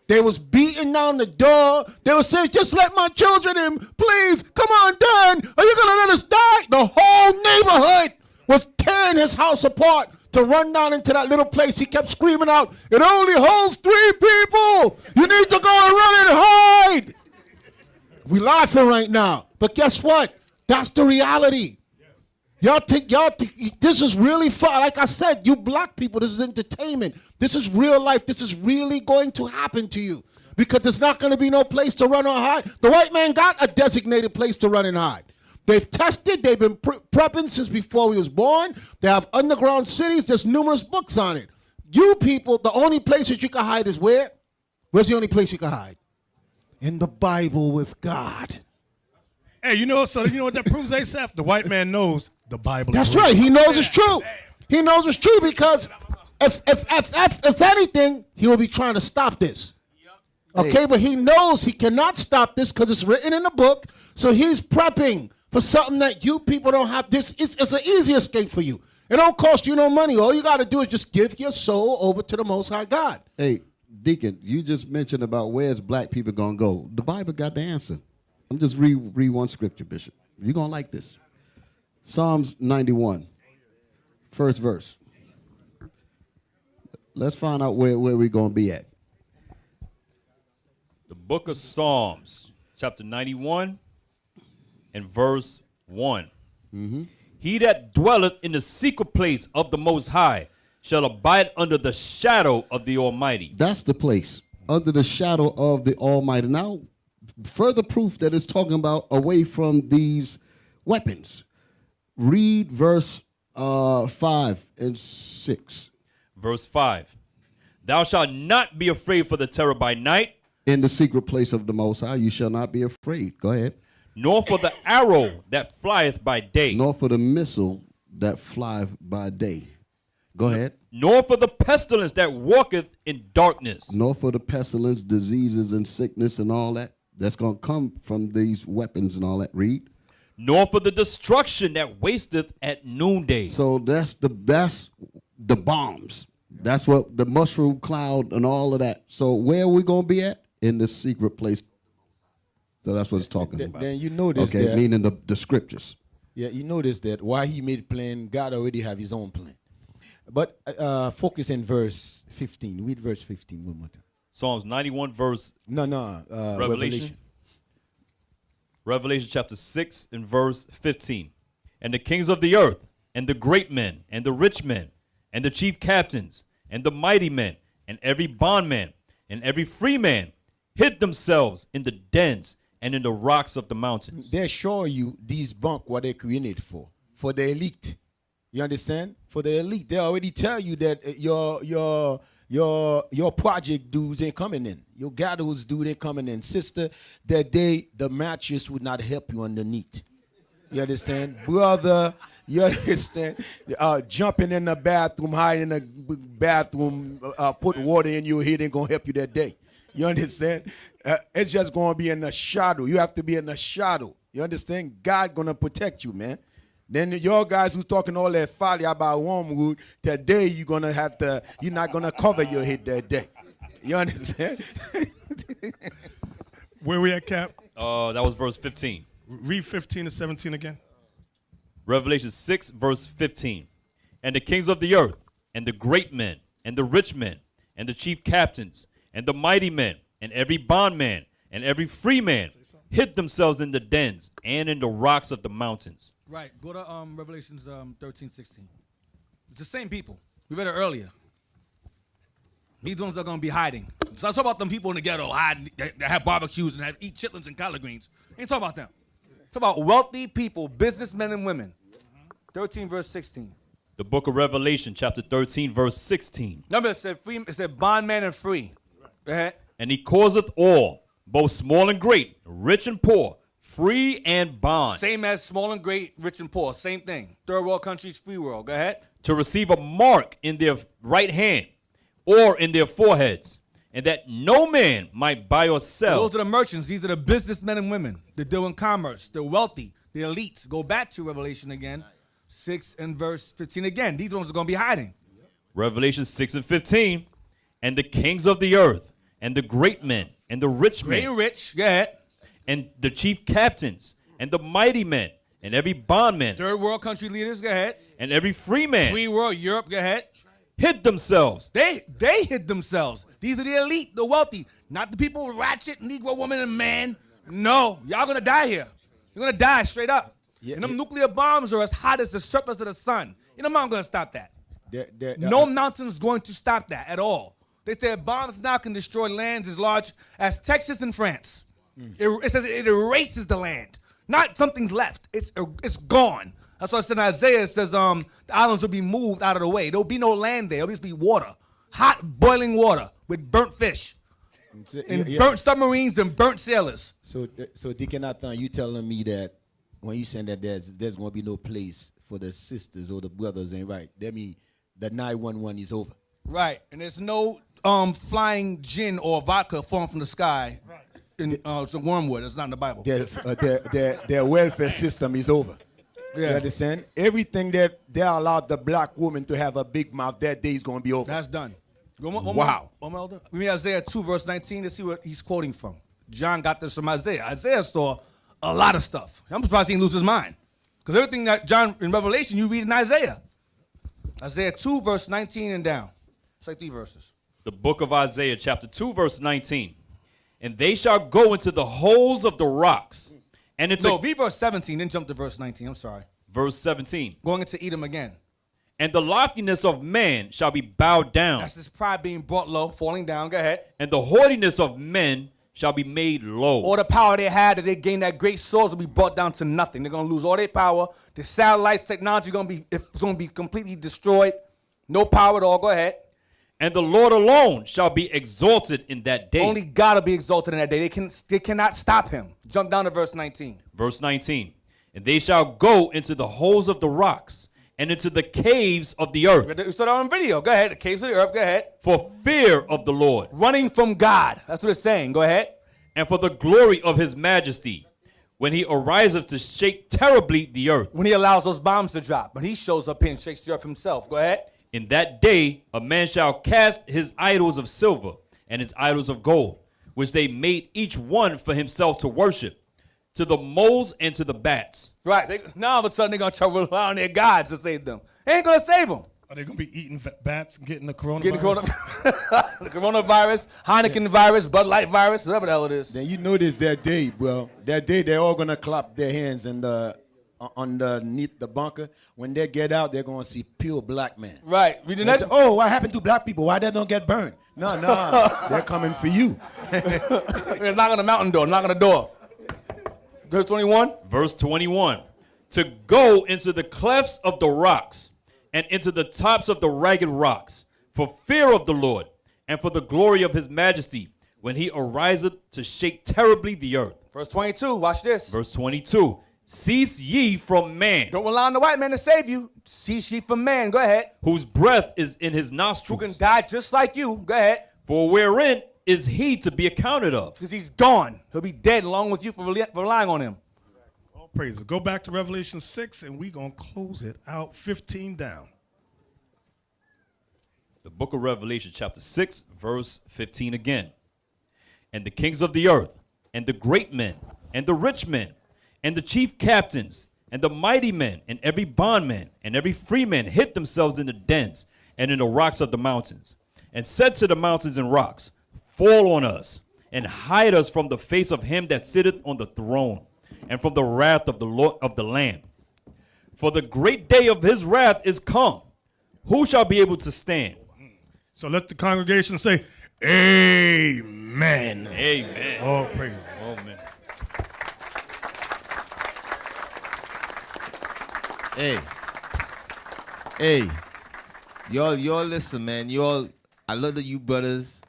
They was beating down the door. They was saying, just let my children in, please. Come on, Dad. Are you going to let us die? The whole neighborhood was tearing his house apart to run down into that little place. He kept screaming out, it only holds 3 people. You need to go and run and hide. We laughing right now. But guess what? That's the reality. Y'all think this is really fun. Like I said, you black people, this is entertainment. This is real life. This is really going to happen to you because there's not going to be no place to run or hide. The white man got a designated place to run and hide. They've tested. They've been prepping since before we was born. They have underground cities. There's numerous books on it. You people, the only place that you can hide is where? Where's the only place you can hide? In the Bible with God. Hey, you know what that proves, ASAP? The white man knows the Bible. That's right. He knows it's true. He knows it's true because if anything, he will be trying to stop this. Okay, but he knows he cannot stop this because it's written in the book. So he's prepping for something that you people don't have. It's an easy escape for you. It don't cost you no money. All you got to do is just give your soul over to the Most High God. Hey, Deacon, you just mentioned about where's black people going to go. The Bible got the answer. I'm just read one scripture, Bishop. You're going to like this. Psalms 91, first verse. Let's find out where we're going to be at. The book of Psalms, chapter 91 and verse 1. Mm-hmm. He that dwelleth in the secret place of the Most High shall abide under the shadow of the Almighty. That's the place, under the shadow of the Almighty. Now, further proof that it's talking about away from these weapons. Read verse 5 and 6. Verse 5. Thou shalt not be afraid for the terror by night. In the secret place of the Most High, you shall not be afraid. Go ahead. Nor for the arrow that flieth by day. Nor for the missile that flieth by day. Go ahead. Nor for the pestilence that walketh in darkness. Nor for the pestilence, diseases, and sickness and all that. That's going to come from these weapons and all that. Read. Nor for the destruction that wasteth at noonday. So that's the bombs. That's what the mushroom cloud and all of that. So where are we going to be at? In the secret place. So that's what it's talking about. Then you notice okay, that. Meaning the scriptures. Yeah, you notice that why he made plan, God already have his own plan. But focus in verse 15. Read verse 15 one more time. Psalms 91 verse. Revelation. Revelation chapter 6 and verse 15. And the kings of the earth, and the great men, and the rich men, and the chief captains, and the mighty men, and every bondman, and every free man, hid themselves in the dens and in the rocks of the mountains. They show you these bunk what they created for the elite. You understand? For the elite, they already tell you that your project dudes ain't coming in. Your gathers dude ain't coming in. Sister, the mattress would not help you underneath. You understand? Brother, you understand? Jumping in the bathroom, hiding in the bathroom, put water in your head ain't going to help you that day. You understand? It's just going to be in the shadow. You have to be in the shadow. You understand? God going to protect you, man. Then your guys who's talking all that folly about wormwood, today you're not going to cover your head that day. You understand? Where we at, Cap? That was verse 15. Read 15 to 17 again. Revelation 6, verse 15. And the kings of the earth, and the great men, and the rich men, and the chief captains, and the mighty men, and every bondman, and every free man, hid themselves in the dens and in the rocks of the mountains. Right. Go to Revelations 13, 16. It's the same people. We read it earlier. These ones are going to be hiding. So I talk about them people in the ghetto hiding, that have barbecues and eat chitlins and collard greens. I ain't talking about them. Talk about wealthy people, businessmen and women. 13 verse 16. The book of Revelation, chapter 13, verse 16. Remember, it said free. It said bondman and free. Go ahead. And he causeth all, both small and great, rich and poor, free and bond. Same as small and great, rich and poor. Same thing. Third world countries, free world. Go ahead. To receive a mark in their right hand or in their foreheads, and that no man might buy or sell. Those are the merchants. These are the businessmen and women. They're doing commerce. They're wealthy. the elites. Go back to Revelation again, 6 and verse 15 again. These ones are going to be hiding. Revelation 6 and 15. And the kings of the earth, and the great men, and the rich men. Great and rich, go ahead. And the chief captains, and the mighty men, and every bondman. Third world country leaders, go ahead. And every free man. Free world, Europe, go ahead. Hid themselves. They hid themselves. These are the elite, the wealthy, not the people with ratchet, Negro woman and man. No, y'all gonna die here. You're gonna die straight up. And them nuclear bombs are as hot as the surface of the sun. You know, I'm gonna stop that. No mountain's going to stop that at all. They said bombs now can destroy lands as large as Texas and France. It says it erases the land. Not something's left. It's gone. That's why it said in Isaiah, it says the islands will be moved out of the way. There'll be no land there. It'll just be water. Hot, boiling water with burnt fish. And burnt submarines and burnt sailors. So Deacon Nathan, you telling me that when you saying that there's going to be no place for the sisters or the brothers, ain't right? That means the 911 is over. Right, and there's no flying gin or vodka falling from the sky. In some wormwood. It's not in the Bible. Their welfare system is over. Yeah. You understand? Everything that they allowed the black woman to have a big mouth, that day is going to be over. That's done. Wow. One more elder. We read Isaiah 2, verse 19. Let's see what he's quoting from. John got this from Isaiah. Isaiah saw a lot of stuff. I'm surprised he didn't lose his mind. Because everything that John in Revelation, you read in Isaiah. Isaiah 2, verse 19 and down. It's like 3 verses. The book of Isaiah, chapter 2, verse 19. And they shall go into the holes of the rocks. And it's read verse 17, then jump to verse 19. I'm sorry. Verse 17. Going into Edom again. And the loftiness of man shall be bowed down. That's his pride being brought low, falling down. Go ahead. And the haughtiness of men shall be made low. All the power they had that they gained that great source will be brought down to nothing. They're going to lose all their power. The satellites, technology it's going to be completely destroyed. No power at all. Go ahead. And the Lord alone shall be exalted in that day. Only God will be exalted in that day. They cannot stop him. Jump down to verse 19. Verse 19. And they shall go into the holes of the rocks and into the caves of the earth. You saw that on video. Go ahead. The caves of the earth. Go ahead. For fear of the Lord. Running from God. That's what it's saying. Go ahead. And for the glory of his majesty, when he ariseth to shake terribly the earth. When he allows those bombs to drop. When he shows up here and shakes the earth himself. Go ahead. In that day a man shall cast his idols of silver and his idols of gold, which they made each one for himself to worship, to the moles and to the bats. Right. Now all of a sudden they're going to try to rely on their gods to save them. They ain't going to save them. Are they going to be eating bats and getting the coronavirus? The coronavirus, Heineken virus, Bud Light virus, whatever the hell it is. Then you notice that day, bro. That day they're all going to clap their hands and underneath the bunker. When they get out, they're going to see pure black men. Right. Read the next. Oh, what happened to black people? Why they don't get burned? No, they're coming for you. They're knocking on the mountain door, knocking on the door. Verse 21. Verse 21. To go into the clefts of the rocks and into the tops of the ragged rocks for fear of the Lord and for the glory of his majesty when he ariseth to shake terribly the earth. Verse 22. Watch this. Verse 22. Cease ye from man. Don't rely on the white man to save you. Cease ye from man. Go ahead. Whose breath is in his nostrils. Who can die just like you. Go ahead. For wherein is he to be accounted of? Because he's gone. He'll be dead along with you for relying on him. All praises. Go back to Revelation 6, and we're going to close it out 15 down. The book of Revelation, chapter 6, verse 15 again. And the kings of the earth, and the great men, and the rich men, and the chief captains, and the mighty men, and every bondman, and every freeman hid themselves in the dens and in the rocks of the mountains, and said to the mountains and rocks, Fall on us, and hide us from the face of him that sitteth on the throne, and from the wrath of the Lord of the Lamb. For the great day of his wrath is come. Who shall be able to stand? So let the congregation say, Amen. Amen. All praises. Amen. Hey, y'all listen, man. I love you brothers,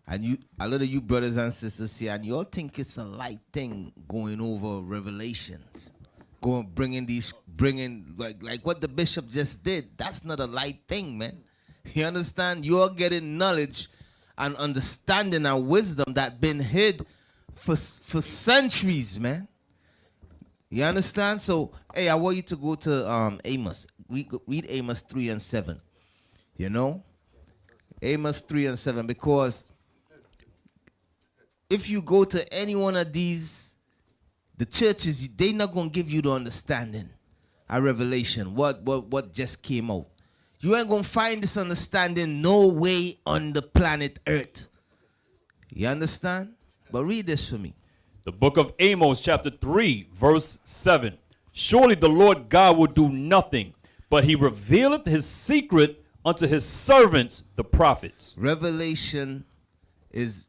and I love you brothers and sisters here, and y'all think it's a light thing going over Revelations, bringing like what the bishop just did. That's not a light thing, man. You understand? You're getting knowledge and understanding and wisdom that been hid for centuries, man. You understand? So, hey, I want you to go to Amos. Read Amos 3 and 7. You know? Amos 3 and 7. Because if you go to any one of these, the churches, they not going to give you the understanding. A revelation. What just came out. You ain't going to find this understanding no way on the planet Earth. You understand? But read this for me. The book of Amos, chapter 3, verse 7. Surely the Lord God will do nothing, but he revealeth his secret unto his servants, the prophets. Revelations is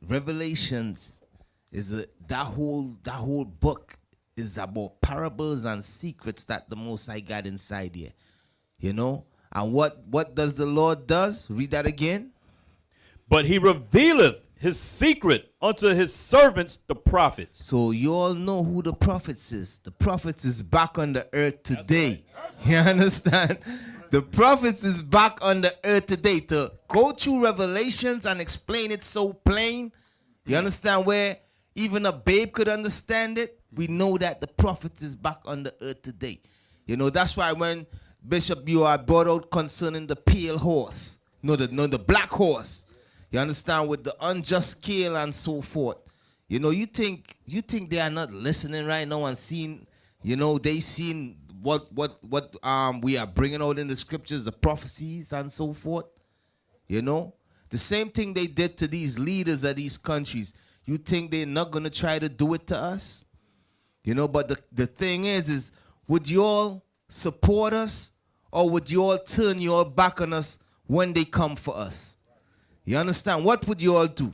that whole book is about parables and secrets that the Most High got inside here. You know? And what does the Lord does? Read that again. But he revealeth his secret unto his servants, the prophets. So you all know who the prophets is. The prophets is back on the earth today. You understand? The prophets is back on the earth today to go through Revelations and explain it so plain. You understand, where even a babe could understand it? We know that the prophets is back on the earth today. You know, that's why when Bishop, you are brought out concerning the pale horse. The black horse. You understand, with the unjust scale and so forth. You know, you think they are not listening right now and seeing, you know, they seen what we are bringing out in the scriptures, the prophecies and so forth. You know, the same thing they did to these leaders of these countries. You think they're not gonna try to do it to us? You know, but the thing is would you all support us, or would you all turn your back on us when they come for us? You understand? What would you all do?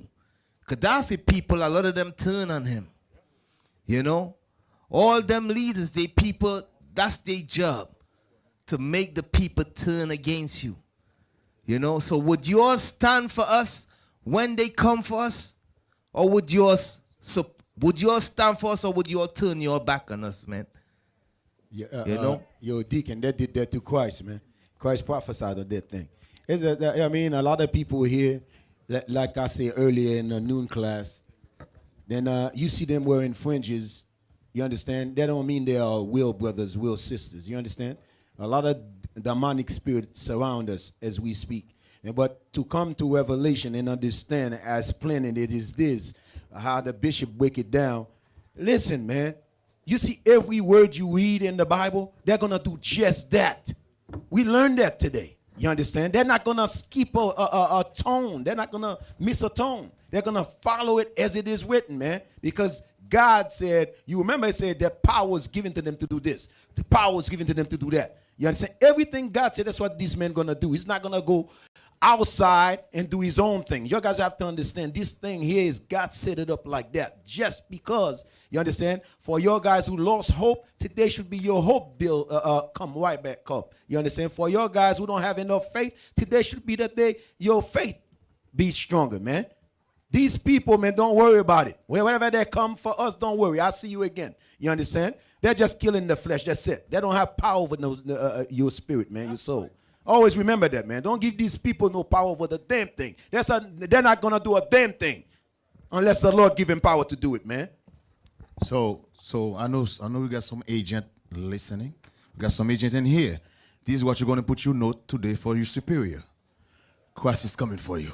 Gaddafi people, a lot of them turn on him. You know? All them leaders, they people, that's their job. To make the people turn against you. You know? So would you all stand for us when they come for us? Or would you all stand for us, or would you all turn your back on us, man? Yeah, you know? Yo, Deacon, they did that to Christ, man. Christ prophesied of that thing. I mean, a lot of people here, like I said earlier in the noon class, then you see them wearing fringes. You understand? That don't mean they are will brothers, will sisters. You understand? A lot of demonic spirits surround us as we speak. But to come to revelation and understand as plain it is this, how the bishop break it down. Listen, man. You see, every word you read in the Bible, they're going to do just that. We learned that today. You understand? They're not going to skip a tone. They're not going to miss a tone. They're going to follow it as it is written, man. Because God said, you remember, he said that power was given to them to do this. The power was given to them to do that. You understand? Everything God said, that's what these men going to do. He's not going to go outside and do his own thing. You guys have to understand, this thing here is God set it up like that. Just because, you understand? For your guys who lost hope, today should be your hope bill come right back up. You understand? For your guys who don't have enough faith, today should be the day your faith be stronger, man. These people, man, don't worry about it. Wherever they come for us, don't worry. I'll see you again. You understand? They're just killing the flesh. That's it. They don't have power over your spirit, man, your soul. Always remember that, man. Don't give these people no power over the damn thing. They're not going to do a damn thing unless the Lord give him power to do it, man. So I know we got some agent listening. We got some agent in here. This is what you're going to put your note today for your superior. Christ is coming for you.